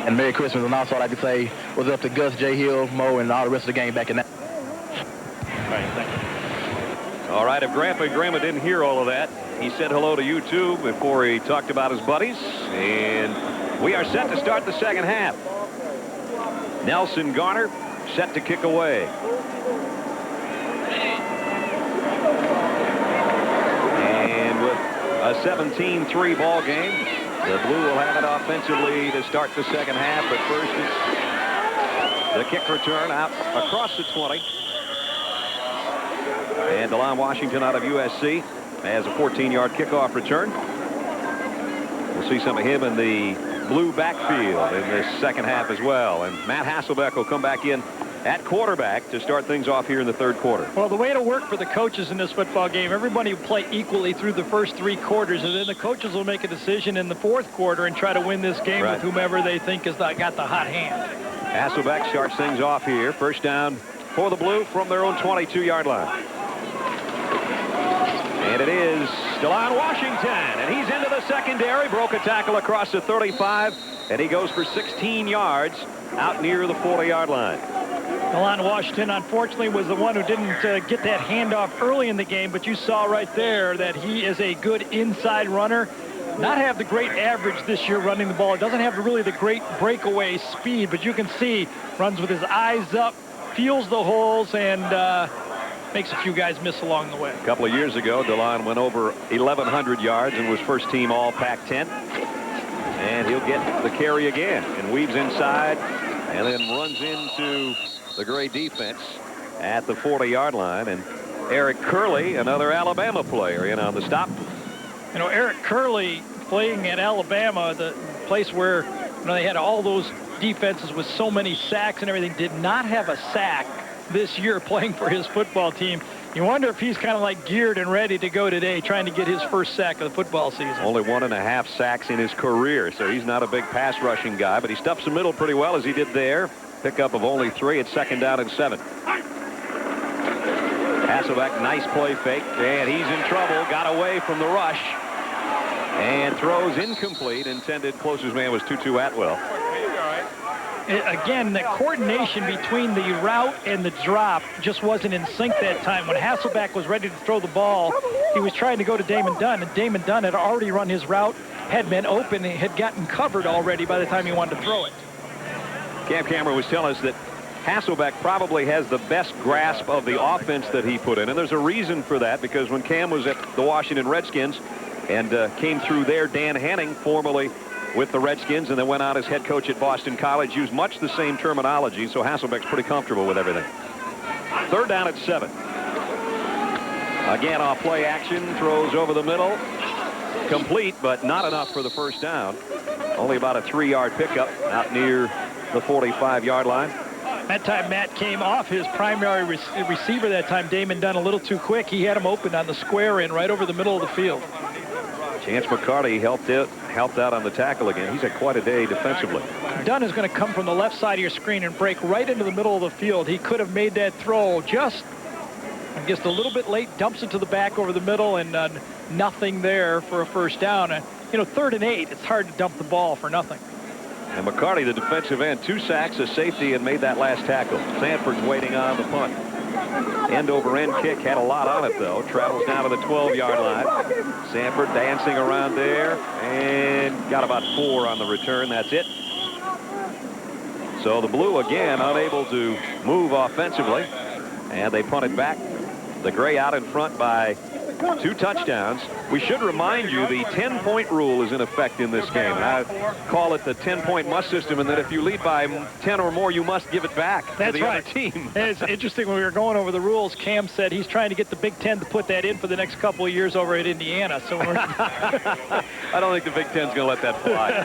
And Merry Christmas, and also I'd like to say was up to Gus, J. Hill, Mo, and all the rest of the game back in that. All right, thank you. All right, if Grandpa Grandma didn't hear all of that, he said hello to you too before he talked about his buddies. And we are set to start the second half. Nelson Garner set to kick away. And with a 17-3 ball game, the Blue will have it offensively to start the second half, but first it's the kick return out across the 20. And DeLon Washington out of USC has a 14-yard kickoff return. We'll see some of him in the Blue backfield in this second half as well. And Matt Hasselbeck will come back in at quarterback to start things off here in the third quarter. Well, the way it'll work for the coaches in this football game, everybody will play equally through the first 3 quarters, and then the coaches will make a decision in the fourth quarter and try to win this game with whomever they think has got the hot hand. Hasselbeck starts things off here. First down for the Blue from their own 22-yard line. And it is DeLon Washington, and he's into the secondary, broke a tackle across the 35, and he goes for 16 yards out near the 40-yard line. DeLon Washington, unfortunately, was the one who didn't get that handoff early in the game, but you saw right there that he is a good inside runner. Not have the great average this year running the ball. It doesn't have really the great breakaway speed, but you can see runs with his eyes up, feels the holes, and makes a few guys miss along the way. A couple of years ago, DeLon went over 1,100 yards and was first team all Pac-10. And he'll get the carry again and weaves inside and then runs into the Gray defense at the 40-yard line. And Eric Curley, another Alabama player, in on the stop. You know, Eric Curley playing at Alabama, the place where they had all those defenses with so many sacks and everything, did not have a sack this year playing for his football team. You wonder if he's kind of like geared and ready to go today, trying to get his first sack of the football season. Only 1.5 sacks in his career, so he's not a big pass rushing guy, but he stuffs the middle pretty well as he did there. Pickup of only 3 at second down and 7. Hasselbeck, nice play fake, and he's in trouble. Got away from the rush and throws incomplete. Intended closest man was Tutu Atwell. Again, the coordination between the route and the drop just wasn't in sync that time. When Hasselbeck was ready to throw the ball, he was trying to go to Damon Dunn, and Damon Dunn had already run his route, had been open, and had gotten covered already by the time he wanted to throw it. Cam Cameron was telling us that Hasselbeck probably has the best grasp of the offense that he put in, and there's a reason for that, because when Cam was at the Washington Redskins and came through there, Dan Henning, formerly with the Redskins, and then went out as head coach at Boston College, used much the same terminology, so Hasselbeck's pretty comfortable with everything. Third down at 7. Again, off play action, throws over the middle. Complete, but not enough for the first down. Only about a 3-yard pickup out near the 45-yard line. That time Matt came off his primary receiver that time, Damon Dunn, a little too quick. He had him open on the square end right over the middle of the field. Chance McCarty helped out on the tackle again. He's had quite a day defensively. Dunn is going to come from the left side of your screen and break right into the middle of the field. He could have made that throw just a little bit late, dumps it to the back over the middle, and nothing there for a first down. You know, 3rd and 8, it's hard to dump the ball for nothing. And McCarty, the defensive end, 2 sacks, a safety, and made that last tackle. Sanford's waiting on the punt. End-over-end kick, had a lot on it, though. Travels down to the 12-yard line. Sanford dancing around there, and got about 4 on the return. That's it. So the Blue, again, unable to move offensively, and they punt it back. The Gray out in front by 2 touchdowns. We should remind you the 10-point rule is in effect in this game. And I call it the 10-point must system, and that if you lead by 10 or more, you must give it back to the other team. It's interesting, when we were going over the rules, Cam said he's trying to get the Big Ten to put that in for the next couple of years over at Indiana. So we're I don't think the Big Ten's going to let that fly.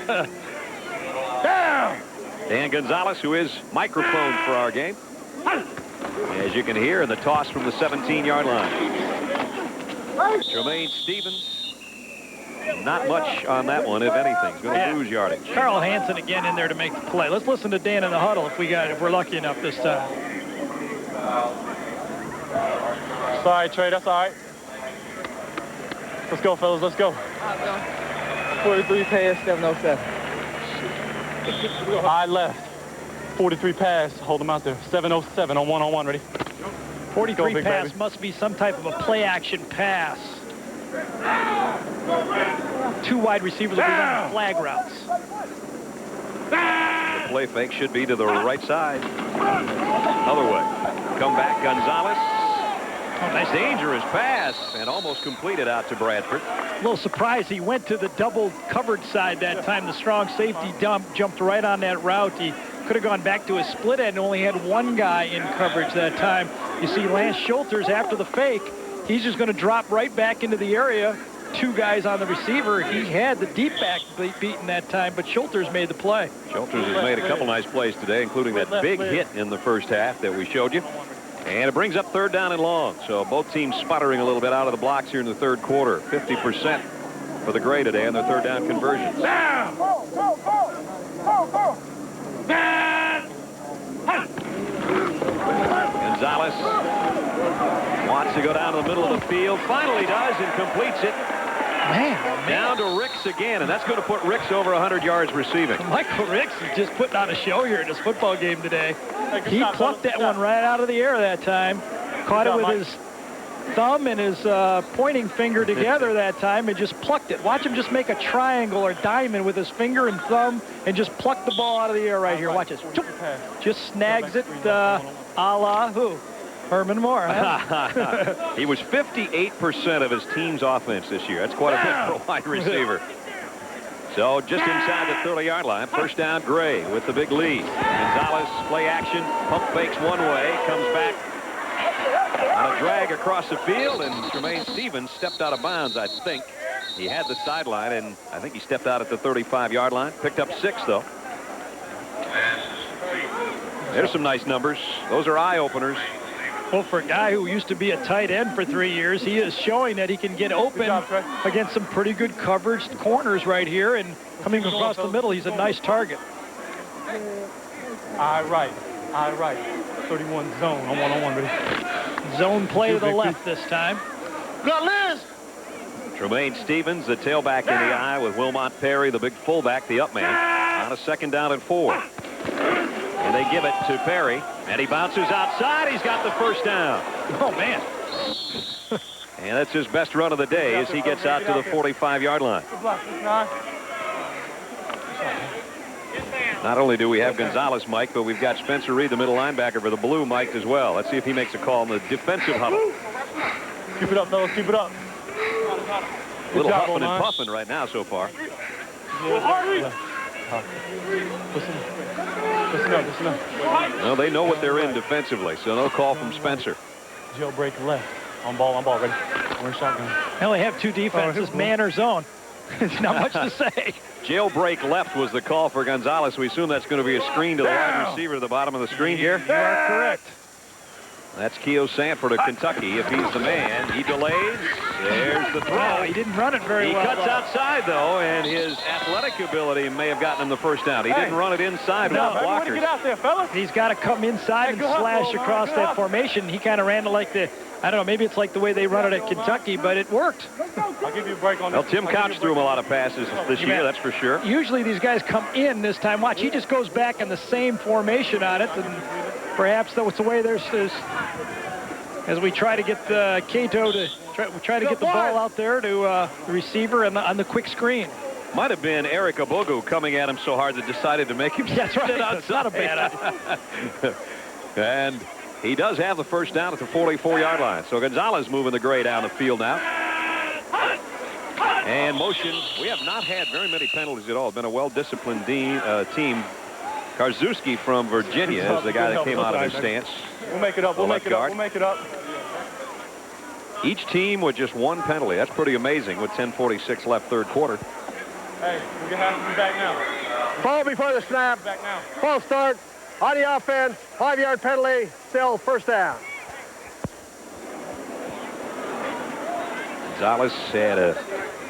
Dan Gonzalez, who is microphone for our game. As you can hear, in the toss from the 17-yard line. Jermaine Stevens, not much on that one, if anything. Going to lose yardage. Carl Hansen again in there to make the play. Let's listen to Dan in the huddle if we're lucky enough this time. Sorry, Trey, that's all right. Let's go, fellas, let's go. 43 pass, 707. I left. 43 pass, hold them out there. 707 on one-on-one, ready? 43 pass baby. Must be some type of a play-action pass. 2 wide receivers will be running flag routes. The play fake should be to the right side. Other way. Come back, Gonzalez. Nice dangerous pass, and almost completed out to Bradford. A little surprised he went to the double covered side that time. The strong safety jumped right on that route. He could have gone back to a split end and only had 1 guy in coverage that time. You see Lance Schulters after the fake. He's just going to drop right back into the area. 2 guys on the receiver. He had the deep back beaten that time, but Schulters made the play. Schulters has made a couple nice plays today, including that big hit in the first half that we showed you. And it brings up 3rd down and long. So both teams sputtering a little bit out of the blocks here in the 3rd quarter. 50% for the Gray today on their 3rd down conversions. Gonzalez wants to go down to the middle of the field. Finally does and completes it. Man. Down to Ricks again, and that's going to put Ricks over 100 yards receiving. Michael Ricks is just putting on a show here in this football game today. He plucked that one right out of the air that time. Caught it with his thumb and his pointing finger together that time and just plucked it. Watch him just make a triangle or diamond with his finger and thumb and just pluck the ball out of the air right here. Watch this. Just snags it a la who? Herman Moore. Huh? He was 58% of his team's offense this year. That's quite a bit for a wide receiver. So just inside the 30-yard line, first down, Gray with the big lead. Gonzalez, play action, pump fakes one way, comes back on a drag across the field, and Jermaine Stevens stepped out of bounds, I think. He had the sideline, and I think he stepped out at the 35-yard line. Picked up 6, though. There's some nice numbers. Those are eye-openers. Well, for a guy who used to be a tight end for 3 years, he is showing that he can get open against some pretty good coverage corners right here, and coming across the middle, he's a nice target. All right. 31 zone on one-on-one, ready? Zone play to the left this time. Got Liz! Tremaine Stevens, the tailback in the eye, with Wilmot Perry, the big fullback, the up man, on a 2nd down and 4. And they give it to Perry, and he bounces outside. He's got the first down. Oh, man. And that's his best run of the day as he gets out to the 45-yard line. Not only do we have Gonzalez mic'd, but we've got Spencer Reed, the middle linebacker for the Blue, mic'd as well. Let's see if he makes a call in the defensive huddle. Keep it up, fellas. Keep it up. A little huffing and puffing right now so far. Listen up. Well, they know what they're in defensively, so no call from Spencer. Jailbreak left. On ball, ready. We're in shotgun. They only have 2 defenses, man or zone. There's not much to say. Jailbreak left was the call for Gonzalez. We assume that's going to be a screen to the wide receiver at the bottom of the screen here. You are correct. That's Keo Sanford of Kentucky. If he's the man, he delays. There's the throw. Wow, he didn't run it very well. He cuts outside, though, and his athletic ability may have gotten him the first down. He didn't run it inside without blockers. Get out there, fellas. He's got to come inside and slash across that formation. He kind of ran it like the, I don't know, maybe it's like the way they run it at Kentucky, but it worked. I'll give you a break on Well, Tim Couch threw him a lot of passes this year, that's for sure. Usually these guys come in this time. Watch, he just goes back in the same formation on it, and perhaps that was the way there's as we try to get Cato to try to get the ball out there to the receiver on the quick screen. Might have been Eric Abogu coming at him so hard that decided to make him That's right. sit outside. That's not a bad idea. And he does have the first down at the 44-yard line. So Gonzalez moving the gray down the field now. And motion. We have not had very many penalties at all. It's been a well-disciplined team. Karczewski from Virginia is the guy that came out of his stance. We'll make it up. We'll make it up. We'll make it up. Each team with just one penalty. That's pretty amazing with 10:46 left, third quarter. Hey, we have to be back now. Ball before the snap. Back now. Ball start. On the offense. 5-yard penalty. Still first down. Gonzalez had a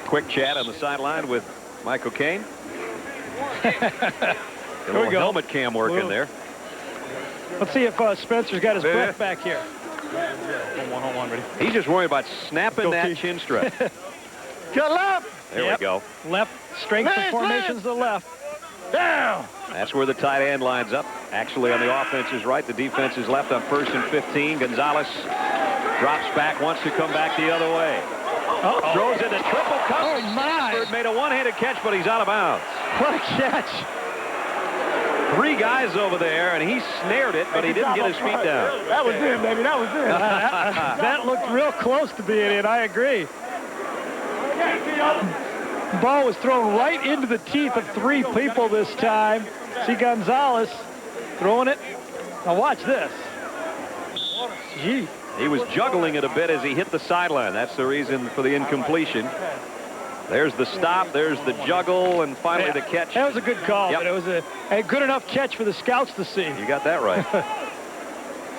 quick chat on the sideline with Michael Caine. A little helmet cam working there. Let's see if Spencer's got his breath back here. Hold on, ready? He's just worried about snapping that chin strap. Get left. There we go. Left, strength of formations to the left. Down. That's where the tight end lines up. Actually, on the offense is right. The defense is left on 1st and 15. Gonzalez drops back, wants to come back the other way. Throws into triple coverage. Stafford made a one-handed catch, but he's out of bounds. What a catch. 3 guys over there, and he snared it, but he didn't get his feet down. That was it, baby. That was it. That looked real close to being it. I agree. The ball was thrown right into the teeth of 3 people this time. See Gonzalez throwing it. Now watch this. Gee. He was juggling it a bit as he hit the sideline. That's the reason for the incompletion. There's the stop, there's the juggle, and finally the catch. That was a good call, but it was a good enough catch for the scouts to see. You got that right.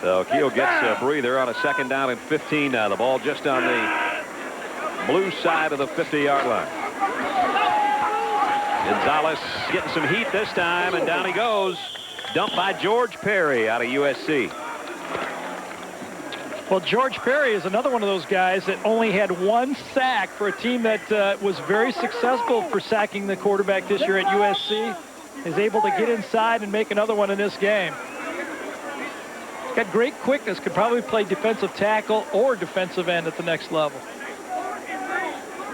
So Keo gets a breather on a 2nd down and 15 now. The ball just on the blue side of the 50-yard line. Gonzalez getting some heat this time, and down he goes. Dumped by George Perry out of USC. Well, George Perry is another one of those guys that only had 1 sack for a team that was very successful for sacking the quarterback this year at USC. Is able to get inside and make another one in this game. Got great quickness, could probably play defensive tackle or defensive end at the next level.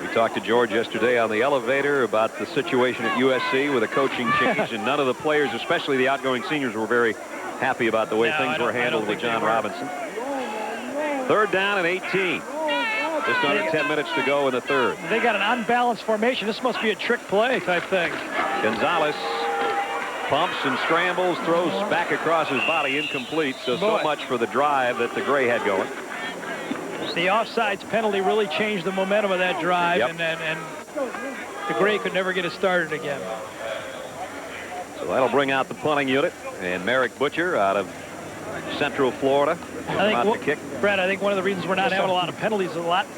We talked to George yesterday on the elevator about the situation at USC with a coaching change, and none of the players, especially the outgoing seniors, were very happy about the way things were handled with John Robinson. 3rd down and 18. Just under 10 minutes to go in the 3rd. They got an unbalanced formation. This must be a trick play type thing. Gonzalez pumps and scrambles, throws back across his body, incomplete. So much for the drive that the Gray had going. The offsides penalty really changed the momentum of that drive, and the Gray could never get it started again. So that'll bring out the punting unit, and Merrick Butcher out of Central Florida. Brad, I think one of the reasons we're not having a lot of penalties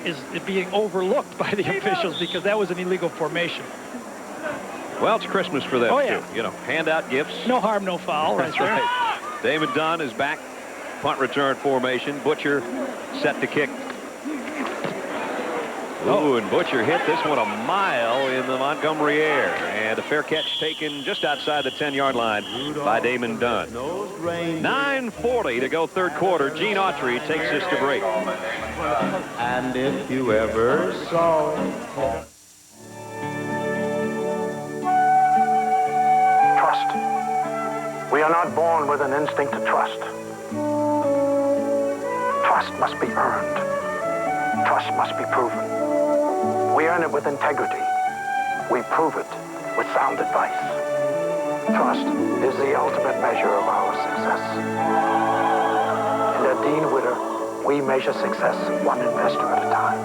is it being overlooked by the officials, because that was an illegal formation. Well, it's Christmas for them, too. You know, hand out gifts. No harm, no foul. That's right. David Dunn is back. Punt return formation. Butcher set to kick. Ooh, and Butcher hit this one a mile in the Montgomery air. And a fair catch taken just outside the 10-yard line by Damon Dunn. 9:40 to go 3rd quarter. Gene Autry takes us to break. And if you ever saw trust. We are not born with an instinct to trust. Trust must be earned. Trust must be proven. We earn it with integrity. We prove it with sound advice. Trust is the ultimate measure of our success. And at Dean Witter, we measure success 1 investor at a time.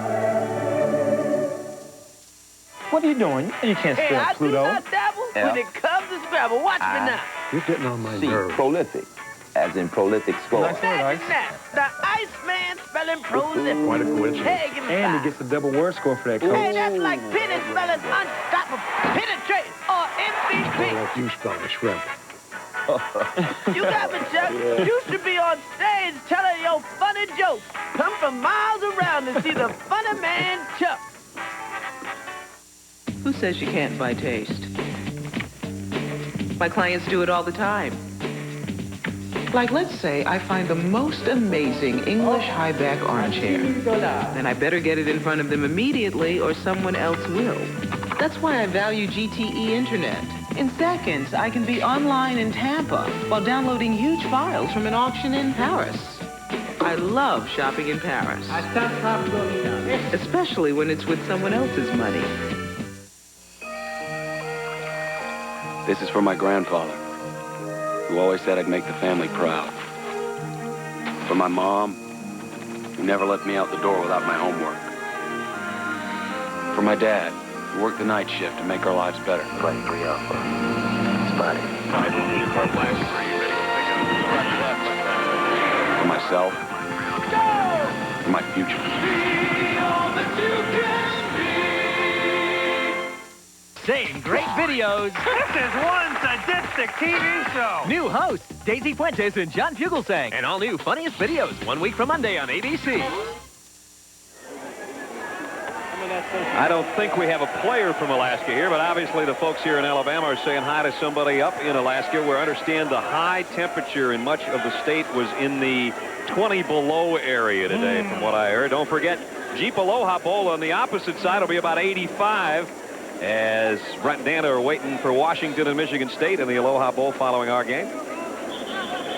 What are you doing? You can't spell Pluto. I do not dabble when it comes to Scrabble. Watch me now. You're getting on my nerves. Prolific. as in prolific score. Imagine that. The Iceman spelling prolific. Quite a coincidence. Hey, give me And five. he gets the double word score for that, Coach. Hey, that's like Penny spelling unstoppable. Penetrate or MVP. Like you spell the shrimp. You got me, Chuck. Yeah. You should be on stage telling your funny jokes. Come from miles around to see the funny man, Chuck. Who says you can't by taste? My clients do it all the time. Like, let's say I find the most amazing English high-back armchair. Then I better get it in front of them immediately or someone else will. That's why I value GTE Internet. In seconds, I can be online in Tampa while downloading huge files from an auction in Paris. I love shopping in Paris. Especially when it's with someone else's money. This is for my grandfather, who always said I'd make the family proud. For my mom, who never let me out the door without my homework. For my dad, who worked the night shift to make our lives better. 23 Alpha. Spotty. For myself. For my future. Saying great videos. This is one sadistic TV show. New hosts, Daisy Fuentes and John Fugelsang. And all new Funniest Videos, 1 week from Monday on ABC. I don't think we have a player from Alaska here, but obviously the folks here in Alabama are saying hi to somebody up in Alaska, where I understand the high temperature in much of the state was in the 20 below area today, from what I heard. Don't forget, Jeep Aloha Bowl on the opposite side will be about 85, as Brent and Dana are waiting for Washington and Michigan State in the Aloha Bowl following our game.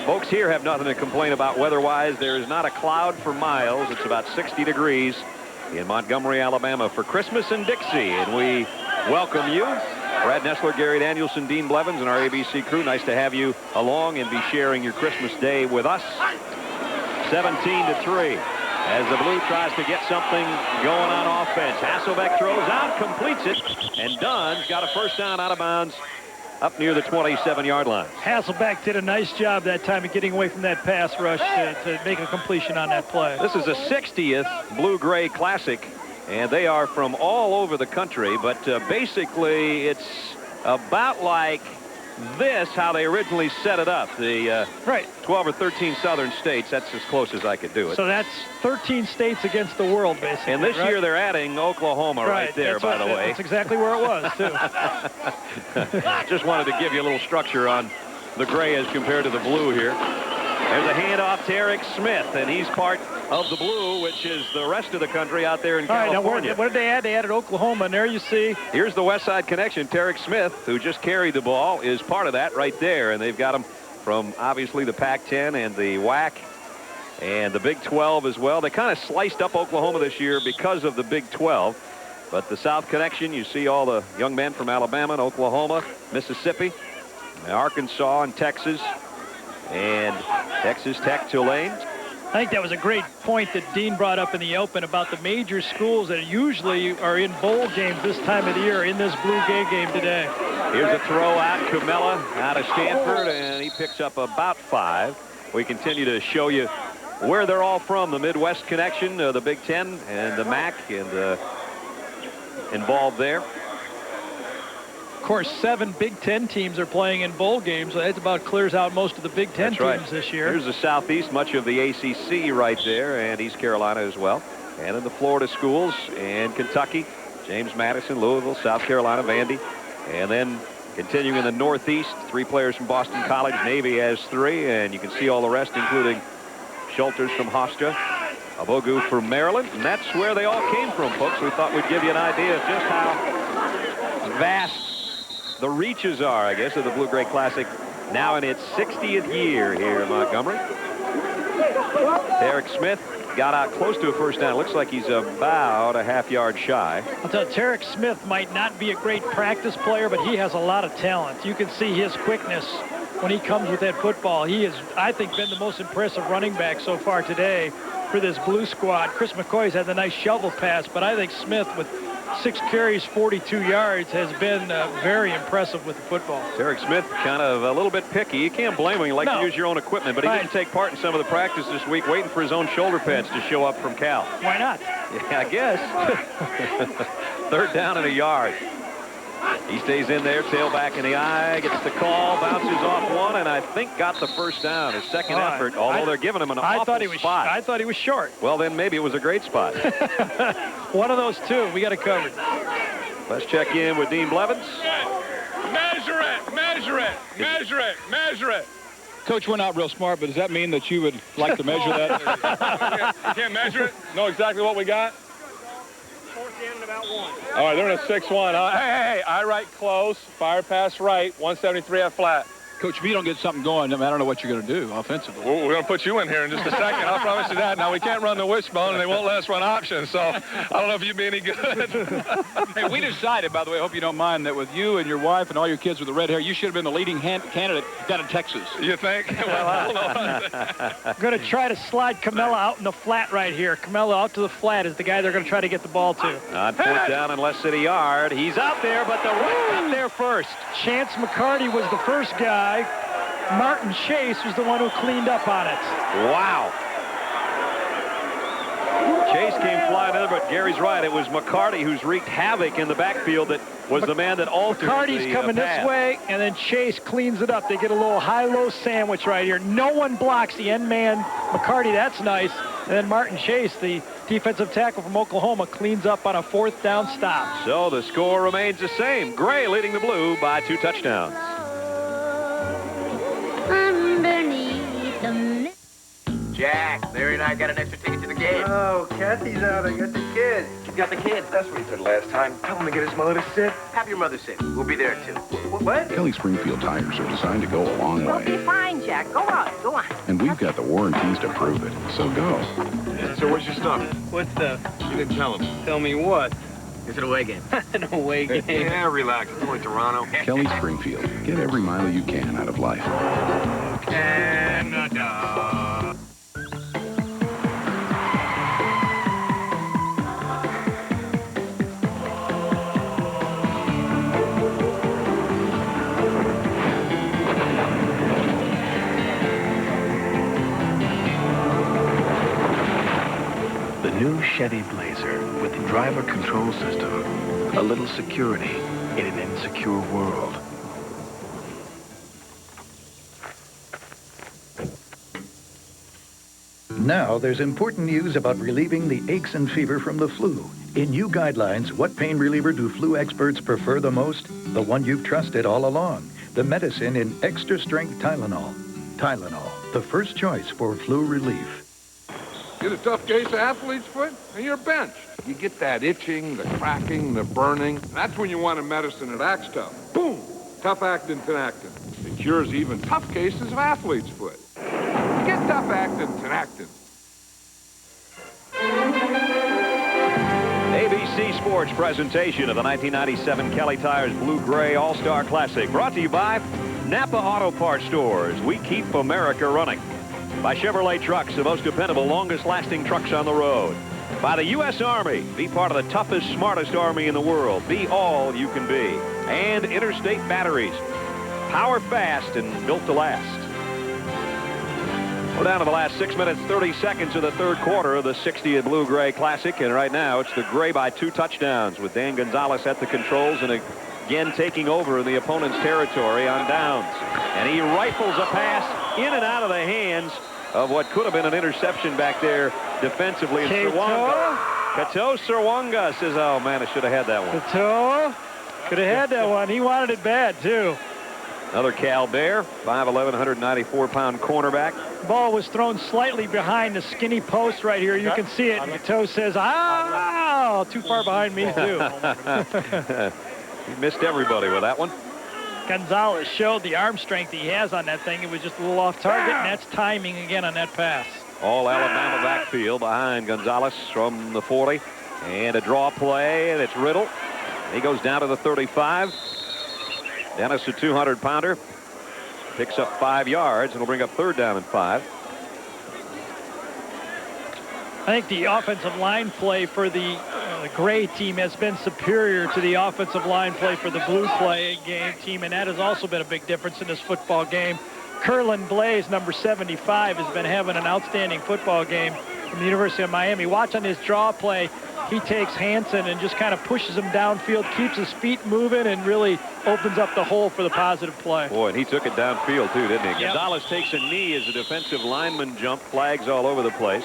Folks here have nothing to complain about weather-wise. There is not a cloud for miles. It's about 60 degrees in Montgomery, Alabama for Christmas in Dixie. And we welcome you, Brad Nessler, Gary Danielson, Dean Blevins, and our ABC crew. Nice to have you along and be sharing your Christmas day with us. 17-3 as the Blue tries to get something going on offense. Hasselbeck throws out, completes it, and Dunn's got a first down out of bounds up near the 27-yard line. Hasselbeck did a nice job that time of getting away from that pass rush to make a completion on that play. This is the 60th Blue-Gray Classic, and they are from all over the country, but basically it's about like this, how they originally set it up. The 12 or 13 southern states, that's as close as I could do it. So that's 13 states against the world, basically. And this year they're adding Oklahoma right there, by the way. That's exactly where it was, too. Just wanted to give you a little structure on the gray as compared to the blue here. There's a handoff to Eric Smith, and he's part of the blue, which is the rest of the country out there in California. Now what did they add? They added Oklahoma, and there you see. Here's the West Side connection. Tarek Smith, who just carried the ball, is part of that right there, and they've got him from obviously the Pac-10 and the WAC and the Big 12 as well. They kind of sliced up Oklahoma this year because of the Big 12, but the South connection, you see all the young men from Alabama and Oklahoma, Mississippi, Arkansas, and Texas, and Texas Tech, Tulane. I think that was a great point that Dean brought up in the open about the major schools that usually are in bowl games this time of the year in this Blue Gay game today. Here's a throw out, Camella out of Stanford, and he picks up about 5. We continue to show you where they're all from, the Midwest connection, the Big Ten and the MAC, and involved there. Of course, 7 Big Ten teams are playing in bowl games, so that about clears out most of the Big Ten teams this year. Here's the Southeast, much of the ACC right there, and East Carolina as well. And in the Florida schools and Kentucky, James Madison, Louisville, South Carolina, Vandy. And then continuing in the Northeast, 3 players from Boston College. Navy has 3, and you can see all the rest, including Schulters from Hofstra, Abogu from Maryland. And that's where they all came from, folks. We thought we'd give you an idea of just how vast the reaches are, I guess, of the Blue-Gray Classic, now in its 60th year here in Montgomery. Tarek Smith got out close to a first down. Looks like he's about a half-yard shy. I'll tell you, Tarek Smith might not be a great practice player, but he has a lot of talent. You can see his quickness when he comes with that football. He has, I think, been the most impressive running back so far today for this Blue squad. Chris McCoy's had the nice shovel pass, but I think Smith, with 6 carries, 42 yards has been very impressive with the football. Derek Smith kind of a little bit picky. You can't blame him. You like to use your own equipment, but he didn't take part in some of the practice this week, waiting for his own shoulder pads to show up from Cal. Why not? Yeah, I guess. 3rd down and a yard. He stays in there, tailback in the eye, gets the call, bounces off one, and I think got the first down. His second effort, although they're giving him an awful spot. I thought he was short. Well, then maybe it was a great spot. One of those two. We got it covered. Let's check in with Dean Blevins. Measure it, measure it, measure it, measure it. Coach went out real smart, but does that mean that you would like to measure that? You can't measure it? Know exactly what we got? 4th in about 1. All right, they're in a 6-1. Hey, eye right close, fire pass right, 173 at flat. Coach, if you don't get something going, I don't know what you're going to do offensively. We're going to put you in here in just a second. I'll promise you that. Now, we can't run the wishbone, and they won't let us run options, so I don't know if you'd be any good. Hey, we decided, by the way, I hope you don't mind, that with you and your wife and all your kids with the red hair, you should have been the leading candidate down in Texas. You think? Well, I don't know. I'm going to try to slide Camella out in the flat right here. Camella out to the flat is the guy they're going to try to get the ball to. On 4th down and less than a yard. He's out there, but the right got there first. Chance McCarty was the first guy. Martin Chase was the one who cleaned up on it. Wow. Chase came flying in, but Gary's right. It was McCarty who's wreaked havoc in the backfield that was the man that altered McCarty's coming this way, and then Chase cleans it up. They get a little high-low sandwich right here. No one blocks the end man. McCarty, that's nice. And then Martin Chase, the defensive tackle from Oklahoma, cleans up on a 4th down stop. So the score remains the same. Gray leading the Blue by 2 touchdowns. Jack, Larry and I got an extra ticket to the game. Oh, Kathy's out. I got the kid. You got the kid? That's what he said last time. Tell him to get his mother to sit. Have your mother sit. We'll be there, too. What? Kelly Springfield tires are designed to go a long We'll way. be fine, Jack. Go on, go on. And we've got the warranties to prove it. So go. So where's your stuff? What stuff? You didn't tell him. Tell me what? It's an away game. An away game. Yeah, relax. It's only Toronto. Kelly Springfield. Get every mile you can out of life. Canada. The new Chevy Blazer with the driver control system. A little security in an insecure world. Now there's important news about relieving the aches and fever from the flu. In new guidelines, what pain reliever do flu experts prefer the most? The one you've trusted all along. The medicine in extra-strength Tylenol. Tylenol, the first choice for flu relief. Get a tough case of athlete's foot, and you're benched. You get that itching, the cracking, the burning. That's when you want a medicine that acts tough. Boom! Tough Actin Tinactin. It cures even tough cases of athlete's foot. Get Tough Actin Tinactin. ABC Sports presentation of the 1997 Kelly Tires Blue-Gray All-Star Classic. Brought to you by Napa Auto Parts Stores. We keep America running. By Chevrolet Trucks, the most dependable, longest-lasting trucks on the road. By the U.S. Army. Be part of the toughest, smartest Army in the world. Be all you can be. And Interstate Batteries. Power fast and built to last. We're down to the last 6 minutes, 30 seconds of the third quarter of the 60th Blue-Gray Classic. And right now, it's the Gray by 2 touchdowns with Dan Gonzalez at the controls and again taking over in the opponent's territory on downs. And he rifles a pass in and out of the hands of what could have been an interception back there defensively. And Cato Serwanga says, oh, man, I should have had that one. Cato could have had that one. He wanted it bad, too. Another Cal Bear, 5'11", 194-pound cornerback. Ball was thrown slightly behind the skinny post right here. You can see it. And Cato says, "Ah, too far behind me, too." He missed everybody with that one. Gonzalez showed the arm strength he has on that thing. It was just a little off target, and that's timing again on that pass. All Alabama backfield behind Gonzalez from the 40. And a draw play, and it's Riddle. He goes down to the 35. Dennis, a 200-pounder, picks up 5 yards, and will bring up 3rd down and 5. I think the offensive line play for the the Gray team has been superior to the offensive line play for the Blue game team, and that has also been a big difference in this football game. Curlin Blaze, number 75, has been having an outstanding football game from the University of Miami. Watch on his draw play, he takes Hansen and just kind of pushes him downfield, keeps his feet moving, and really opens up the hole for the positive play. Boy, and he took it downfield, too, didn't he? Yep. Gonzalez takes a knee as a defensive lineman jump, flags all over the place.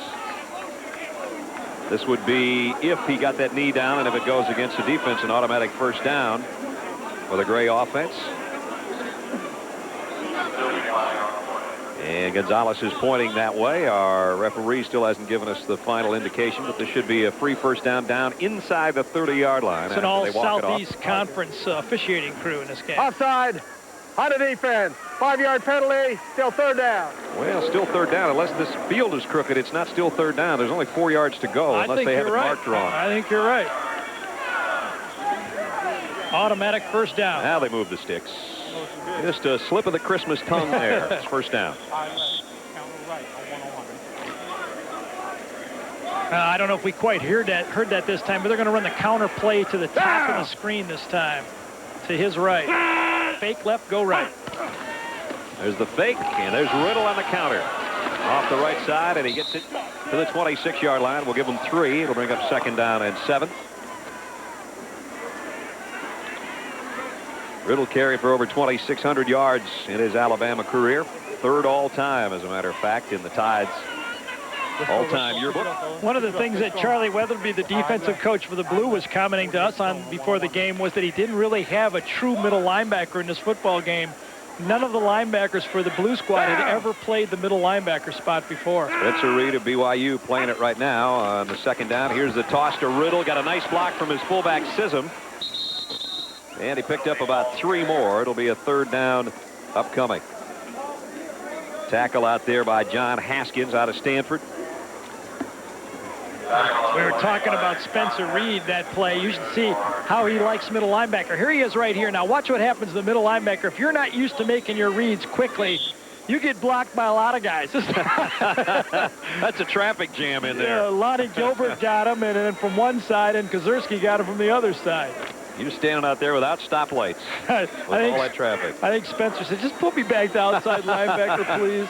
This would be if he got that knee down, and if it goes against the defense, an automatic first down for the Gray offense. And Gonzalez is pointing that way. Our referee still hasn't given us the final indication, but this should be a free first down inside the 30-yard line. It's an all-Southeast Conference officiating crew in this game. Offside. On the defense. 5-yard penalty. Still third down. Well, still third down. Unless this field is crooked, it's not still third down. There's only 4 yards to go unless they have it marked wrong. I think you're right. Automatic first down. Now they move the sticks. Just a slip of the Christmas tongue there. It's first down. I don't know if we quite heard that this time, but they're going to run the counter play to the top of the screen this time, to his right. Fake left, go right. There's the fake, and there's Riddle on the counter. Off the right side, and he gets it to the 26-yard line. We'll give him 3. It'll bring up second down and 7. Riddle carried for over 2,600 yards in his Alabama career. Third all-time, as a matter of fact, in the Tide's all-time yearbook. One of the things that Charlie Weatherby, the defensive coach for the Blue, was commenting to us on before the game was that he didn't really have a true middle linebacker in this football game. None of the linebackers for the Blue squad had ever played the middle linebacker spot before. Spencer Reed of BYU playing it right now on the second down. Here's the toss to Riddle. Got a nice block from his fullback, Sism. And he picked up about 3 more. It'll be a third down upcoming. Tackle out there by John Haskins out of Stanford. We were talking about Spencer Reed, that play. You should see how he likes middle linebacker. Here he is right here. Now watch what happens to the middle linebacker. If you're not used to making your reads quickly, you get blocked by a lot of guys. That's a traffic jam in there. Yeah, Lonnie Gilbert got him, and then from one side, and Kazurski got him from the other side. You're standing out there without stoplights with all that traffic. I think Spencer said, just put me back to outside linebacker, please.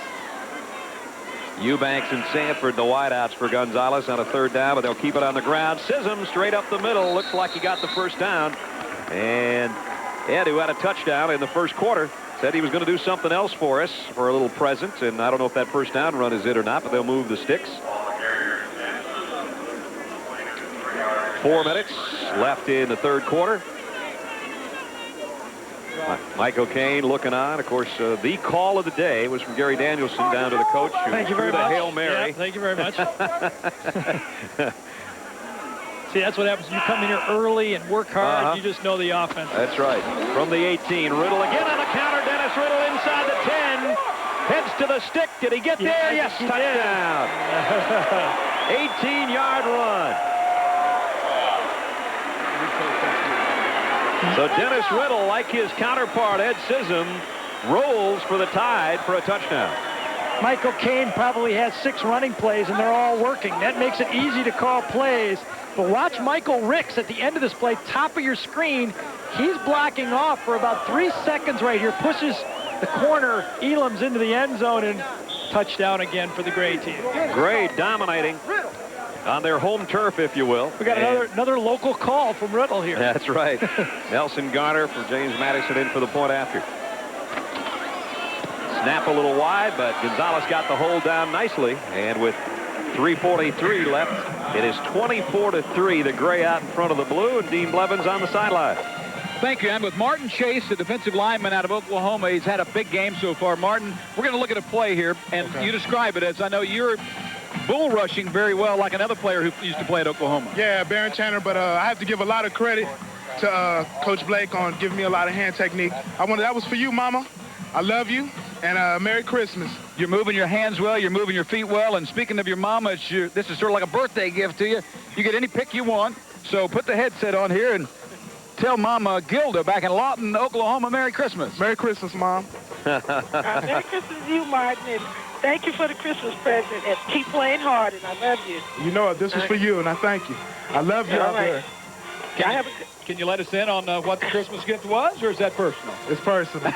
Eubanks and Sanford, the wideouts for Gonzalez on a third down, but they'll keep it on the ground. Sism straight up the middle. Looks like he got the first down. And Ed, who had a touchdown in the first quarter, said he was going to do something else for us for a little present. And I don't know if that first down run is it or not, but they'll move the sticks. 4 minutes left in the third quarter. Mike O'Kane looking on. Of course, the call of the day was from Gary Danielson down to the coach who threw the Hail Mary. Yeah, thank you very much. See, that's what happens when you come in here early and work hard. You just know the offense. That's right. From the 18, Riddle again on the counter. Dennis Riddle inside the 10. Heads to the stick. Did he get there? Yes, touchdown. 18-yard run. So Dennis Riddle, like his counterpart Ed Sism, rolls for the Tide for a touchdown. Michael Caine probably has 6 running plays, and they're all working. That makes it easy to call plays. But watch Michael Ricks at the end of this play, top of your screen. He's blocking off for about 3 seconds right here, pushes the corner, Elam's into the end zone, and touchdown again for the Gray team. Gray dominating on their home turf, if you will. We got another local call from Riddle here. That's right. Nelson Garner for James Madison in for the point after. Snap a little wide, but Gonzalez got the hold down nicely. And with 3:43 left, it is 24-3. The Gray out in front of the Blue, and Dean Blevins on the sideline. Thank you. And with Martin Chase, the defensive lineman out of Oklahoma, he's had a big game so far. Martin, we're going to look at a play here, and you describe it as, I know you're bull rushing very well like another player who used to play at Oklahoma. Yeah, Baron Channer, but I have to give a lot of credit to Coach Blake on giving me a lot of hand technique. That was for you, Mama. I love you, and Merry Christmas. You're moving your hands well, you're moving your feet well, and speaking of your mama, this is sort of like a birthday gift to you. You get any pick you want, so put the headset on here and tell Mama Gilda back in Lawton, Oklahoma, Merry Christmas. Merry Christmas, Mom. Merry Christmas to you, Martin, and thank you for the Christmas present, and keep playing hard, and I love you. You know it. This was for you, and I thank you. I love you out there. Can you let us in on what the Christmas gift was, or is that personal? It's personal.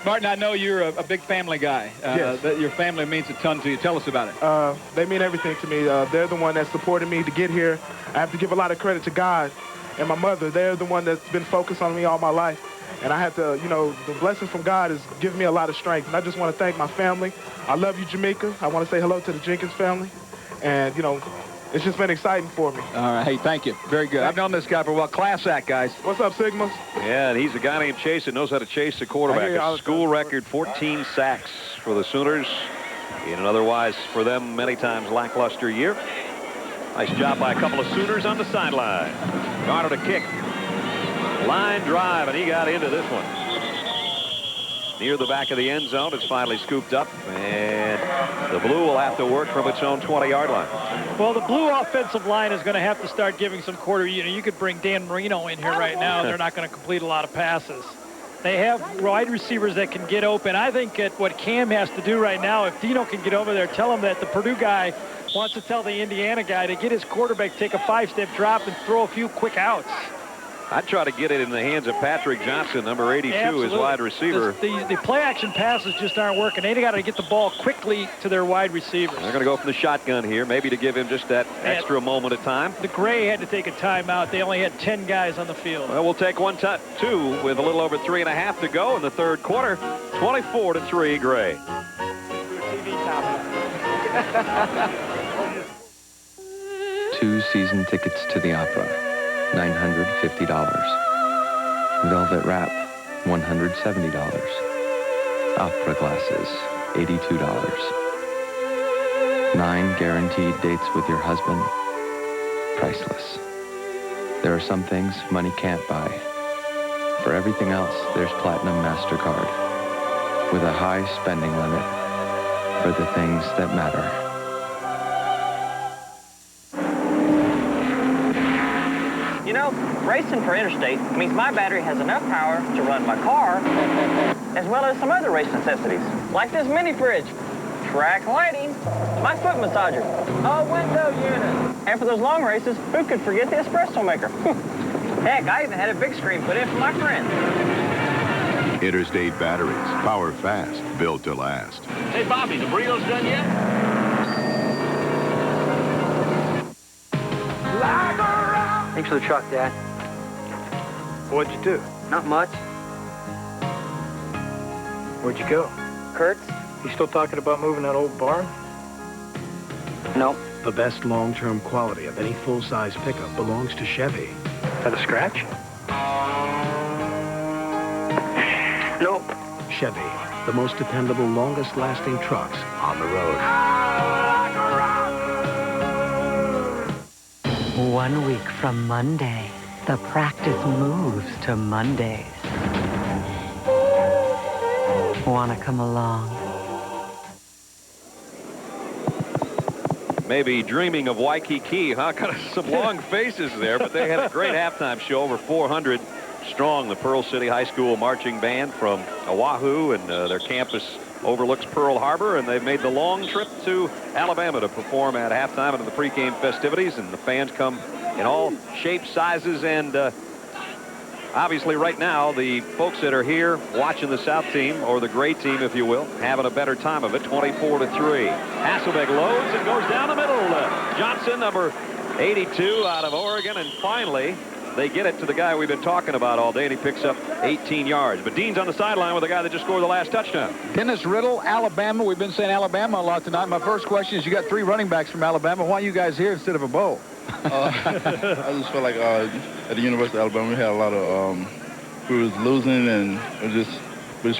Martin, I know you're a big family guy. Yes. That your family means a ton to you. Tell us about it. They mean everything to me. They're the one that supported me to get here. I have to give a lot of credit to God and my mother. They're the one that's been focused on me all my life. And I have to, you know, the blessing from God has given me a lot of strength. And I just want to thank my family. I love you, Jamaica. I want to say hello to the Jenkins family. And, you know, it's just been exciting for me. All right. Hey, thank you. Very good. I've known this guy for a while. Class act, guys. What's up, Sigma? Yeah, and he's a guy named Chase that knows how to chase the quarterback. A school record 14 sacks for the Sooners in an otherwise, for them, many times lackluster year. Nice job by a couple of Sooners on the sideline. Garner to kick. Line drive, and he got into this one. Near the back of the end zone, it's finally scooped up, and the Blue will have to work from its own 20-yard line. Well, the Blue offensive line is going to have to start giving some you could bring Dan Marino in here right now. They're not going to complete a lot of passes. They have wide receivers that can get open. I think what Cam has to do right now, if Dino can get over there, tell him that the Purdue guy wants to tell the Indiana guy to get his quarterback, take a 5-step drop, and throw a few quick outs. I'd try to get it in the hands of Patrick Johnson, number 82, his wide receiver. The play-action passes just aren't working. They got to get the ball quickly to their wide receivers. They're going to go from the shotgun here, maybe to give him just that extra moment of time. The Gray had to take a timeout. They only had 10 guys on the field. Well, we'll take 1-2 with a little over 3.5 to go in the third quarter. 24-3, Gray. 2 season tickets to the opera, $950. Velvet wrap, $170. Opera glasses, $82. 9 guaranteed dates with your husband, priceless. There are some things money can't buy. For everything else, there's Platinum MasterCard, with a high spending limit for the things that matter. You know, racing for interstate means my battery has enough power to run my car, as well as some other race necessities, like this mini fridge, track lighting, my foot massager, a window unit. And for those long races, who could forget the espresso maker? Heck, I even had a big screen put in for my friends. Interstate batteries, power fast, built to last. Hey, Bobby, the burrito's done yet? Thanks for the truck, Dad. What'd you do? Not much. Where'd you go? Kurtz? You still talking about moving that old barn? No. The best long-term quality of any full-size pickup belongs to Chevy. Had a scratch? No. Chevy, the most dependable, longest-lasting trucks on the road. 1 week from Monday, the practice moves to Mondays. Wanna come along? Maybe dreaming of Waikiki, huh? Kind of some long faces there, but they had a great halftime show. Over 400 strong, the Pearl City High School marching band from Oahu, and their campus overlooks Pearl Harbor, and they've made the long trip to Alabama to perform at halftime and the pregame festivities, and the fans come in all shapes, sizes, and obviously right now the folks that are here watching the South team, or the Gray team if you will, having a better time of it. 24-3. Hasselbeck loads and goes down the middle. Johnson, number 82 out of Oregon, and finally they get it to the guy we've been talking about all day, and he picks up 18 yards. But Dean's on the sideline with the guy that just scored the last touchdown. Dennis Riddle, Alabama. We've been saying Alabama a lot tonight. My first question is, you got 3 running backs from Alabama. Why are you guys here instead of a bowl? I just felt like at the University of Alabama we had a lot of we was losing, and we just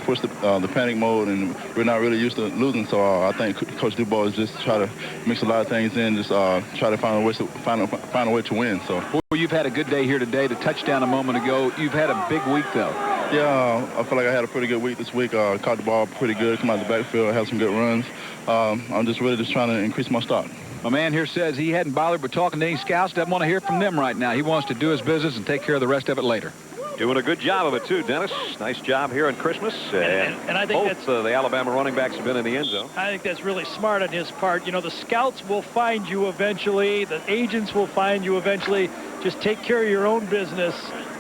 pushed the panic mode, and we're not really used to losing. So I think Coach Dubois just try to mix a lot of things in, just try to find a way to win. So. Well, you've had a good day here today. The touchdown a moment ago. You've had a big week though. Yeah, I feel like I had a pretty good week this week. Caught the ball pretty good, come out the backfield, had some good runs. I'm just really trying to increase my stock. My man here says he hadn't bothered with talking to any scouts. Doesn't want to hear from them right now. He wants to do his business and take care of the rest of it later. Doing a good job of it, too, Dennis. Nice job here on Christmas. And I think both the Alabama running backs have been in the end zone. I think that's really smart on his part. You know, the scouts will find you eventually. The agents will find you eventually. Just take care of your own business,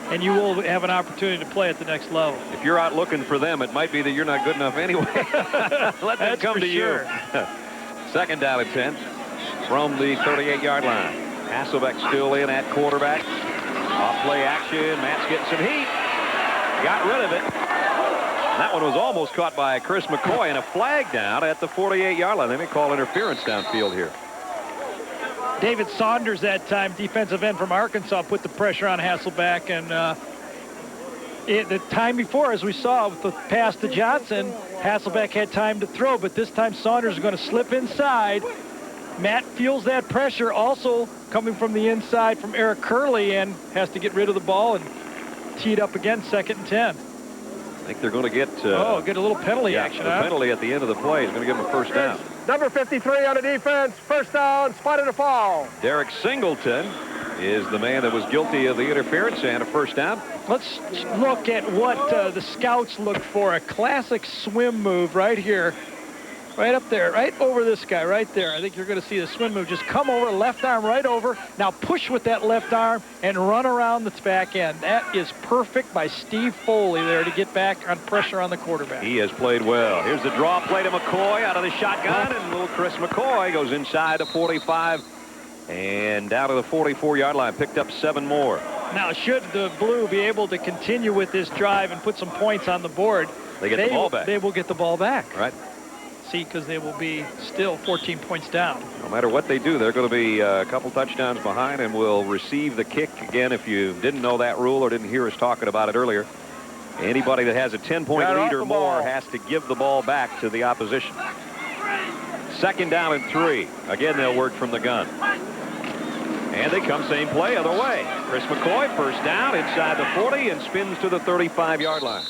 and you will have an opportunity to play at the next level. If you're out looking for them, it might be that you're not good enough anyway. Let them come to you. Second down and 10 from the 38-yard line. Hasselbeck still in at quarterback. Off play action. Matt's getting some heat. Got rid of it. That one was almost caught by Chris McCoy, and a flag down at the 48-yard line. They may call interference downfield here. David Saunders that time, defensive end from Arkansas, put the pressure on Hasselbeck. And the time before, as we saw with the pass to Johnson, Hasselbeck had time to throw, but this time Saunders is going to slip inside. Matt feels that pressure also coming from the inside from Eric Curley and has to get rid of the ball and tee it up again, 2nd and 10. I think they're going to get... get a little penalty action. The penalty at the end of the play is going to give them a first down. Number 53 on the defense. First down, spotted a fall. Derek Singleton is the man that was guilty of the interference and a first down. Let's look at what the scouts look for. A classic swim move right here. Right up there, right over this guy, right there. I think you're going to see the swim move. Just come over, left arm right over. Now push with that left arm and run around the back end. That is perfect by Steve Foley there to get back on pressure on the quarterback. He has played well. Here's the draw play to McCoy out of the shotgun, and little Chris McCoy goes inside the 45 and down to the 44-yard line. Picked up 7 more. Now, should the Blue be able to continue with this drive and put some points on the board, they get the ball back. They will get the ball back. Right. See, because they will be still 14 points down. No matter what they do, they're going to be a couple touchdowns behind and will receive the kick. Again, if you didn't know that rule or didn't hear us talking about it earlier, anybody that has a 10-point lead or more has to give the ball back to the opposition. 2nd down and 3. Again, they'll work from the gun. And they come same play other way. Chris McCoy, first down inside the 40 and spins to the 35-yard line.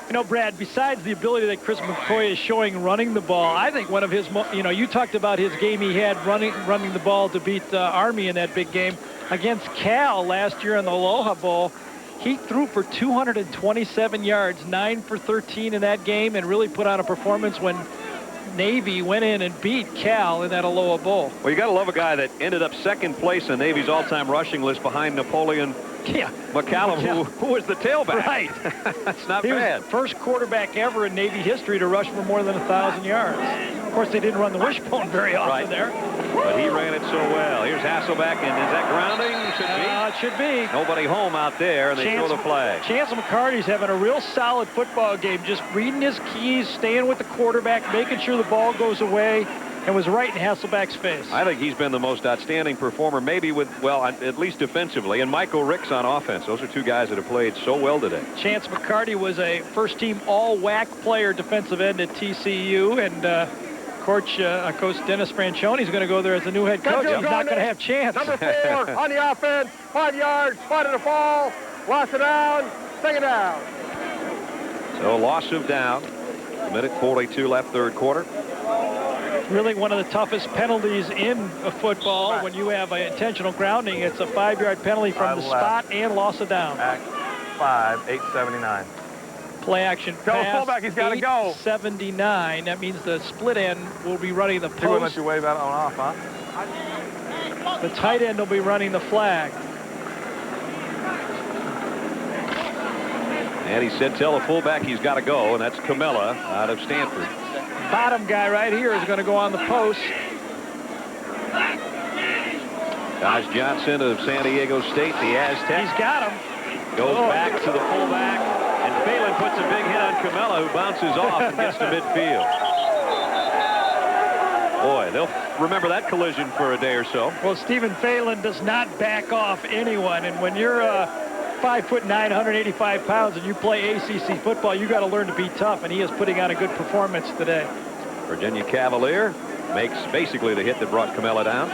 You know, Brad, besides the ability that Chris McCoy is showing running the ball, I think one of his, you talked about his game he had running the ball to beat Army in that big game against Cal last year in the Aloha Bowl. He threw for 227 yards, 9 for 13 in that game, and really put on a performance when Navy went in and beat Cal in that Aloha Bowl. Well, you got to love a guy that ended up 2nd place in Navy's all-time rushing list behind Napoleon McCallum, who was the tailback. Right. That's not he bad. Was the first quarterback ever in Navy history to rush for more than 1,000 yards. Of course, they didn't run the wishbone very often there. But he ran it so well. Here's Hasselbeck, and is that grounding? It should be. Nobody home out there, and they throw the flag. Chance McCarty's having a real solid football game, just reading his keys, staying with the quarterback, making sure the ball goes away, and was right in Hasselbeck's face. I think he's been the most outstanding performer, maybe with, well, at least defensively, and Michael Ricks on offense. Those are 2 guys that have played so well today. Chance McCarty was a first-team all-WAC player, defensive end at TCU, and Coach Dennis Franchione is going to go there as the new head coach. He's not going to have chance. Number 4 on the offense, 5 yards, spotted a fall, lost it down, 2nd down. So loss of down, 1:42 left, 3rd quarter. Really one of the toughest penalties in football. When you have an intentional grounding, it's a 5-yard penalty from the spot and loss of down. 5, 879. Play action pass. Fullback, he's got to go. 79. That means the split end will be running the post. He wouldn't let you wave that on off, huh? The tight end will be running the flag. And he said tell the fullback he's got to go, and that's Camilla out of Stanford. Bottom guy right here is going to go on the post. Josh Johnson of San Diego State, the Aztec. He's got him. Goes back to the fullback, and Phelan puts a big hit on Camilla, who bounces off and gets to midfield. Boy, they'll remember that collision for a day or so. Well, Stephen Phelan does not back off anyone, and when you're 5'9", 185 pounds, and you play ACC football, you got to learn to be tough, and he is putting on a good performance today. Virginia Cavalier makes basically the hit that brought Camilla down.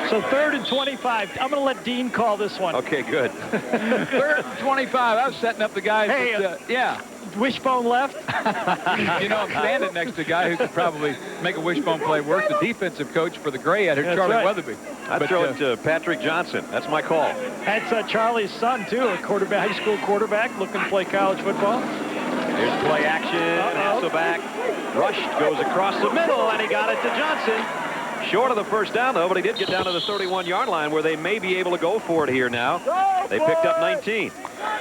So 3rd and 25. I'm going to let Dean call this one. Okay, good. 3rd and 25. I was setting up the guys. Hey, yeah. Wishbone left. You know, I'm standing next to a guy who could probably make a wishbone play work. The defensive coach for the Gray out here, Charlie Weatherby. I'd throw it to Patrick Johnson. That's my call. That's Charlie's son, too, a high school quarterback looking to play college football. Here's play action. Hasselback rushed, goes across the middle, and he got it to Johnson. Short of the first down, though, but he did get down to the 31-yard line where they may be able to go for it here now. They picked up 19.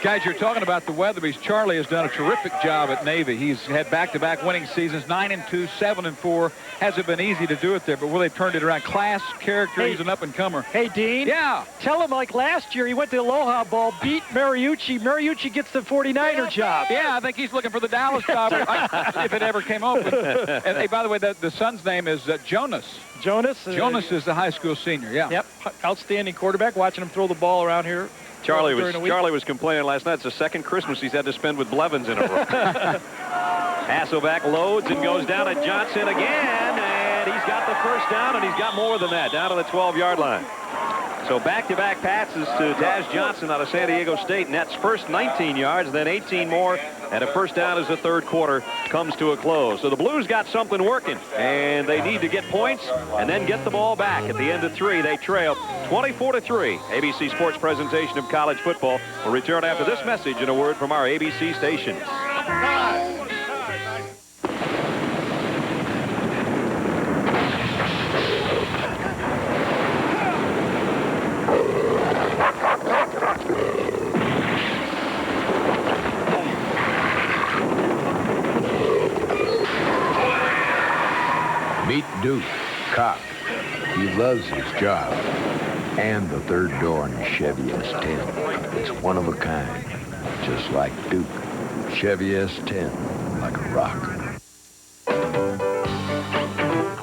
Guys, you're talking about the Weatherby's. Charlie has done a terrific job at Navy. He's had back-to-back winning seasons, 9-2, 7-4. Hasn't been easy to do it there, but they've turned it around. Class, character, he's an up-and-comer. Hey, Dean. Yeah. Tell him, like last year, he went to the Aloha Bowl, beat Mariucci. Mariucci gets the 49er job. Yeah, I think he's looking for the Dallas job if it ever came open. And, hey, by the way, the son's name is Jonas. Jonas? Jonas is the high school senior, yeah. Yep, outstanding quarterback. Watching him throw the ball around here. Charlie was complaining last night. It's the second Christmas he's had to spend with Blevins in a row. Hasselback loads and goes down at Johnson again, and he's got the first down, and he's got more than that, down to the 12-yard line. So back-to-back passes to Taz Johnson out of San Diego State, and that's first 19 yards, then 18 more, and a first down as the third quarter comes to a close. So the Blues got something working, and they need to get points and then get the ball back. At the end of 3, they trail 24-3. ABC Sports presentation of college football will return after this message and a word from our ABC stations. Meet Duke, cop. He loves his job. And the third door in a Chevy S10. It's one of a kind, just like Duke. Chevy S10, like a rock.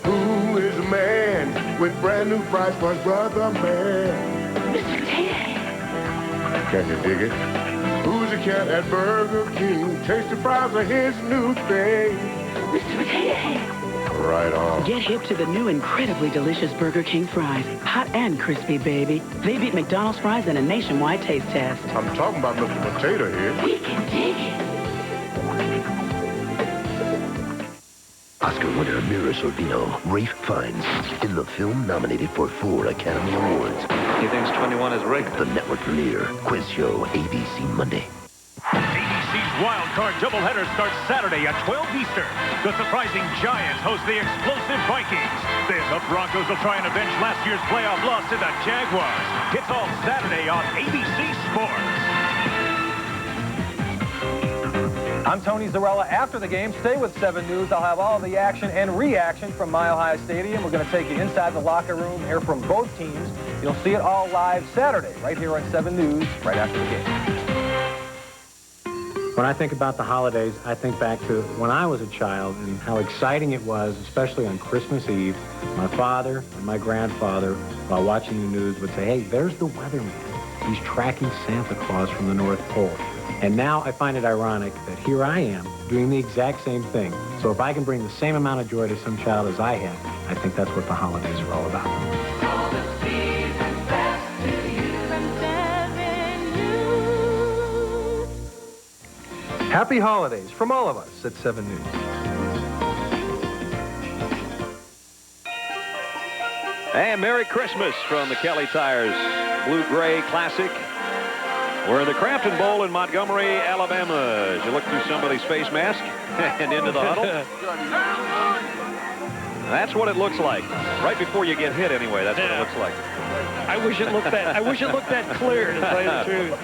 Who is a man with brand new fries for his brother man? Mr. Potato. Can you dig it? Who's a cat at Burger King? Taste the fries are his new thing. Mr. Potato. Right on. Get hip to the new incredibly delicious Burger King fries. Hot and crispy, baby. They beat McDonald's fries in a nationwide taste test. I'm talking about Mr. Potato here. We can dig it. Oscar winner Mira Sorvino, Ralph Fiennes, in the film nominated for 4 Academy Awards. He thinks 21 is rigged. The network premiere, Quiz Show, ABC Monday. ABC's Wild Card doubleheader starts Saturday at 12 Eastern. The surprising Giants host the explosive Vikings. Then the Broncos will try and avenge last year's playoff loss to the Jaguars. It's all Saturday on ABC Sports. I'm Tony Zarella. After the game, stay with 7 News. I'll have all the action and reaction from Mile High Stadium. We're going to take you inside the locker room, hear from both teams. You'll see it all live Saturday, right here on 7 News, right after the game. When I think about the holidays, I think back to when I was a child and how exciting it was, especially on Christmas Eve. My father and my grandfather, while watching the news, would say, hey, there's the weatherman. He's tracking Santa Claus from the North Pole. And now I find it ironic that here I am doing the exact same thing. So if I can bring the same amount of joy to some child as I had, I think that's what the holidays are all about. Happy holidays from all of us at 7 News. And Merry Christmas from the Kelly Tires Blue-Gray Classic. We're in the Crampton Bowl in Montgomery, Alabama. As you look through somebody's face mask and into the huddle. That's what it looks like. Right before you get hit, anyway. That's what it looks like. I wish it looked that clear, to tell you the truth.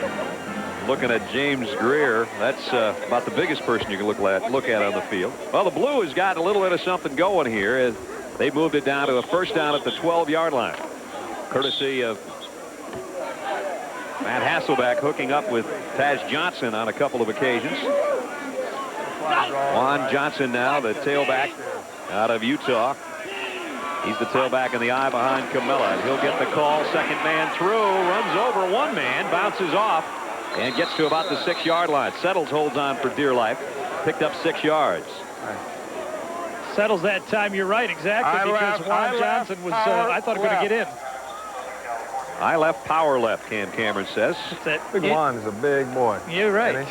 Looking at James Greer, that's about the biggest person you can look at on the field. Well, the Blue has got a little bit of something going here. They moved it down to a first down at the 12-yard line, courtesy of Matt Hasselback hooking up with Taz Johnson on a couple of occasions. Juan Johnson now, the tailback out of Utah. He's the tailback in the eye behind Camilla. He'll get the call. Second man through, runs over one man, bounces off, and gets to about the 6-yard line. Settles holds on for dear life. Picked up 6 yards. Settles that time, you're right, exactly, because Juan Johnson was, I thought, going to get in. I left, power left, Cam Cameron says. Big Juan is a big boy. You're right.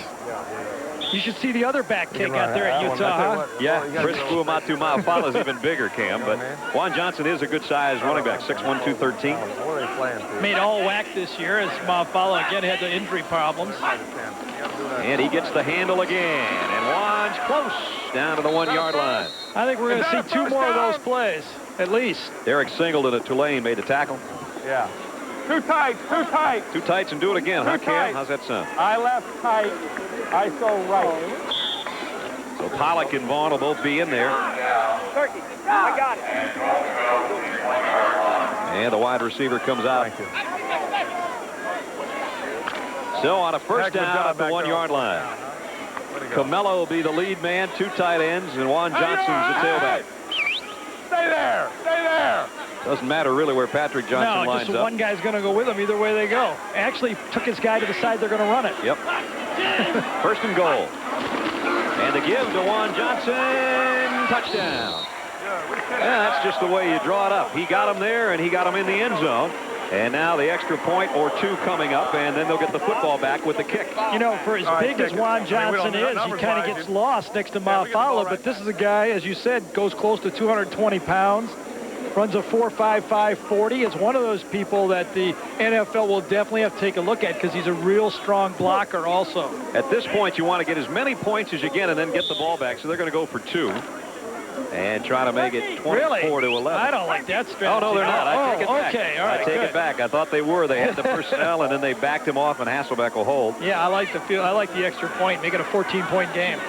You should see the other back kick out there at Utah, huh? Yeah, Chris Fuamatu Maofala's even bigger, Cam, but Juan Johnson is a good-sized running back, 6'1", 213. Made all whack this year as Maofala again had the injury problems. And he gets the handle again, and Juan's close down to the 1-yard line. I think we're going to see 2 more of those plays, at least. Derek Singleton at Tulane made the tackle. Yeah. Too tight, too tight. Too tights and do it again, huh, Cam? How's that sound? I left tight, I so right. So Pollock and Vaughn will both be in there. Turkey, I got it. And the wide receiver comes out. So on a first down at the 1-yard line. Camelo will be the lead man, 2 tight ends, and Juan Johnson's the tailback. Stay there, stay there. Doesn't matter really where Patrick Johnson lines just up. one guy's going to go with him either way they go. Actually took his guy to the side. They're going to run it. Yep. First and goal. And the give to Juan Johnson. Touchdown. Yeah, that's just the way you draw it up. He got him there, and he got him in the end zone. And now the extra point or 2 coming up, and then they'll get the football back with the kick. You know, for as big as Juan Johnson is, he kind of gets lost next to Maofala, but this is a guy, as you said, goes close to 220 pounds. Runs a 4.55 40. It's one of those people that the NFL will definitely have to take a look at because he's a real strong blocker also. At this point, you want to get as many points as you can and then get the ball back. So they're going to go for 2 and try to make it 24 to 11. I don't like that strategy. Oh, no, they're not. I take it back. Okay, all right, I take it back. I thought they were. They had the personnel, and then they backed him off, and Hasselbeck will hold. Yeah, I like the feel. I like the extra point. Make it a 14-point game.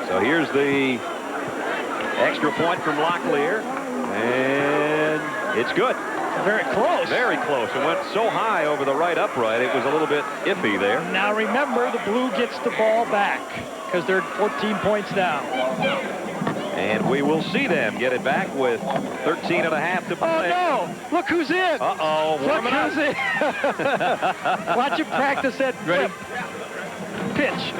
So here's the extra point from Locklear. And it's good. Very close. Very close. It went so high over the right upright, it was a little bit iffy there. Now remember, the blue gets the ball back because they're 14 points down. And we will see them get it back with 13 and a half to play. Oh, no. Look who's in. Uh-oh. Look who's in. Watch him practice that flip. Pitch.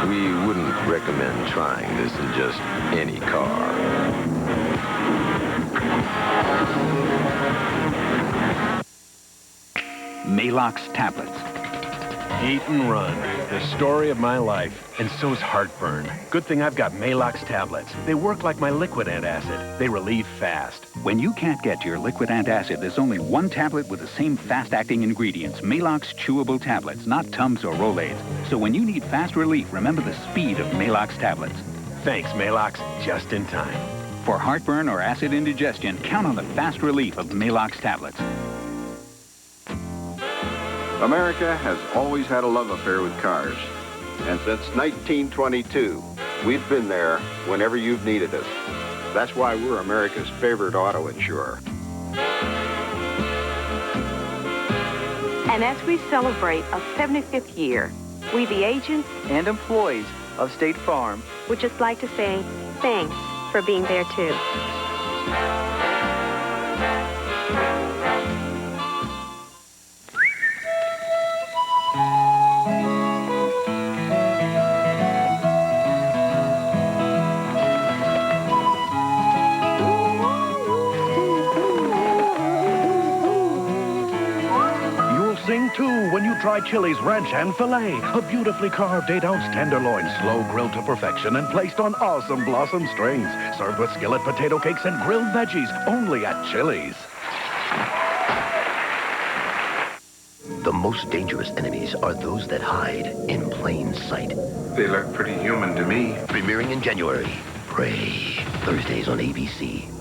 We wouldn't recommend trying this in just any car. Maalox tablets. Eat and run. The story of my life. And so's heartburn. Good thing I've got Maalox tablets. They work like my liquid antacid. They relieve fast. When you can't get your liquid antacid, there's only one tablet with the same fast-acting ingredients. Maalox chewable tablets, not Tums or Rolaids. So when you need fast relief, remember the speed of Maalox tablets. Thanks, Maalox. Just in time. For heartburn or acid indigestion, count on the fast relief of Maalox tablets. America has always had a love affair with cars. And since 1922, we've been there whenever you've needed us. That's why we're America's favorite auto insurer. And as we celebrate our 75th year, we, the agents and employees of State Farm, would just like to say thanks for being there too. Sing too when you try Chili's Ranch and Filet, a beautifully carved 8-ounce tenderloin, slow grilled to perfection and placed on awesome blossom strings, served with skillet potato cakes and grilled veggies, only at Chili's. The most dangerous enemies are those that hide in plain sight. They look pretty human to me. Premiering in January. Prey. Thursdays on ABC.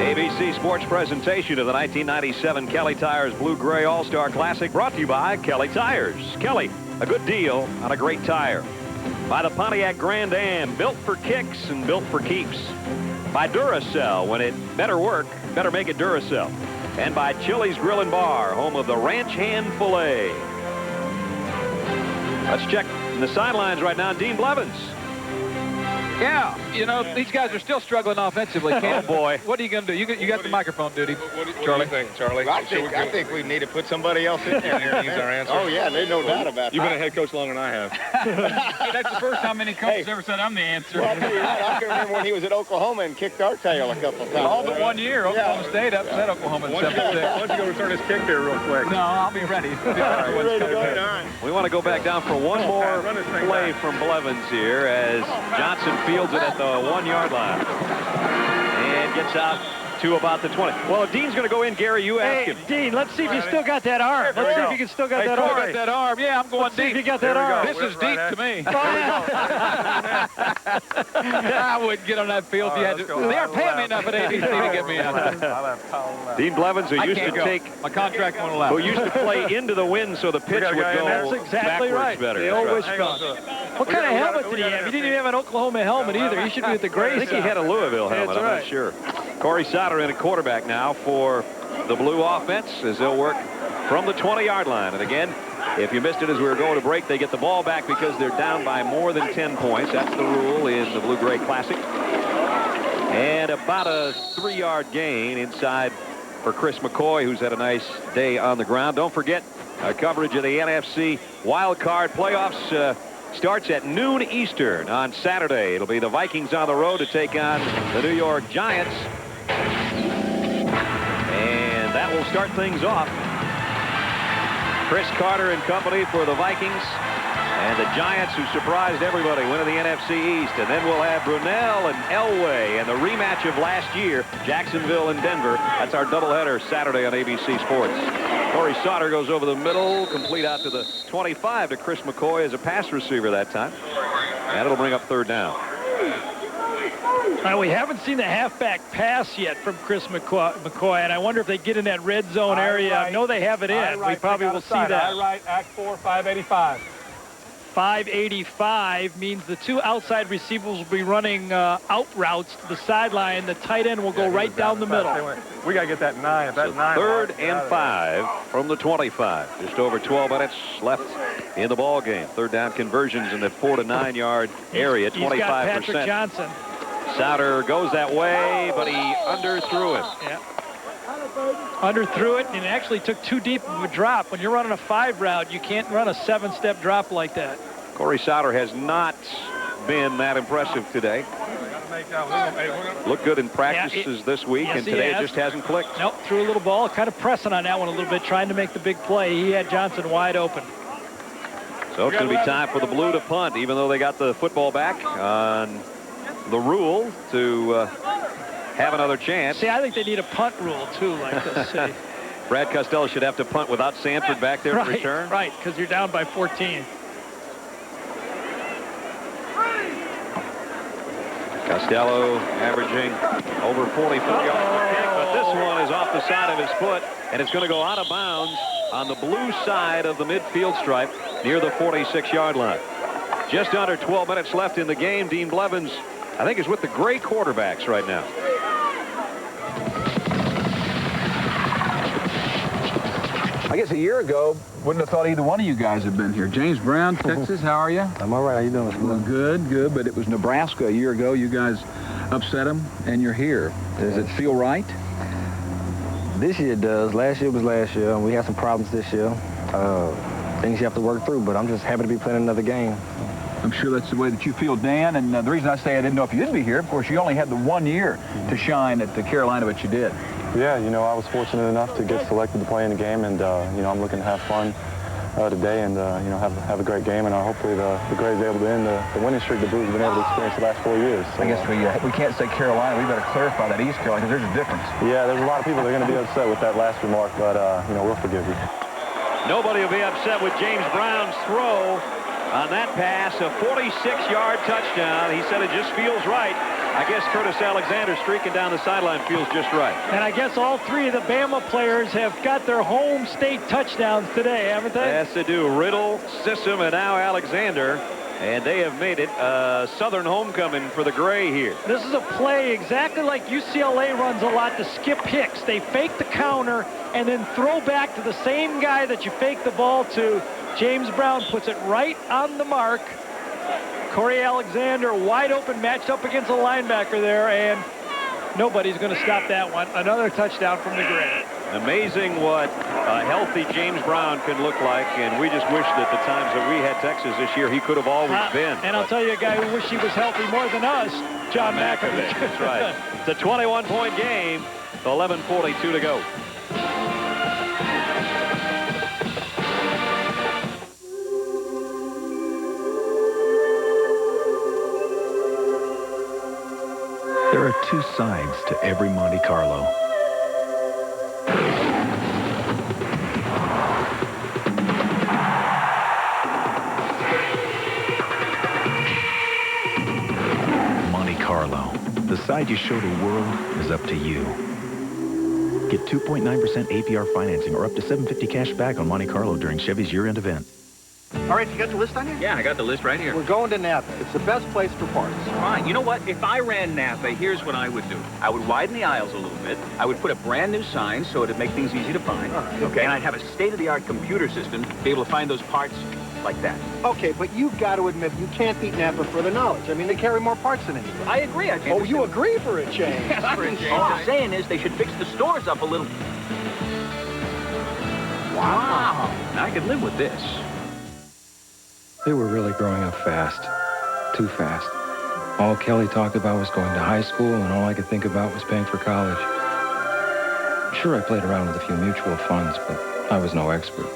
ABC Sports presentation of the 1997 Kelly Tires Blue-Gray All-Star Classic brought to you by Kelly Tires. Kelly, a good deal on a great tire. By the Pontiac Grand Am, built for kicks and built for keeps. By Duracell, when it better work, better make it Duracell. And by Chili's Grill and Bar, home of the Ranch Hand Filet. Let's check the sidelines right now. Dean Blevins. Yeah, you know, these guys are still struggling offensively. Oh, boy. What are you going to do? You got the microphone duty. What do you think, Charlie? I think we need to put somebody else in there and use our answer. Oh, yeah, there's no doubt about that. You've been a head coach longer than I have. Hey, that's the first time any coach ever said I'm the answer. Well, I'll tell you what, I can remember when he was at Oklahoma and kicked our tail a couple of times. All but 1 year, Oklahoma State upset Oklahoma in 76. Why don't you go return his kick there real quick? No, I'll be ready. We want to go back down for one more play from Blevins here as Johnson fields it at the 1-yard line and gets out to about the 20. Well, if Dean's going to go in, Gary, you ask him. Dean, let's see if you still got that arm. Let's see if you can still got that arm. Got that arm. Yeah, I'm going let's deep. See if you got that arm. This is deep to me. I wouldn't get on that field if you had to. They aren't paying me enough at ABC to get me out there. Dean Blevins, who used to take my contract won't allow. Who used to play into the wind so the pitch would go That's exactly backwards right. better. The old wishbone. What kind of helmet did he have? He didn't even have an Oklahoma helmet either. He should be at the Grays. I think he had a Louisville helmet. I'm not sure. Corey Sauter in at quarterback now for the Blue offense as they'll work from the 20-yard line. And again, if you missed it as we were going to break, they get the ball back because they're down by more than 10 points. That's the rule in the Blue-Gray Classic. And about a 3-yard gain inside for Chris McCoy, who's had a nice day on the ground. Don't forget our coverage of the NFC Wild Card playoffs starts at noon Eastern on Saturday. It'll be the Vikings on the road to take on the New York Giants. And that will start things off. Chris Carter and company for the Vikings. And the Giants, who surprised everybody, winning the NFC East. And then we'll have Brunell and Elway and the rematch of last year, Jacksonville and Denver. That's our doubleheader Saturday on ABC Sports. Corey Sauter goes over the middle, complete out to the 25 to Chris McCoy as a pass receiver that time. And it'll bring up third down. Now, we haven't seen the halfback pass yet from Chris McCoy, and I wonder if they get in that red zone area. I know they have it in. We probably will see that. I right, Act 4, 585. 585 means the two outside receivers will be running out routes to the sideline. The tight end will go right down the middle. We got to get that 9. If that 9 third and 5 from the 25. Just over 12 minutes left in the ball game. Third down conversions in the 4 to 9 yard area, 25%. He's got Patrick Johnson. Sauter goes that way, but he underthrew it. Yeah. Underthrew it, and it actually took too deep of a drop. When you're running a 5 route, you can't run a 7-step drop like that. Corey Sauter has not been that impressive today. Looked good in practices this week, and today it just hasn't clicked. Nope, threw a little ball, kind of pressing on that one a little bit, trying to make the big play. He had Johnson wide open. So it's going to be time for the Blue to punt, even though they got the football back on the rule to have another chance. See, I think they need a punt rule, too, like this. Brad Costello should have to punt without Sanford back there to return. Right, because you're down by 14. Costello averaging over 44 yards per kick, but this one is off the side of his foot, and it's going to go out of bounds on the blue side of the midfield stripe near the 46-yard line. Just under 12 minutes left in the game. Dean Blevins, I think, is with the Gray quarterbacks right now. I guess a year ago, wouldn't have thought either one of you guys had been here. James Brown, Texas, how are you? I'm all right. How you doing? Well, good, but it was Nebraska a year ago. You guys upset them, and you're here. Does it feel right? This year it does. Last year was last year, and we had some problems this year. Things you have to work through, but I'm just happy to be playing another game. I'm sure that's the way that you feel, Dan, and the reason I say I didn't know if you'd be here, of course, you only had the 1 year to shine at the Carolina, but you did. Yeah, you know, I was fortunate enough to get selected to play in the game, and, you know, I'm looking to have fun today and, you know, have a great game, and hopefully the Grays are able to end the winning streak the Blues have been able to experience the last 4 years. So, I guess we can't say Carolina. We better clarify that East Carolina, because there's a difference. Yeah, there's a lot of people that are going to be upset with that last remark, but, you know, we'll forgive you. Nobody will be upset with James Brown's throw on that pass, a 46-yard touchdown. He said it just feels right. I guess Curtis Alexander streaking down the sideline feels just right. And I guess all three of the Bama players have got their home state touchdowns today, haven't they? Yes, they do. Riddle, Sissom, and now Alexander. And they have made it a Southern homecoming for the Gray here. This is a play exactly like UCLA runs a lot to Skip Hicks. They fake the counter and then throw back to the same guy that you fake the ball to. James Brown puts it right on the mark. Corey Alexander, wide open, matched up against a linebacker there, and nobody's going to stop that one. Another touchdown from the Gray. Amazing what a healthy James Brown can look like, and we just wish that the times that we had Texas this year, he could have always been. And I'll tell you a guy who wished he was healthy more than us, John Mackovich. That's right. It's a 21-point game, 11:42 to go. There are two sides to every Monte Carlo. Monte Carlo. The side you show the world is up to you. Get 2.9% APR financing or up to $750 cash back on Monte Carlo during Chevy's year-end event. All right, you got the list on you? Yeah, I got the list right here. We're going to Napa. It's the best place for parts. Fine. You know what? If I ran Napa, here's what I would do. I would widen the aisles a little bit. I would put a brand new sign so it'd make things easy to find. Okay. And I'd have a state-of-the-art computer system to be able to find those parts like that. Okay, but you've got to admit, you can't beat Napa for the knowledge. I mean, they carry more parts than anybody. I agree. Oh, you agree for a change? Yes, for a change. All I'm saying is they should fix the stores up a little. Wow. Now I could live with this. They were really growing up fast. Too fast. All Kelly talked about was going to high school, and all I could think about was paying for college. Sure, I played around with a few mutual funds, but I was no expert.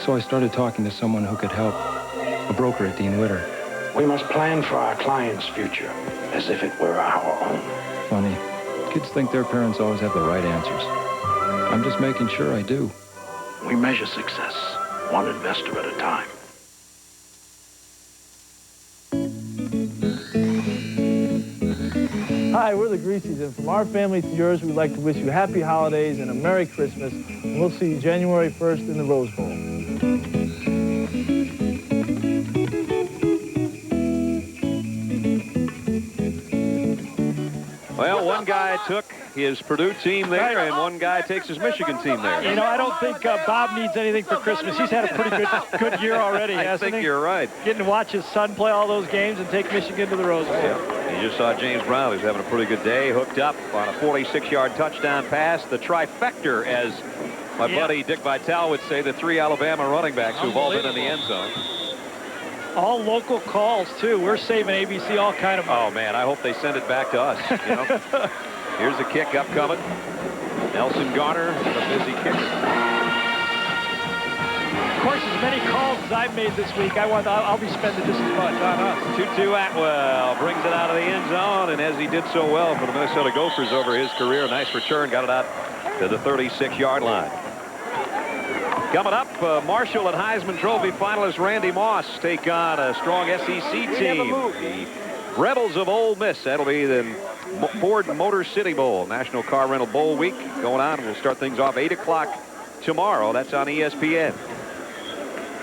So I started talking to someone who could help, a broker at Dean Witter. We must plan for our client's future as if it were our own. Funny, kids think their parents always have the right answers. I'm just making sure I do. We measure success, one investor at a time. Hi, we're the Greasies, and from our family to yours, we'd like to wish you happy holidays and a Merry Christmas. And we'll see you January 1st in the Rose Bowl. Well, one guy took his Purdue team there, and one guy takes his Michigan team there. You know, I don't think Bob needs anything for Christmas. He's had a pretty good year already, hasn't he? I think you're right. Getting to watch his son play all those games and take Michigan to the Rose Bowl. Yeah. You just saw James Brown, who's having a pretty good day, hooked up on a 46-yard touchdown pass. The trifecta, as my buddy Dick Vitale would say, the three Alabama running backs who've all been in the end zone. All local calls, too. We're saving ABC all kind of money. Oh, man, I hope they send it back to us. You know? Here's the kick upcoming. Nelson Garner, a busy kicker. Of course, as many calls as I've made this week, I'll be spending just as much on us. Tutu Atwell brings it out of the end zone, and as he did so well for the Minnesota Gophers over his career, nice return, got it out to the 36-yard line. Coming up, Marshall and Heisman Trophy finalist Randy Moss take on a strong SEC team, the Rebels of Ole Miss. That'll be the Ford Motor City Bowl, National Car Rental Bowl Week going on. We'll start things off 8 o'clock tomorrow. That's on ESPN.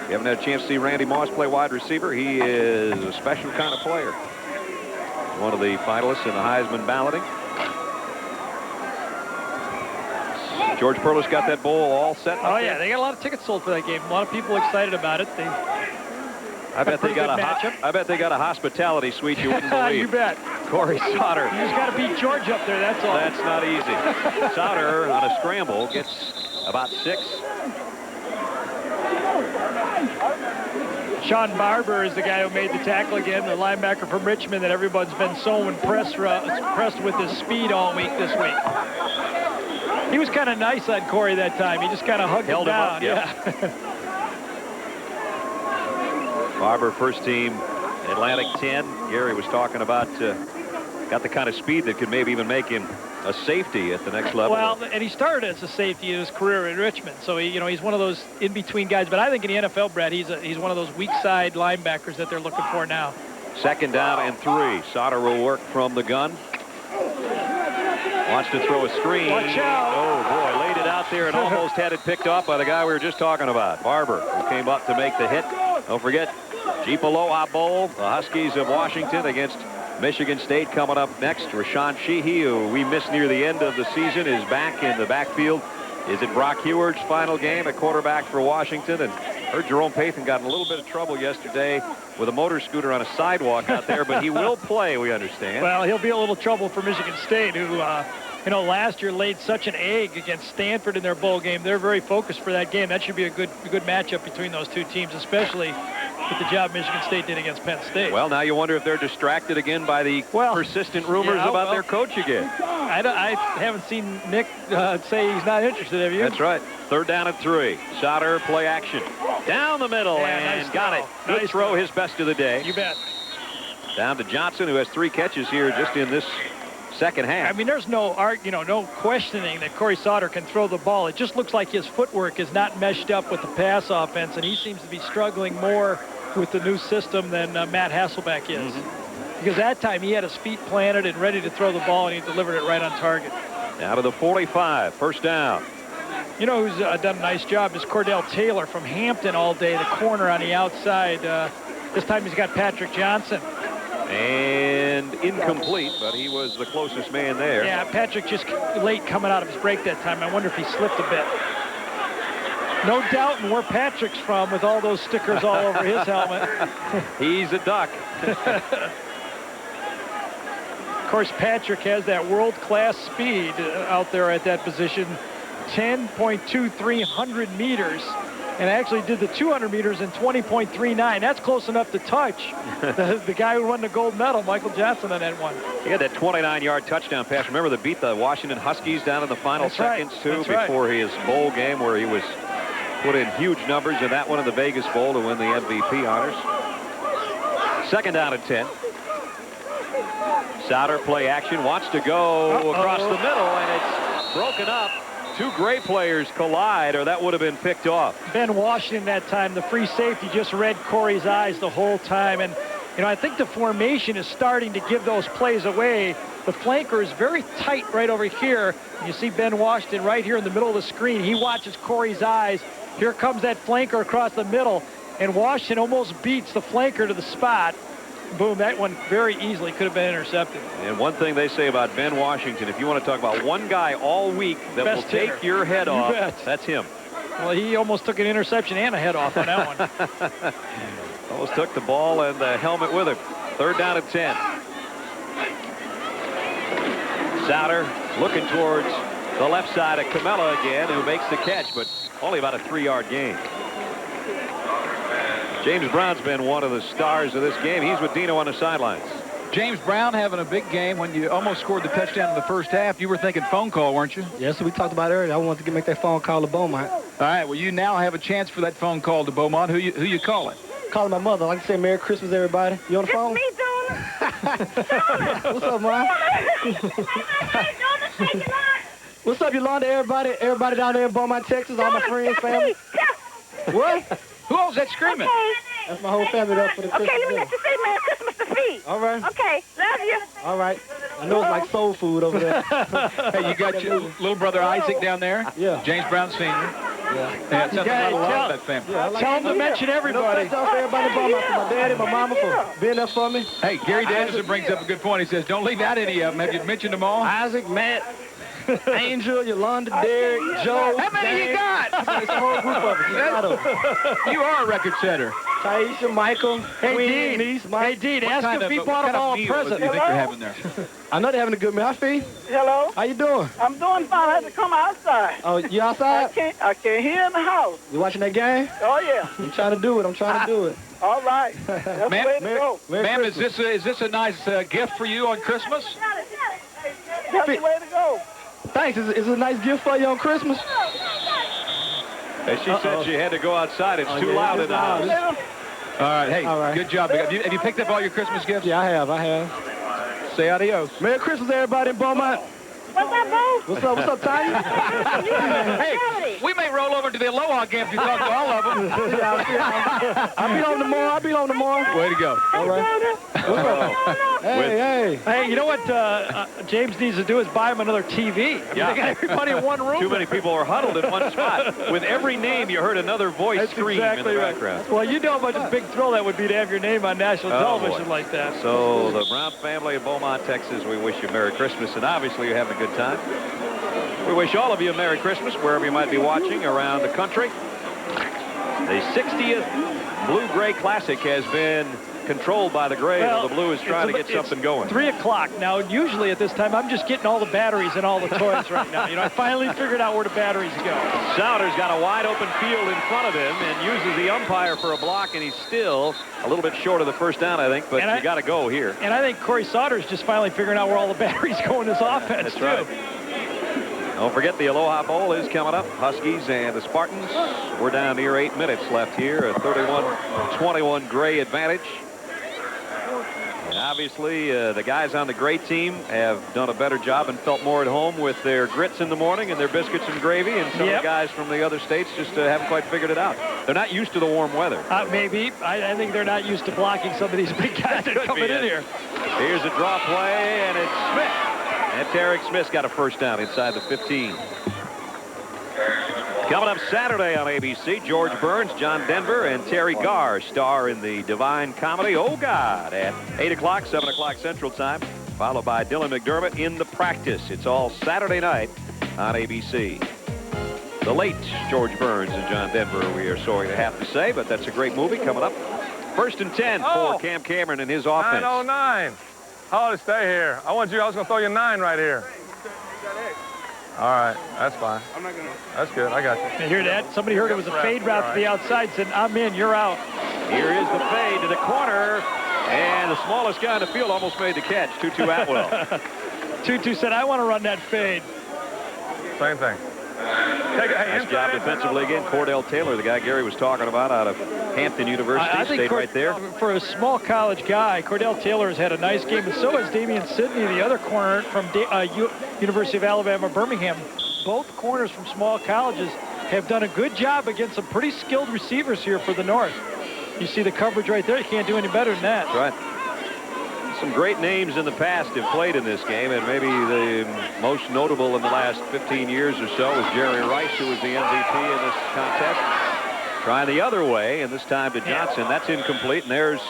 You haven't had a chance to see Randy Moss play wide receiver. He is a special kind of player. One of the finalists in the Heisman balloting. George Perlis got that bowl all set. Oh, yeah, they got a lot of tickets sold for that game. A lot of people excited about it. I bet they got a hospitality suite you wouldn't believe. You bet. Corey Sauter. You just got to beat George up there, that's all. That's not easy. Sauter on a scramble gets about 6. Sean Barber is the guy who made the tackle again, the linebacker from Richmond that everyone's been so impressed with his speed all week this week. He was kind of nice on Corey that time. He just kind of held him down. Yeah. Barber, first team, Atlantic 10. Gary was talking about got the kind of speed that could maybe even make him a safety at the next level. Well, and he started as a safety in his career in Richmond, so he's one of those in-between guys. But I think in the NFL, Brad, he's one of those weak-side linebackers that they're looking for now. Second down and 3. Sauter will work from the gun. Wants to throw a screen. Watch out. Oh, boy, laid it out there and almost had it picked up by the guy we were just talking about, Barber, who came up to make the hit. Don't forget, Jeep Aloha Bowl, the Huskies of Washington against Michigan State coming up next. Rashawn Sheehy, who we missed near the end of the season, is back in the backfield. Is it Brock Heward's final game at quarterback for Washington? And Heard Jerome Pathan got in a little bit of trouble yesterday with a motor scooter on a sidewalk out there, but he will play, we understand. Well, he'll be a little trouble for Michigan State, who, you know, last year laid such an egg against Stanford in their bowl game. They're very focused for that game. That should be a good matchup between those two teams, especially with the job Michigan State did against Penn State. Well, now you wonder if they're distracted again by the persistent rumors about their coach again. I haven't seen Nick say he's not interested, have you? That's right. 3rd down and 3. Sauter, play action. Down the middle, and nice got throw. it. Good Nice throw, his best of the day. You bet. Down to Johnson, who has 3 catches here just in this second half. I mean, there's no questioning that Corey Sauter can throw the ball. It just looks like his footwork is not meshed up with the pass offense, and he seems to be struggling more with the new system than Matt Hasselbeck is. Because that time he had his feet planted and ready to throw the ball, and he delivered it right on target. Now to the 45, 1st down. You know who's done a nice job is Cordell Taylor from Hampton all day, the corner on the outside. This time he's got Patrick Johnson. And incomplete, but he was the closest man there. Yeah, Patrick just late coming out of his break that time. I wonder if he slipped a bit. No doubting where Patrick's from with all those stickers all over his helmet. He's a Duck. Of course, Patrick has that world-class speed out there at that position. 10.23 meters, and actually did the 200 meters in 20.39. That's close enough to touch the guy who won the gold medal, Michael Johnson, on that one. He had that 29-yard touchdown pass. Remember, they beat the Washington Huskies down in the final seconds, too, before his bowl game, where he was put in huge numbers in that one in the Vegas Bowl to win the MVP honors. 2nd down and 10. Sauter, play action, wants to go across the middle, and it's broken up. 2 great players collide, or that would have been picked off. Ben Washington that time, the free safety, just read Corey's eyes the whole time. And, you know, I think the formation is starting to give those plays away. The flanker is very tight right over here. You see Ben Washington right here in the middle of the screen. He watches Corey's eyes. Here comes that flanker across the middle. And Washington almost beats the flanker to the spot. Boom, that one very easily could have been intercepted. And one thing they say about Ben Washington, if you want to talk about one guy all week that will take your head off, that's him. Well, he almost took an interception and a head off on that one. Almost took the ball and the helmet with him. 3rd down and 10. Sauter looking towards the left side of Camella again, who makes the catch, but only about a 3-yard gain. James Brown's been one of the stars of this game. He's with Dino on the sidelines. James Brown having a big game. When you almost scored the touchdown in the first half, you were thinking phone call, weren't you? Yes, we talked about earlier. I wanted to make that phone call to Beaumont. All right, well, you now have a chance for that phone call to Beaumont. Who you calling? Calling my mother. Like I say, Merry Christmas, everybody. You on the phone? Me, What's up, Mom? What's up, Yolanda, everybody down there in Beaumont, Texas, all my friends, family? What? Who else is that screaming? Okay. That's my whole family up for the Christmas Okay, let me dinner. let you say Merry Christmas to Pete. All right. Okay, love you. All right. I know it's like soul food over there. Hey, you got your little brother Isaac down there? Yeah. James Brown Sr. Yeah, something I love that family. Yeah, I like Tell him to mention everybody. No, thanks to everybody in Beaumont, for my daddy, my mama for being there for me. Hey, Gary Danielson brings up a good point. He says, don't leave out any of them. Have you mentioned them all? Isaac, Matt, Angel, Yolanda, Derek, Joe. How many you got? It's a whole group of us. You are a record setter. Taisha, Michael, Hey, Queen, Dean. niece, Mike. Hey, Dean, ask him if he bought them all a present. What do you think you're having there? I know they're having a good meal. Hi, Fee. Hello. How you doing? I'm doing fine. I had to come outside. Oh, you outside? I can't hear in the house. You watching that game? Oh, yeah. I'm trying to do it. All right. That's the way to go. Ma'am, is this a nice gift for you on Christmas? That's the way to go. Thanks. Is it a nice gift for you on Christmas? As she said, she had to go outside. It's too loud in the house. All right, hey, good job. Have you picked up all your Christmas gifts? Yeah, I have. Say adios. Merry Christmas, everybody in Beaumont. What's up, Boo? What's up, Tiny? Hey, we may roll over to the Aloha game if you talk to all of them. I'll be on tomorrow. Way to go. All right. Hey. Hey, you know what James needs to do is buy him another TV. I mean, they got everybody in one room. Too many people are huddled in one spot. With every name, you heard another voice scream in the background. Well, you know how much a big thrill that would be to have your name on national television like that. So the Brown family of Beaumont, Texas, we wish you Merry Christmas, and obviously you're having a good time. We wish all of you a Merry Christmas, wherever you might be watching around the country. The 60th Blue Gray Classic has been controlled by the Gray, while the Blue is trying to get something going. 3 o'clock. Now, usually at this time, I'm just getting all the batteries and all the toys right now. You know, I finally figured out where the batteries go. Sauter's got a wide open field in front of him and uses the umpire for a block, and he's still a little bit short of the first down, I think, but you got to go here. And I think Corey Sauter's just finally figuring out where all the batteries go in his offense, That's right. Don't forget the Aloha Bowl is coming up. Huskies and the Spartans. We're down near 8 minutes left here. A 31-21 Gray advantage. And obviously, the guys on the Gray team have done a better job and felt more at home with their grits in the morning and their biscuits and gravy. And some of the guys from the other states just haven't quite figured it out. They're not used to the warm weather. Maybe. I think they're not used to blocking some of these big guys that are coming in here. Here's a draw play, and it's Smith. And Tarek Smith's got a first down inside the 15. Coming up Saturday on ABC, George Burns, John Denver, and Terry Garr star in the Divine Comedy, Oh God, at 8 o'clock, 7 o'clock Central Time, followed by Dylan McDermott in The Practice. It's all Saturday night on ABC. The late George Burns and John Denver, we are sorry to have to say, but that's a great movie coming up. 1st and 10 for Cam Cameron and his offense. 909. How to stay here? I was going to throw you 9 right here. All right, that's fine. I'm not going to. That's good. I got you. You hear that? Somebody heard it was a fade route to the outside, said, I'm in, you're out. Here is the fade to the corner, and the smallest guy in the field almost made the catch, Tutu Atwell. Tutu said, I want to run that fade. Same thing. Nice job defensively again. Cordell Taylor, the guy Gary was talking about out of Hampton University, I think stayed right there. For a small college guy, Cordell Taylor has had a nice game, and so has Damian Sidney, the other corner from University of Alabama, Birmingham. Both corners from small colleges have done a good job against some pretty skilled receivers here for the North. You see the coverage right there. You can't do any better than that. That's right. Some great names in the past have played in this game, and maybe the most notable in the last 15 years or so was Jerry Rice, who was the MVP in this contest. Trying the other way, and this time to Johnson. That's incomplete, and there's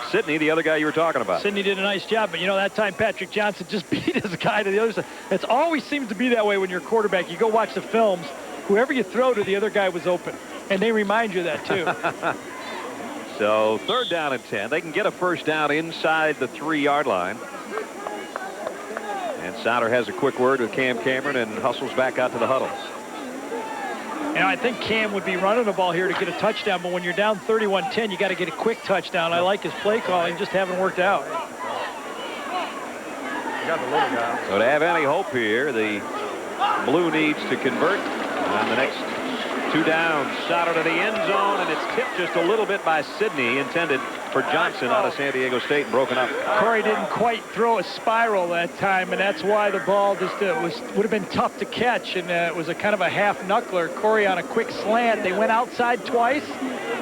Sidney, the other guy you were talking about. Sidney did a nice job, but you know, that time Patrick Johnson just beat his guy to the other side. It always seems to be that way when you're a quarterback. You go watch the films, whoever you throw to, the other guy was open. And they remind you of that, too. So 3rd down and 10. They can get a first down inside the 3-yard line. And Sauter has a quick word with Cam Cameron and hustles back out to the huddle. You know, I think Cam would be running the ball here to get a touchdown, but when you're down 31-10, you got to get a quick touchdown. I like his play calling, just haven't worked out. So to have any hope here, the Blue needs to convert on the next 2 downs. Sauter to the end zone, and it's tipped just a little bit by Sidney, intended for Johnson out of San Diego State, and broken up. Corey didn't quite throw a spiral that time, and that's why the ball just would have been tough to catch, and it was a kind of a half-knuckler. Corey on a quick slant. They went outside twice.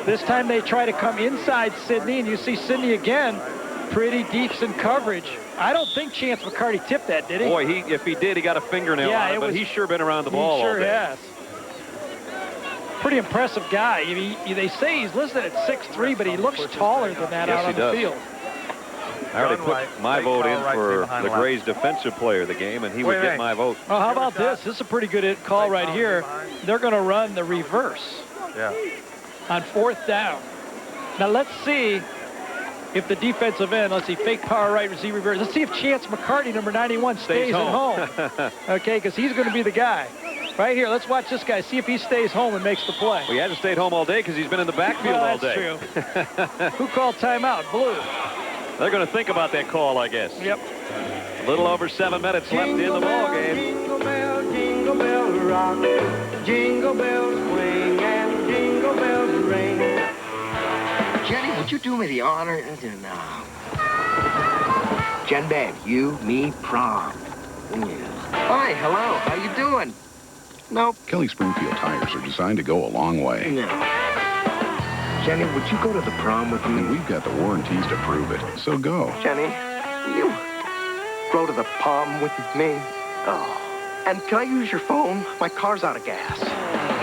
This time they try to come inside Sidney, and you see Sidney again, pretty deep in coverage. I don't think Chance McCarty tipped that, did he? Boy, if he did, he got a fingernail on it, but he's sure been around the ball all day. He sure has. Pretty impressive guy. They say he's listed at 6'3", but he looks taller than that out on the field. I already put my vote in for the Grays defensive player of the game, and he would get my vote. Well, how about this? This is a pretty good call right here. They're going to run the reverse on 4th down. Now, let's see if the defensive end, let's see, fake power right receiver reverse. Let's see if Chance McCarty, number 91, stays at home. Okay, because he's going to be the guy. Right here, let's watch this guy, see if he stays home and makes the play. Well, he hasn't stayed home all day because he's been in the backfield all day. That's true. Who called timeout? Blue. They're going to think about that call, I guess. Yep. A little over 7 minutes left in the ball game. Jingle bell, jingle bell rock, jingle bells swing and jingle bells ring. Jenny, would you do me the honor? No. Jen Beck, you, me, prom. Yeah. Hi, hello, how you doing? Nope. Kelly Springfield tires are designed to go a long way. No. Jenny, would you go to the prom with me? And we've got the warranties to prove it, so go. Jenny, will you go to the prom with me? Oh. And can I use your phone? My car's out of gas.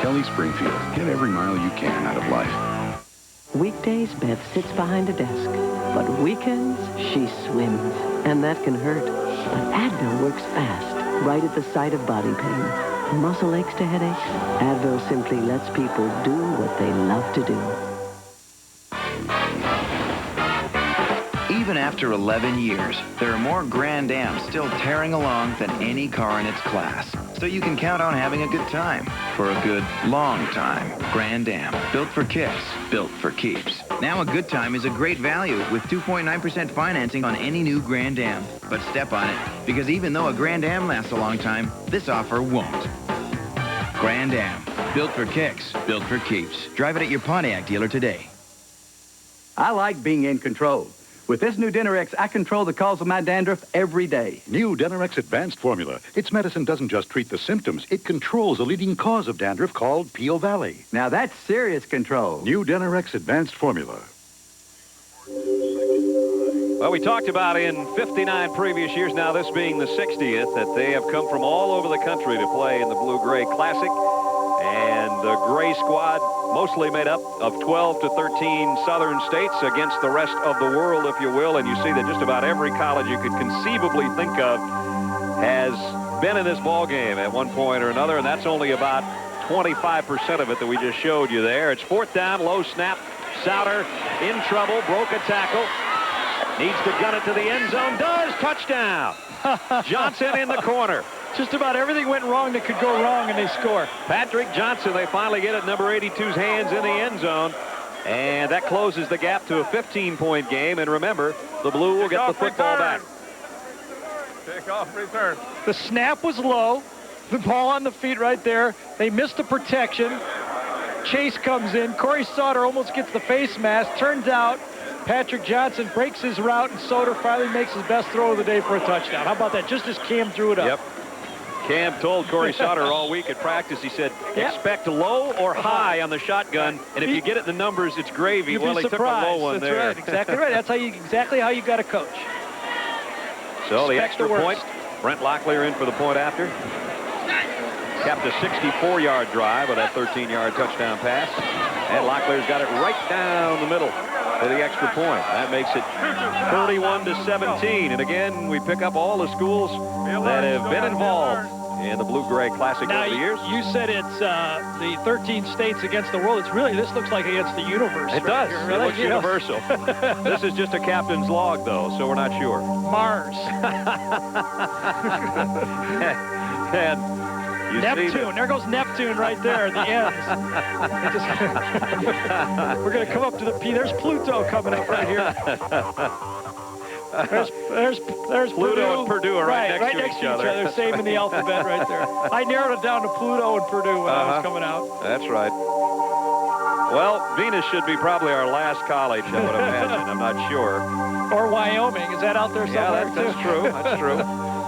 Kelly Springfield, get every mile you can out of life. Weekdays, Beth sits behind a desk. But weekends, she swims. And that can hurt. But Advil works fast, right at the site of body pain. Muscle aches to headaches? Advil simply lets people do what they love to do. Even after 11 years, there are more Grand Ams still tearing along than any car in its class. So you can count on having a good time for a good, long time. Grand Am, built for kicks, built for keeps. Now a good time is a great value with 2.9% financing on any new Grand Am. But step on it, because even though a Grand Am lasts a long time, this offer won't. Grand Am, built for kicks, built for keeps. Drive it at your Pontiac dealer today. I like being in control. With this new Dinerex, I control the cause of my dandruff every day. New Dinerex Advanced Formula. Its medicine doesn't just treat the symptoms. It controls a leading cause of dandruff called Peel Valley. Now that's serious control. New Dinerex Advanced Formula. Well, we talked about in 59 previous years, now this being the 60th, that they have come from all over the country to play in the Blue-Gray Classic. And the Gray squad, mostly made up of 12 to 13 southern states against the rest of the world, if you will. And you see that just about every college you could conceivably think of has been in this ball game at one point or another. And that's only about 25% of it that we just showed you there. It's 4th down, low snap. Souter in trouble, broke a tackle. Needs to gun it to the end zone. Does. Touchdown. Johnson in the corner. Just about everything went wrong that could go wrong, and they score. Patrick Johnson, they finally get it, number 82's hands in the end zone. And that closes the gap to a 15-point game. And remember, the Blue will get the football back. Take off return. The snap was low. The ball on the feet right there. They missed the protection. Chase comes in. Corey Sauter almost gets the face mask. Turns out Patrick Johnson breaks his route, and Sauter finally makes his best throw of the day for a touchdown. How about that? Just as Cam threw it up. Yep. Cam told Corey Sauter all week at practice, he said, expect low or high on the shotgun, and if you get it in the numbers, it's gravy. Well, he took a low one there. That's right, exactly right. That's exactly how you got to coach. So the extra point, Brent Locklear in for the point after. Capped a 64-yard drive with that 13-yard touchdown pass. And Locklear's got it right down the middle for the extra point. That makes it 31 to 17. And again, we pick up all the schools that have been involved in the Blue-Gray Classic over the years. You said it's the 13 states against the world. It's really, this looks like against the universe. It does. It looks universal. This is just a captain's log, though, so we're not sure. Mars. And you Neptune. There goes Neptune right there at the ends. We're going to come up to the P. There's Pluto coming up right here. There's Pluto and Purdue are right next to each other. They're same in the alphabet right there. I narrowed it down to Pluto and Purdue when I was coming out. That's right. Well, Venus should be probably our last college, I would imagine. I'm not sure. Or Wyoming. Is that out there somewhere? Yeah, that's true. That's true.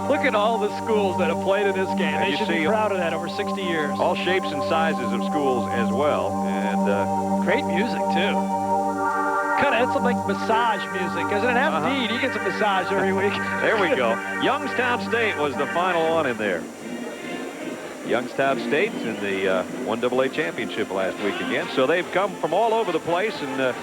Look at all the schools that have played in this game. And they should be proud of that over 60 years. All shapes and sizes of schools as well. And great music, too. Kind of, it's like massage music, isn't it? Indeed, he gets a massage every week. There we go. Youngstown State was the final one in there. Youngstown State in the 1AA championship last week again. So they've come from all over the place. And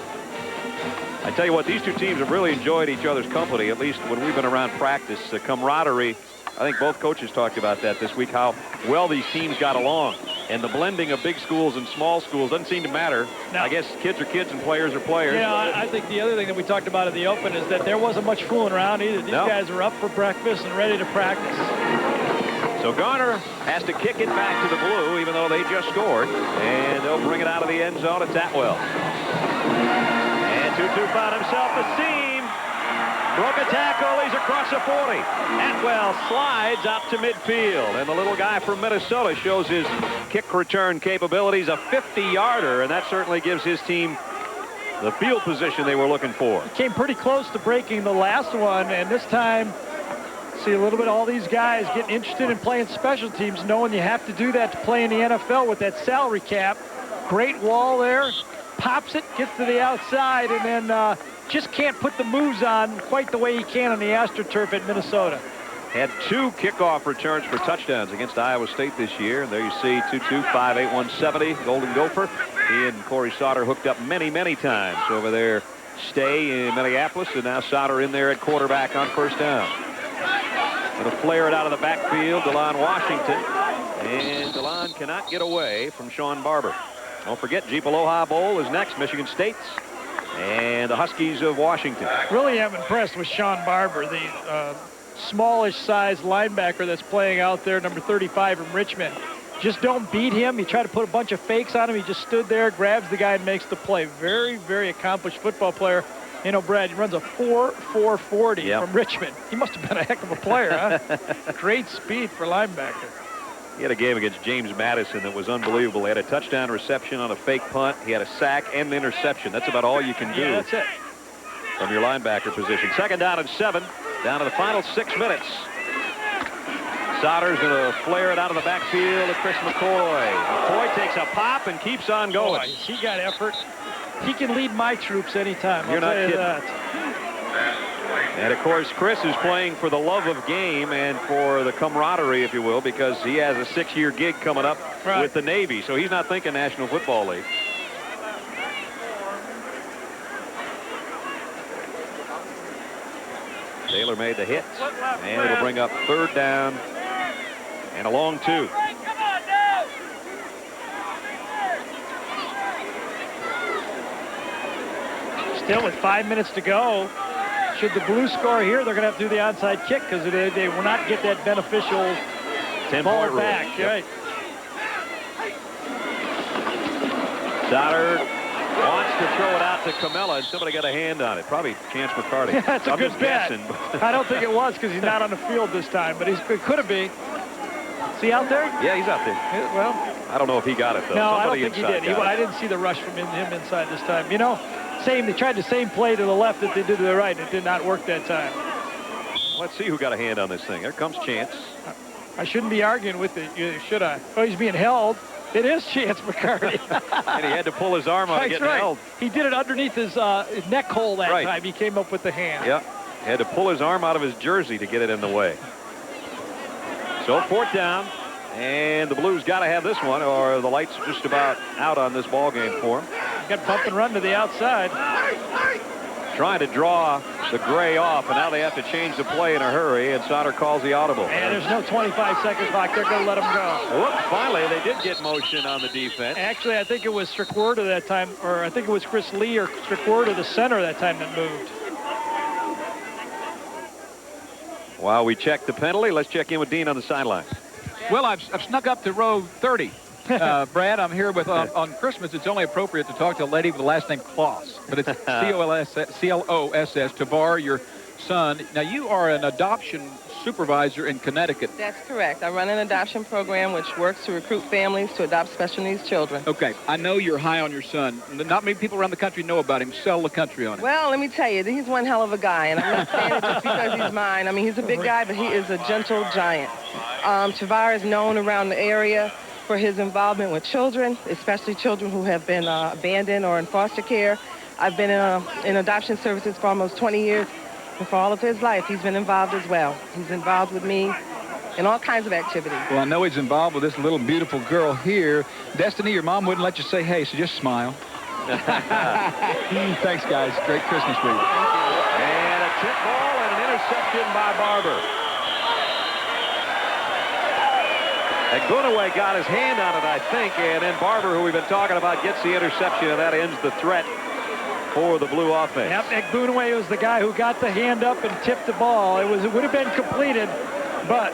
I tell you what, these two teams have really enjoyed each other's company, at least when we've been around practice. The camaraderie, I think both coaches talked about that this week, how well these teams got along. And the blending of big schools and small schools doesn't seem to matter. No. I guess kids are kids and players are players. Yeah, I think the other thing that we talked about at the Open is that there wasn't much fooling around either. These guys are up for breakfast and ready to practice. So Garner has to kick it back to the Blue, even though they just scored. And they'll bring it out of the end zone. It's Atwell. And Tutu found himself a seam. Broke a tackle. He's across the 40. Atwell slides out to midfield. And the little guy from Minnesota shows his kick return capabilities. A 50-yarder, and that certainly gives his team the field position they were looking for. He came pretty close to breaking the last one, and this time see a little bit of all these guys getting interested in playing special teams, knowing you have to do that to play in the NFL with that salary cap. Great wall there. Pops it, gets to the outside, and then just can't put the moves on quite the way he can on the AstroTurf at Minnesota. Had 2 kickoff returns for touchdowns against Iowa State this year. And there you see 2-2, 5'8", 170, Golden Gopher. He and Corey Sauter hooked up many, many times over their stay in Minneapolis. And now Sauter in there at quarterback on first down. Going to flare it out of the backfield. DeLon Washington. And DeLon cannot get away from Sean Barber. Don't forget, Jeep Aloha Bowl is next, Michigan State's and the Huskies of Washington. Really am impressed with Sean Barber, the smallish size linebacker that's playing out there, number 35 from Richmond. Just don't beat him. You try to put a bunch of fakes on him. He just stood there, grabs the guy, and makes the play. Very, very accomplished football player. You know, Brad, he runs a 4.40 from Richmond. He must have been a heck of a player, huh? Great speed for linebacker. He had a game against James Madison that was unbelievable. He had a touchdown reception on a fake punt. He had a sack and an interception. That's about all you can do that's it. From your linebacker position. 2nd down and 7. Down to the final 6 minutes. Sauter's going to flare it out of the backfield to Chris McCoy. McCoy takes a pop and keeps on going. Boy, he got effort. He can lead my troops anytime. You're not kidding. That. And, of course, Chris is playing for the love of game and for the camaraderie, if you will, because he has a 6-year gig coming up with the Navy. So he's not thinking National Football League. Taylor made the hit, and it'll bring up 3rd down and a long 2. Still with 5 minutes to go. Should the Blues score here, they're going to have to do the onside kick because they will not get that beneficial 10-point ball back. Yep. Right. Sauter wants to throw it out to Camella, and somebody got a hand on it. Probably Chance McCarty. Yeah, that's a good bet. Guessing, I don't think it was because he's not on the field this time, but it could have been. Is he out there? Yeah, he's out there. Well, I don't know if he got it, though. No, Somebody I don't think he did. I didn't see the rush from him inside this time. You know, they tried the same play to the left that they did to the right. It did not work that time. Let's see who got a hand on this thing. There comes Chance. I shouldn't be arguing with it, should I? Oh, he's being held. It is Chance McCarty. And he had to pull his arm out to get held. He did it underneath his neck hole that time. He came up with the hand. Yep. He had to pull his arm out of his jersey to get it in the way. So 4th down. And the Blues got to have this one, or the lights are just about out on this ball game for him. Got bump and run to the outside. Trying to draw the gray off, and now they have to change the play in a hurry, and Sauter calls the audible. And there's no 25-second clock. They're going to let him go. Whoops, finally, they did get motion on the defense. Actually, I think it was Strickwerda that time, or I think it was Chris Lee or Strickwerda, the center, that time that moved. While we check the penalty, let's check in with Dean on the sidelines. Well, I've snuck up to row 30. Brad, I'm here with, on Christmas, it's only appropriate to talk to a lady with the last name Kloss. But it's C-L-O-S-S, Tavar, your son. Now, you are an adoption supervisor in Connecticut. That's correct. I run an adoption program which works to recruit families to adopt special needs children. Okay. I know you're high on your son. Not many people around the country know about him. Sell the country on him. Well, let me tell you, he's one hell of a guy, and I'm not saying it just because he's mine. I mean, he's a big guy, but he is a gentle giant. Tavar is known around the area for his involvement with children, especially children who have been abandoned or in foster care. I've been in adoption services for almost 20 years, and for all of his life, he's been involved as well. He's involved with me in all kinds of activities. Well, I know he's involved with this little beautiful girl here. Destiny, your mom wouldn't let you say hey, so just smile. Thanks, guys. Great Christmas week. And a tip ball and an interception by Barber. And Gunaway got his hand on it, I think, and then Barber, who we've been talking about, gets the interception, and that ends the threat for the Blue offense. Yep, Gunaway was the guy who got the hand up and tipped the ball. It would have been completed, but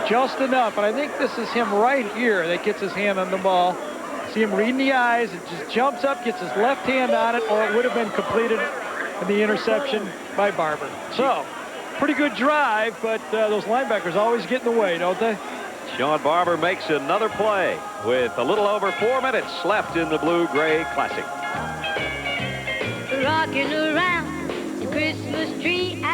just enough. And I think this is him right here that gets his hand on the ball. See him reading the eyes. It just jumps up, gets his left hand on it, or it would have been completed in the interception by Barber. So, pretty good drive, but those linebackers always get in the way, don't they? Sean Barber makes another play with a little over 4 minutes left in the Blue-Gray Classic. Rocking around the Christmas tree.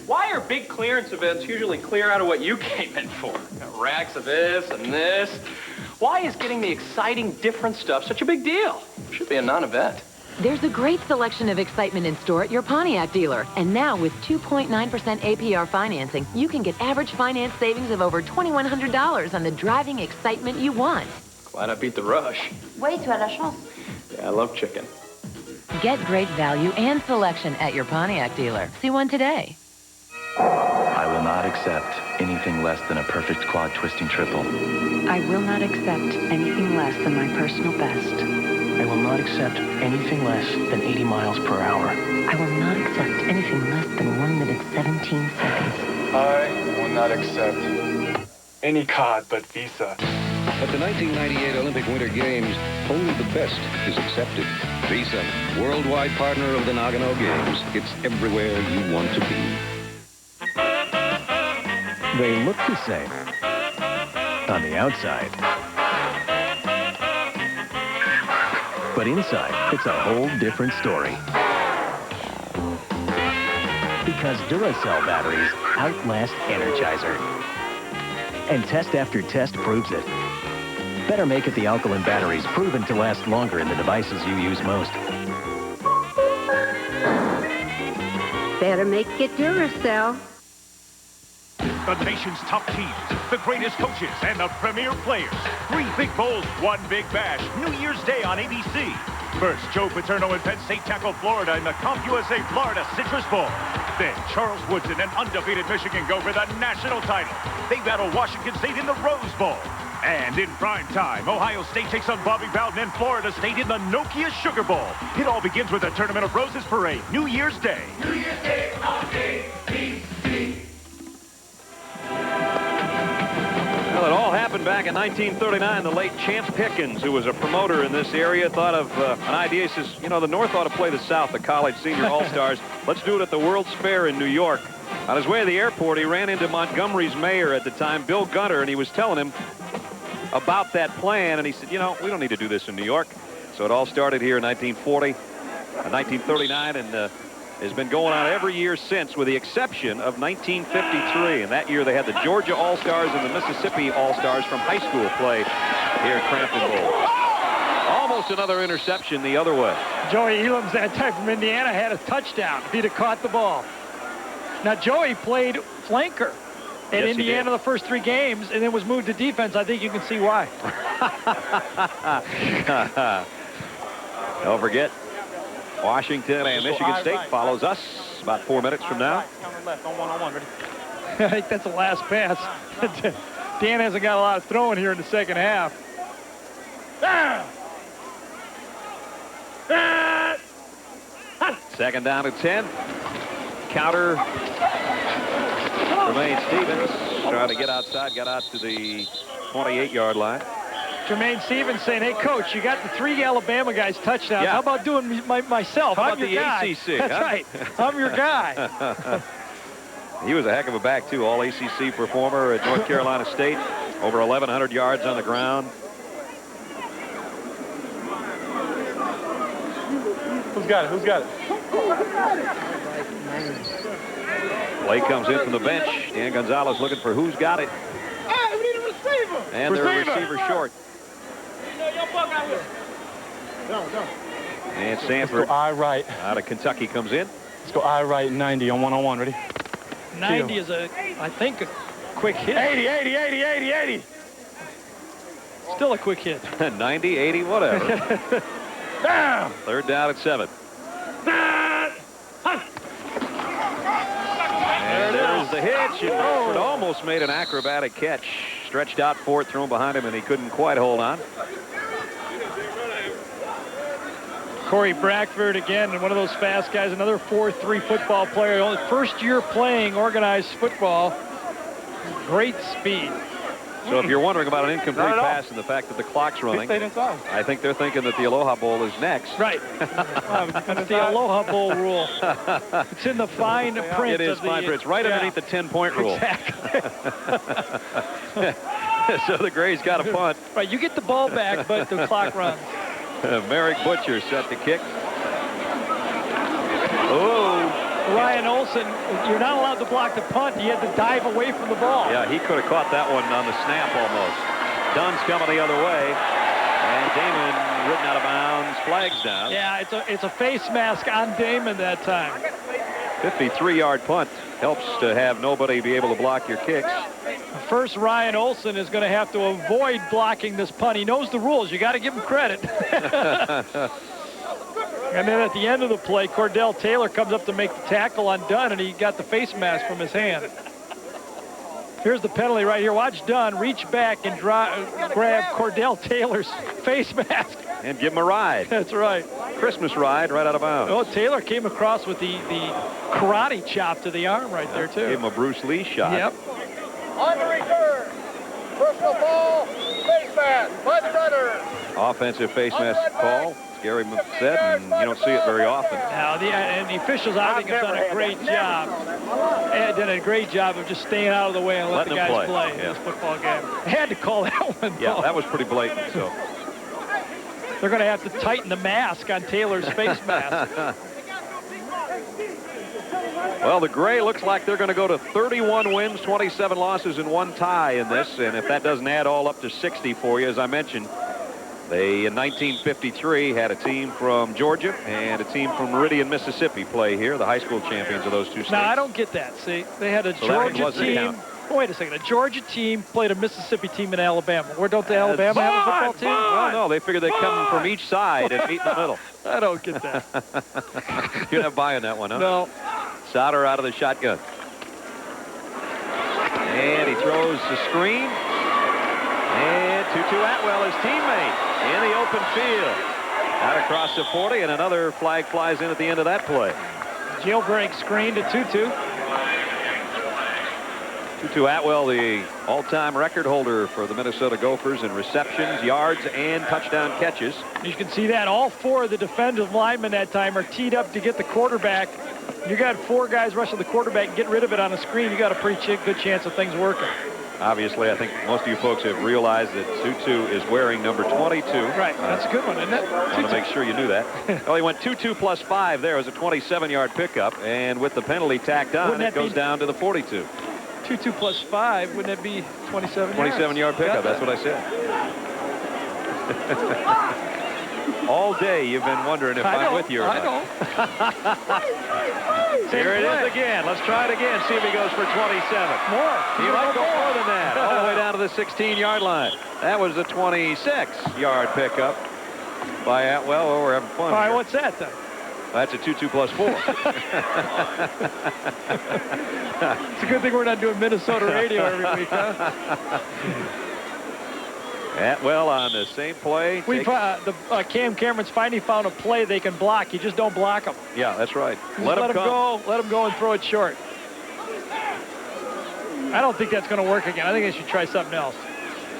Why are big clearance events usually clear out of what you came in for? Racks of this and this. Why is getting the exciting, different stuff such a big deal? Should be a non-event. There's a great selection of excitement in store at your Pontiac dealer. And now with 2.9% APR financing, you can get average finance savings of over $2,100 on the driving excitement you want. Glad I beat the rush. Oui, tu as la chance. Yeah, I love chicken. Get great value and selection at your Pontiac dealer. See one today. I will not accept anything less than a perfect quad twisting triple. I will not accept anything less than my personal best. I will not accept anything less than 80 miles per hour. I will not accept anything less than 1 minute 17 seconds. I will not accept any card but Visa. At the 1998 Olympic Winter Games, only the best is accepted. Visa, worldwide partner of the Nagano Games. It's everywhere you want to be. They look the same on the outside. But inside, it's a whole different story. Because Duracell batteries outlast Energizer. And test after test proves it. Better make it the alkaline batteries proven to last longer in the devices you use most. Better make it Duracell. The nation's top teams, the greatest coaches, and the premier players. 3 big bowls, 1 big bash. New Year's Day on ABC. First, Joe Paterno and Penn State tackle Florida in the CompUSA Florida Citrus Bowl. Then, Charles Woodson and undefeated Michigan go for the national title. They battle Washington State in the Rose Bowl. And in prime time, Ohio State takes on Bobby Bowden and Florida State in the Nokia Sugar Bowl. It all begins with the Tournament of Roses Parade, New Year's Day. New Year's Day on ABC. Well, it all happened back in 1939. The late Champ Pickens, who was a promoter in this area, thought of an idea. He says, you know, the North ought to play the South, the college senior all-stars. Let's do it at the World's Fair in New York. On his way to the airport, he ran into Montgomery's mayor at the time, Bill Gunter, and he was telling him about that plan. And he said, you know, we don't need to do this in New York. So it all started here in 1940, 1939, and has been going on every year since, with the exception of 1953. And that year they had the Georgia All-Stars and the Mississippi All-Stars from high school play here at Crampton Bowl. Almost another interception the other way. Joey Elam's that time from Indiana had a touchdown if he'd have caught the ball. Now, Joey played flanker at Indiana the first 3 games and then was moved to defense. I think you can see why. Don't forget, Washington and Michigan State follows us about 4 minutes from now. Left on one-on-one. Ready? I think that's the last pass. Dan hasn't got a lot of throwing here in the second half. Second down at 10. Counter. Jermaine Stevens trying to get outside, got out to the 28-yard line. Jermaine Stevens saying, hey, Coach, you got the 3 Alabama guys touchdowns. Yeah. How about doing myself? How I'm about your the guy. ACC? That's huh? right. I'm your guy. He was a heck of a back, too. All ACC performer at North Carolina State. Over 1,100 yards on the ground. Who's got it? Who's got it? Play comes in from the bench. Dan Gonzalez looking for who's got it. Hey, we need a receiver. And their receiver short. And Sanford, Let's go I right. out of Kentucky, comes in. Let's go I right 90 on one-on-one. Ready? 90 is, I think, a quick hit. 80. Still a quick hit. 90, 80, whatever. Third down at 7. And there's the hitch. And Redford almost made an acrobatic catch. Stretched out for it, thrown behind him, and he couldn't quite hold on. Corey Brackford again, and one of those fast guys, another 4'3" football player. Only first year playing organized football. Great speed. So if you're wondering about an incomplete pass and the fact that the clock's running, I think they're thinking that the Aloha Bowl is next. Right. That's the Aloha Bowl rule. It's in the fine print. It is fine print. It's right underneath the 10-point rule. Exactly. So the Grays got a punt. Right, you get the ball back, but the clock runs. Merrick Butcher set the kick. Oh. Ryan Olsen, you're not allowed to block the punt. He had to dive away from the ball. Yeah, he could have caught that one on the snap almost. Dunn's coming the other way. And Damon ridden out of bounds, flags down. Yeah, it's a face mask on Damon that time. 53-yard punt helps to have nobody be able to block your kicks. First, Ryan Olsen is going to have to avoid blocking this punt. He knows the rules. You got to give him credit. And then at the end of the play, Cordell Taylor comes up to make the tackle on Dunn, and he got the face mask from his hand. Here's the penalty right here. Watch Dunn reach back and grab Cordell Taylor's face mask. And give him a ride. That's right. Christmas ride right out of bounds. Oh, Taylor came across with the karate chop to the arm right there, too. Gave him a Bruce Lee shot. Yep. On the return, personal ball, face mask, by the runner. Offensive face mask call, as Gary said, and you don't see it very often. Now, the officials, I think, have done a great job. They did a great job of just staying out of the way and let the guys play in this football game. They had to call that one. Yeah, that was pretty blatant. So they're going to have to tighten the mask on Taylor's face mask. Well, the Gray looks like they're going to go to 31 wins, 27 losses, and 1 tie in this. And if that doesn't add all up to 60 for you, as I mentioned, they, in 1953, had a team from Georgia and a team from Meridian, Mississippi play here, the high school champions of those 2 states. Now, I don't get that. See, they had a Georgia team. Oh, wait a second. A Georgia team played a Mississippi team in Alabama. Where don't the Alabama have a football team? Well, no, they figured they'd come from each side and meet in the middle. I don't get that. You're not buying that one, huh? No. Sauter out of the shotgun. And he throws the screen. And Tutu Atwell, his teammate, in the open field. Out across the 40, and another flag flies in at the end of that play. Jailbreak screen to Tutu. Tutu Atwell, the all-time record holder for the Minnesota Gophers in receptions, yards, and touchdown catches. You can see that all 4 of the defensive linemen that time are teed up to get the quarterback. You got 4 guys rushing the quarterback and get rid of it on a screen. You got a pretty good chance of things working. Obviously, I think most of you folks have realized that Tutu is wearing number 22. Right, that's a good one, isn't it? I want to make sure you knew that. Well, he went 2-2 plus 5 there. It was a 27-yard pickup, and with the penalty tacked on, it goes down to the 42. 2-2 plus 5, wouldn't that be 27 yards? 27-yard pickup, that's what I said. All day you've been wondering if I'm with you or not. I know. Here it is again. Let's try it again. See if he goes for 27. More. He might go more than that. All the way down to the 16-yard line. That was the 26-yard pickup by Atwell. Oh, we're having fun. All right, here. what's that then? That's a 2-2 plus 4. It's a good thing we're not doing Minnesota radio every week, huh? Atwell on the same play. Cam Cameron's finally found a play they can block. You just don't block them. Yeah, that's right. Let him go. Let him go and throw it short. I don't think that's going to work again. I think they should try something else.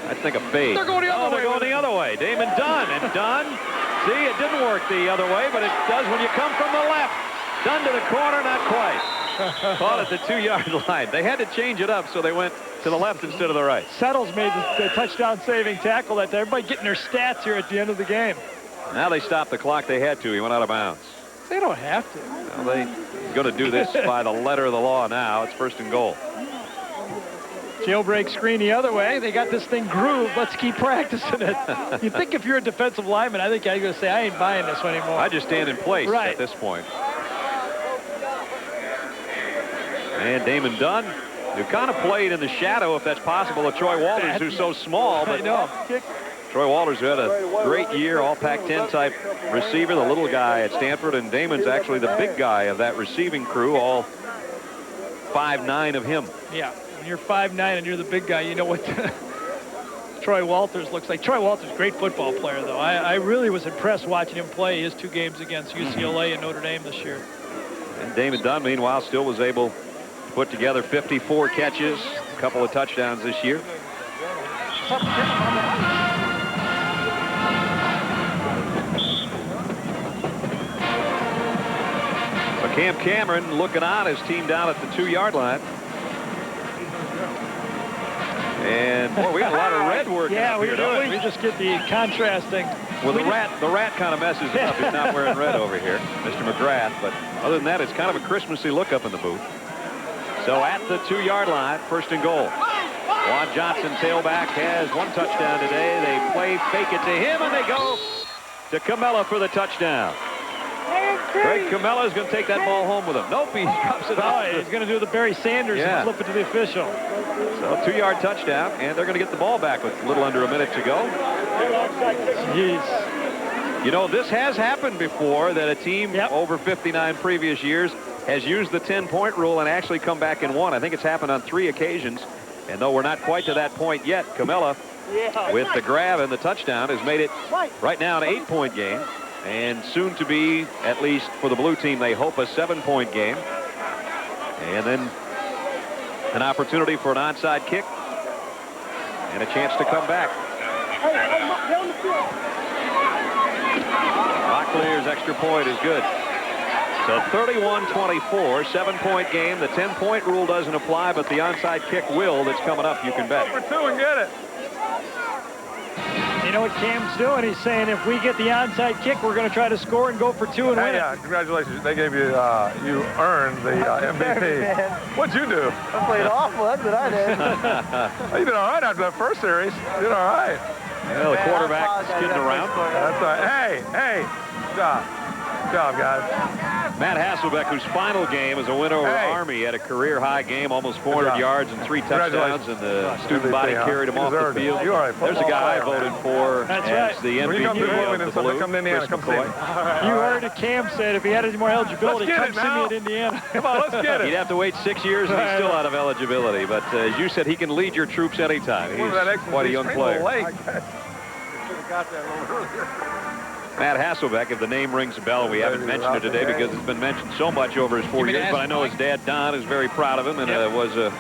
I think a fade. They're going the other way. They're going the other way. Damon Dunn. And Dunn, see, it didn't work the other way, but it does when you come from the left. Dunn to the corner, not quite. Caught at the 2-yard line. They had to change it up, so they went to the left instead of the right. Settles made the touchdown-saving tackle that day. Everybody getting their stats here at the end of the game. Now they stopped the clock. They had to. He went out of bounds. They don't have to. Well, they're going to do this by the letter of the law now. It's 1st and goal. Jailbreak screen the other way. They got this thing grooved. Let's keep practicing it. You think if you're a defensive lineman, I think I'm going to say, I ain't buying this one anymore. I just stand in place at this point. And Damon Dunn, who kind of played in the shadow, if that's possible, of Troy Walters, who's so small. But Troy Walters, who had a great year, all Pac-10 type receiver, the little guy at Stanford, and Damon's actually the big guy of that receiving crew, all 5'9" of him. Yeah, when you're 5'9" and you're the big guy, you know what Troy Walters looks like. Troy Walters, great football player, though. I really was impressed watching him play his 2 games against UCLA and Notre Dame this year. And Damon Dunn, meanwhile, still was able to put together 54 catches, a couple of touchdowns this year. So Cam Cameron looking on his team down at the 2-yard line. And boy, we got a lot of red working up here, don't we? We just get the contrasting. Well, the rat kind of messes it up. He's not wearing red over here, Mr. McGrath. But other than that, it's kind of a Christmassy look up in the booth. So at the 2-yard line, 1st and goal. Juan Johnson, tailback, has 1 touchdown today. They play fake it to him, and they go to Camella for the touchdown. Greg Camella is going to take that ball home with him. Nope, he drops it off. He's going to do the Barry Sanders and flip it to the official. So 2-yard touchdown, and they're going to get the ball back with a little under a minute to go. Jeez. You know, this has happened before, that a team over 59 previous years has used the 10-point rule and actually come back and won. I think it's happened on 3 occasions. And though we're not quite to that point yet, Camilla, with the grab and the touchdown, has made it right now an 8-point game. And soon to be, at least for the blue team, they hope a 7-point game. And then an opportunity for an onside kick and a chance to come back. Locklear's extra point is good. So 31-24, 7-point game. The 10-point rule doesn't apply, but the onside kick will. That's coming up, you can bet. Go for 2 and get it. You know what Cam's doing? He's saying if we get the onside kick, we're going to try to score and go for 2 and win it. Yeah, congratulations. They gave you, you earned the MVP. What'd you do? I played awful. That's what I did. You did all right after that first series. You did all right. Well, the quarterback is kidding around. That's all right. Hey, good job, guys. Matt Hasselbeck, whose final game as a win over Army, had a career-high game, almost 400 yards and 3 touchdowns, and the student body carried him off the field. There's a guy I voted for as the MVP of the Blue, Chris McCoy. You heard it, Cam said if he had any more eligibility, come see me at Indiana. Come on, let's get it. He'd have to wait 6 years, and he's still out of eligibility. But as you said, he can lead your troops anytime. He's quite a young player. Matt Hasselbeck, if the name rings a bell, we haven't mentioned it today because it's been mentioned so much over his 4 years, but I know his dad, Don, is very proud of him and was a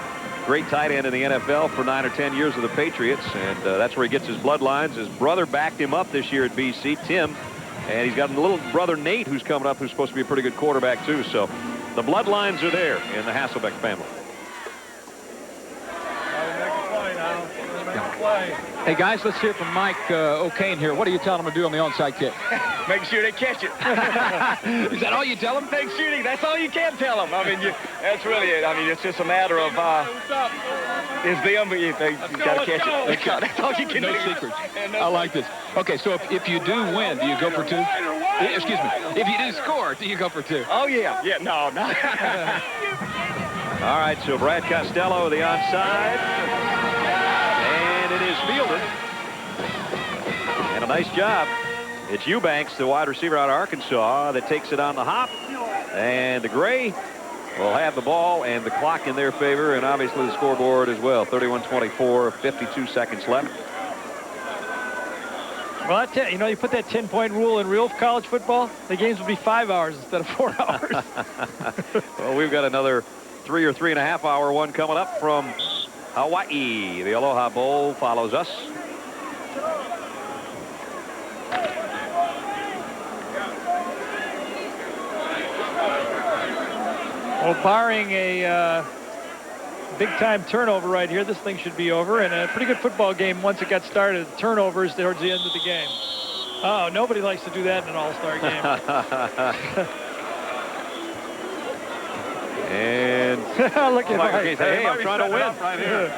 great tight end in the NFL for 9 or 10 years with the Patriots, and that's where he gets his bloodlines. His brother backed him up this year at BC, Tim, and he's got a little brother, Nate, who's coming up, who's supposed to be a pretty good quarterback, too. So the bloodlines are there in the Hasselbeck family. Hey, guys, let's hear from Mike O'Kane here. What are you telling them to do on the onside kick? Make sure they catch it. Is that all you tell them? Make sure that's all you can tell them. I mean, that's really it. I mean, it's just a matter of it's them, but you got to catch it. That's all you can do. No secrets. I like this. Okay, so if you do win, do you go for 2? Excuse me. If you do score, do you go for 2? Oh, yeah. Yeah, no. All right, so Brad Costello, the onside. And it is fielded. And a nice job. It's Eubanks, the wide receiver out of Arkansas, that takes it on the hop. And the Gray will have the ball and the clock in their favor, and obviously the scoreboard as well. 31-24, 52 seconds left. Well, you know, you put that 10-point rule in real college football, the games would be 5 hours instead of 4 hours. Well, we've got another 3 or 3.5 hour one coming up from Hawaii. The Aloha Bowl follows us. Well, barring a big-time turnover right here, this thing should be over. And a pretty good football game once it got started. Turnovers towards the end of the game. Oh, nobody likes to do that in an all-star game. And look at Mike. Hey, I'm trying to win. Right here.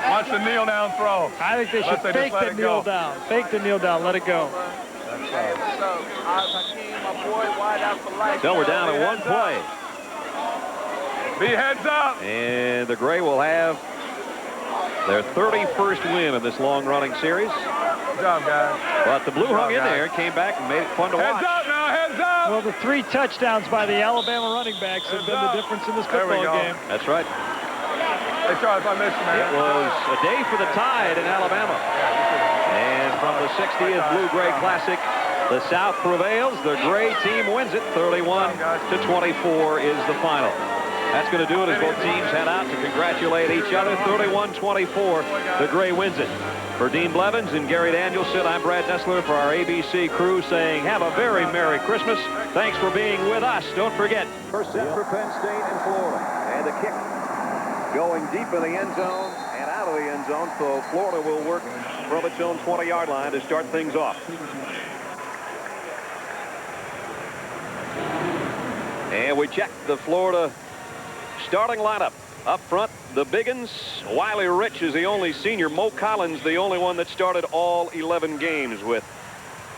Watch the kneel down throw. I think they should fake the kneel down. Fake the kneel down. Let it go. So we're down to 1 play. Be heads up. And the Gray will have their 31st win in this long-running series. Good job, guys. But the Blue hung in there and came back and made it fun to watch. Heads up now, heads up. Well, the 3 touchdowns by the Alabama running backs have been the difference in this football game. That's right. Hey, Charles, I missed you, man. It was a day for the Tide in Alabama. And from the 60th Blue-Gray Classic, the South prevails. The Gray team wins it. 31-24 is the final. That's going to do it as both teams head out to congratulate each other. 31-24, the Gray wins it. For Dean Blevins and Gary Danielson, I'm Brad Nessler for our ABC crew saying have a very Merry Christmas. Thanks for being with us. Don't forget. First set for Penn State and Florida. And the kick going deep in the end zone and out of the end zone. So Florida will work from its own 20-yard line to start things off. And we check the Florida starting lineup. Up front, the Biggins. Wiley Rich is the only senior. Mo Collins, the only one that started all 11 games with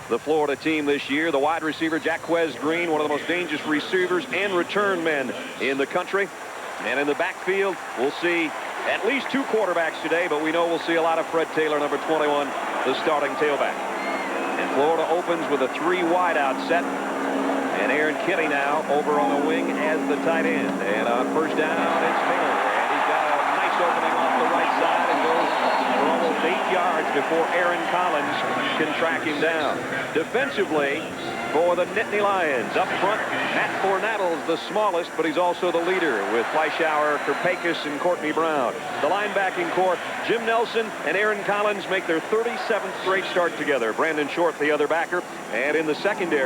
the Florida team this year. The wide receiver, Jaquez Green, one of the most dangerous receivers and return men in the country. And in the backfield, we'll see at least 2 quarterbacks today, but we know we'll see a lot of Fred Taylor, number 21, the starting tailback. And Florida opens with a 3 wideout set. And Aaron Kinney now over on the wing as the tight end. And on first down, it's Taylor. And he's got a nice Brooks opening off the right side and goes for almost 8 yards before Aaron Collins can track him down. Defensively, for the Nittany Lions, up front, Matt Fornattle's the smallest, but he's also the leader with Fleischauer, Kerpakis, and Courtney Brown. The linebacking core, Jim Nelson and Aaron Collins make their 37th straight start together. Brandon Short, the other backer, and in the secondary,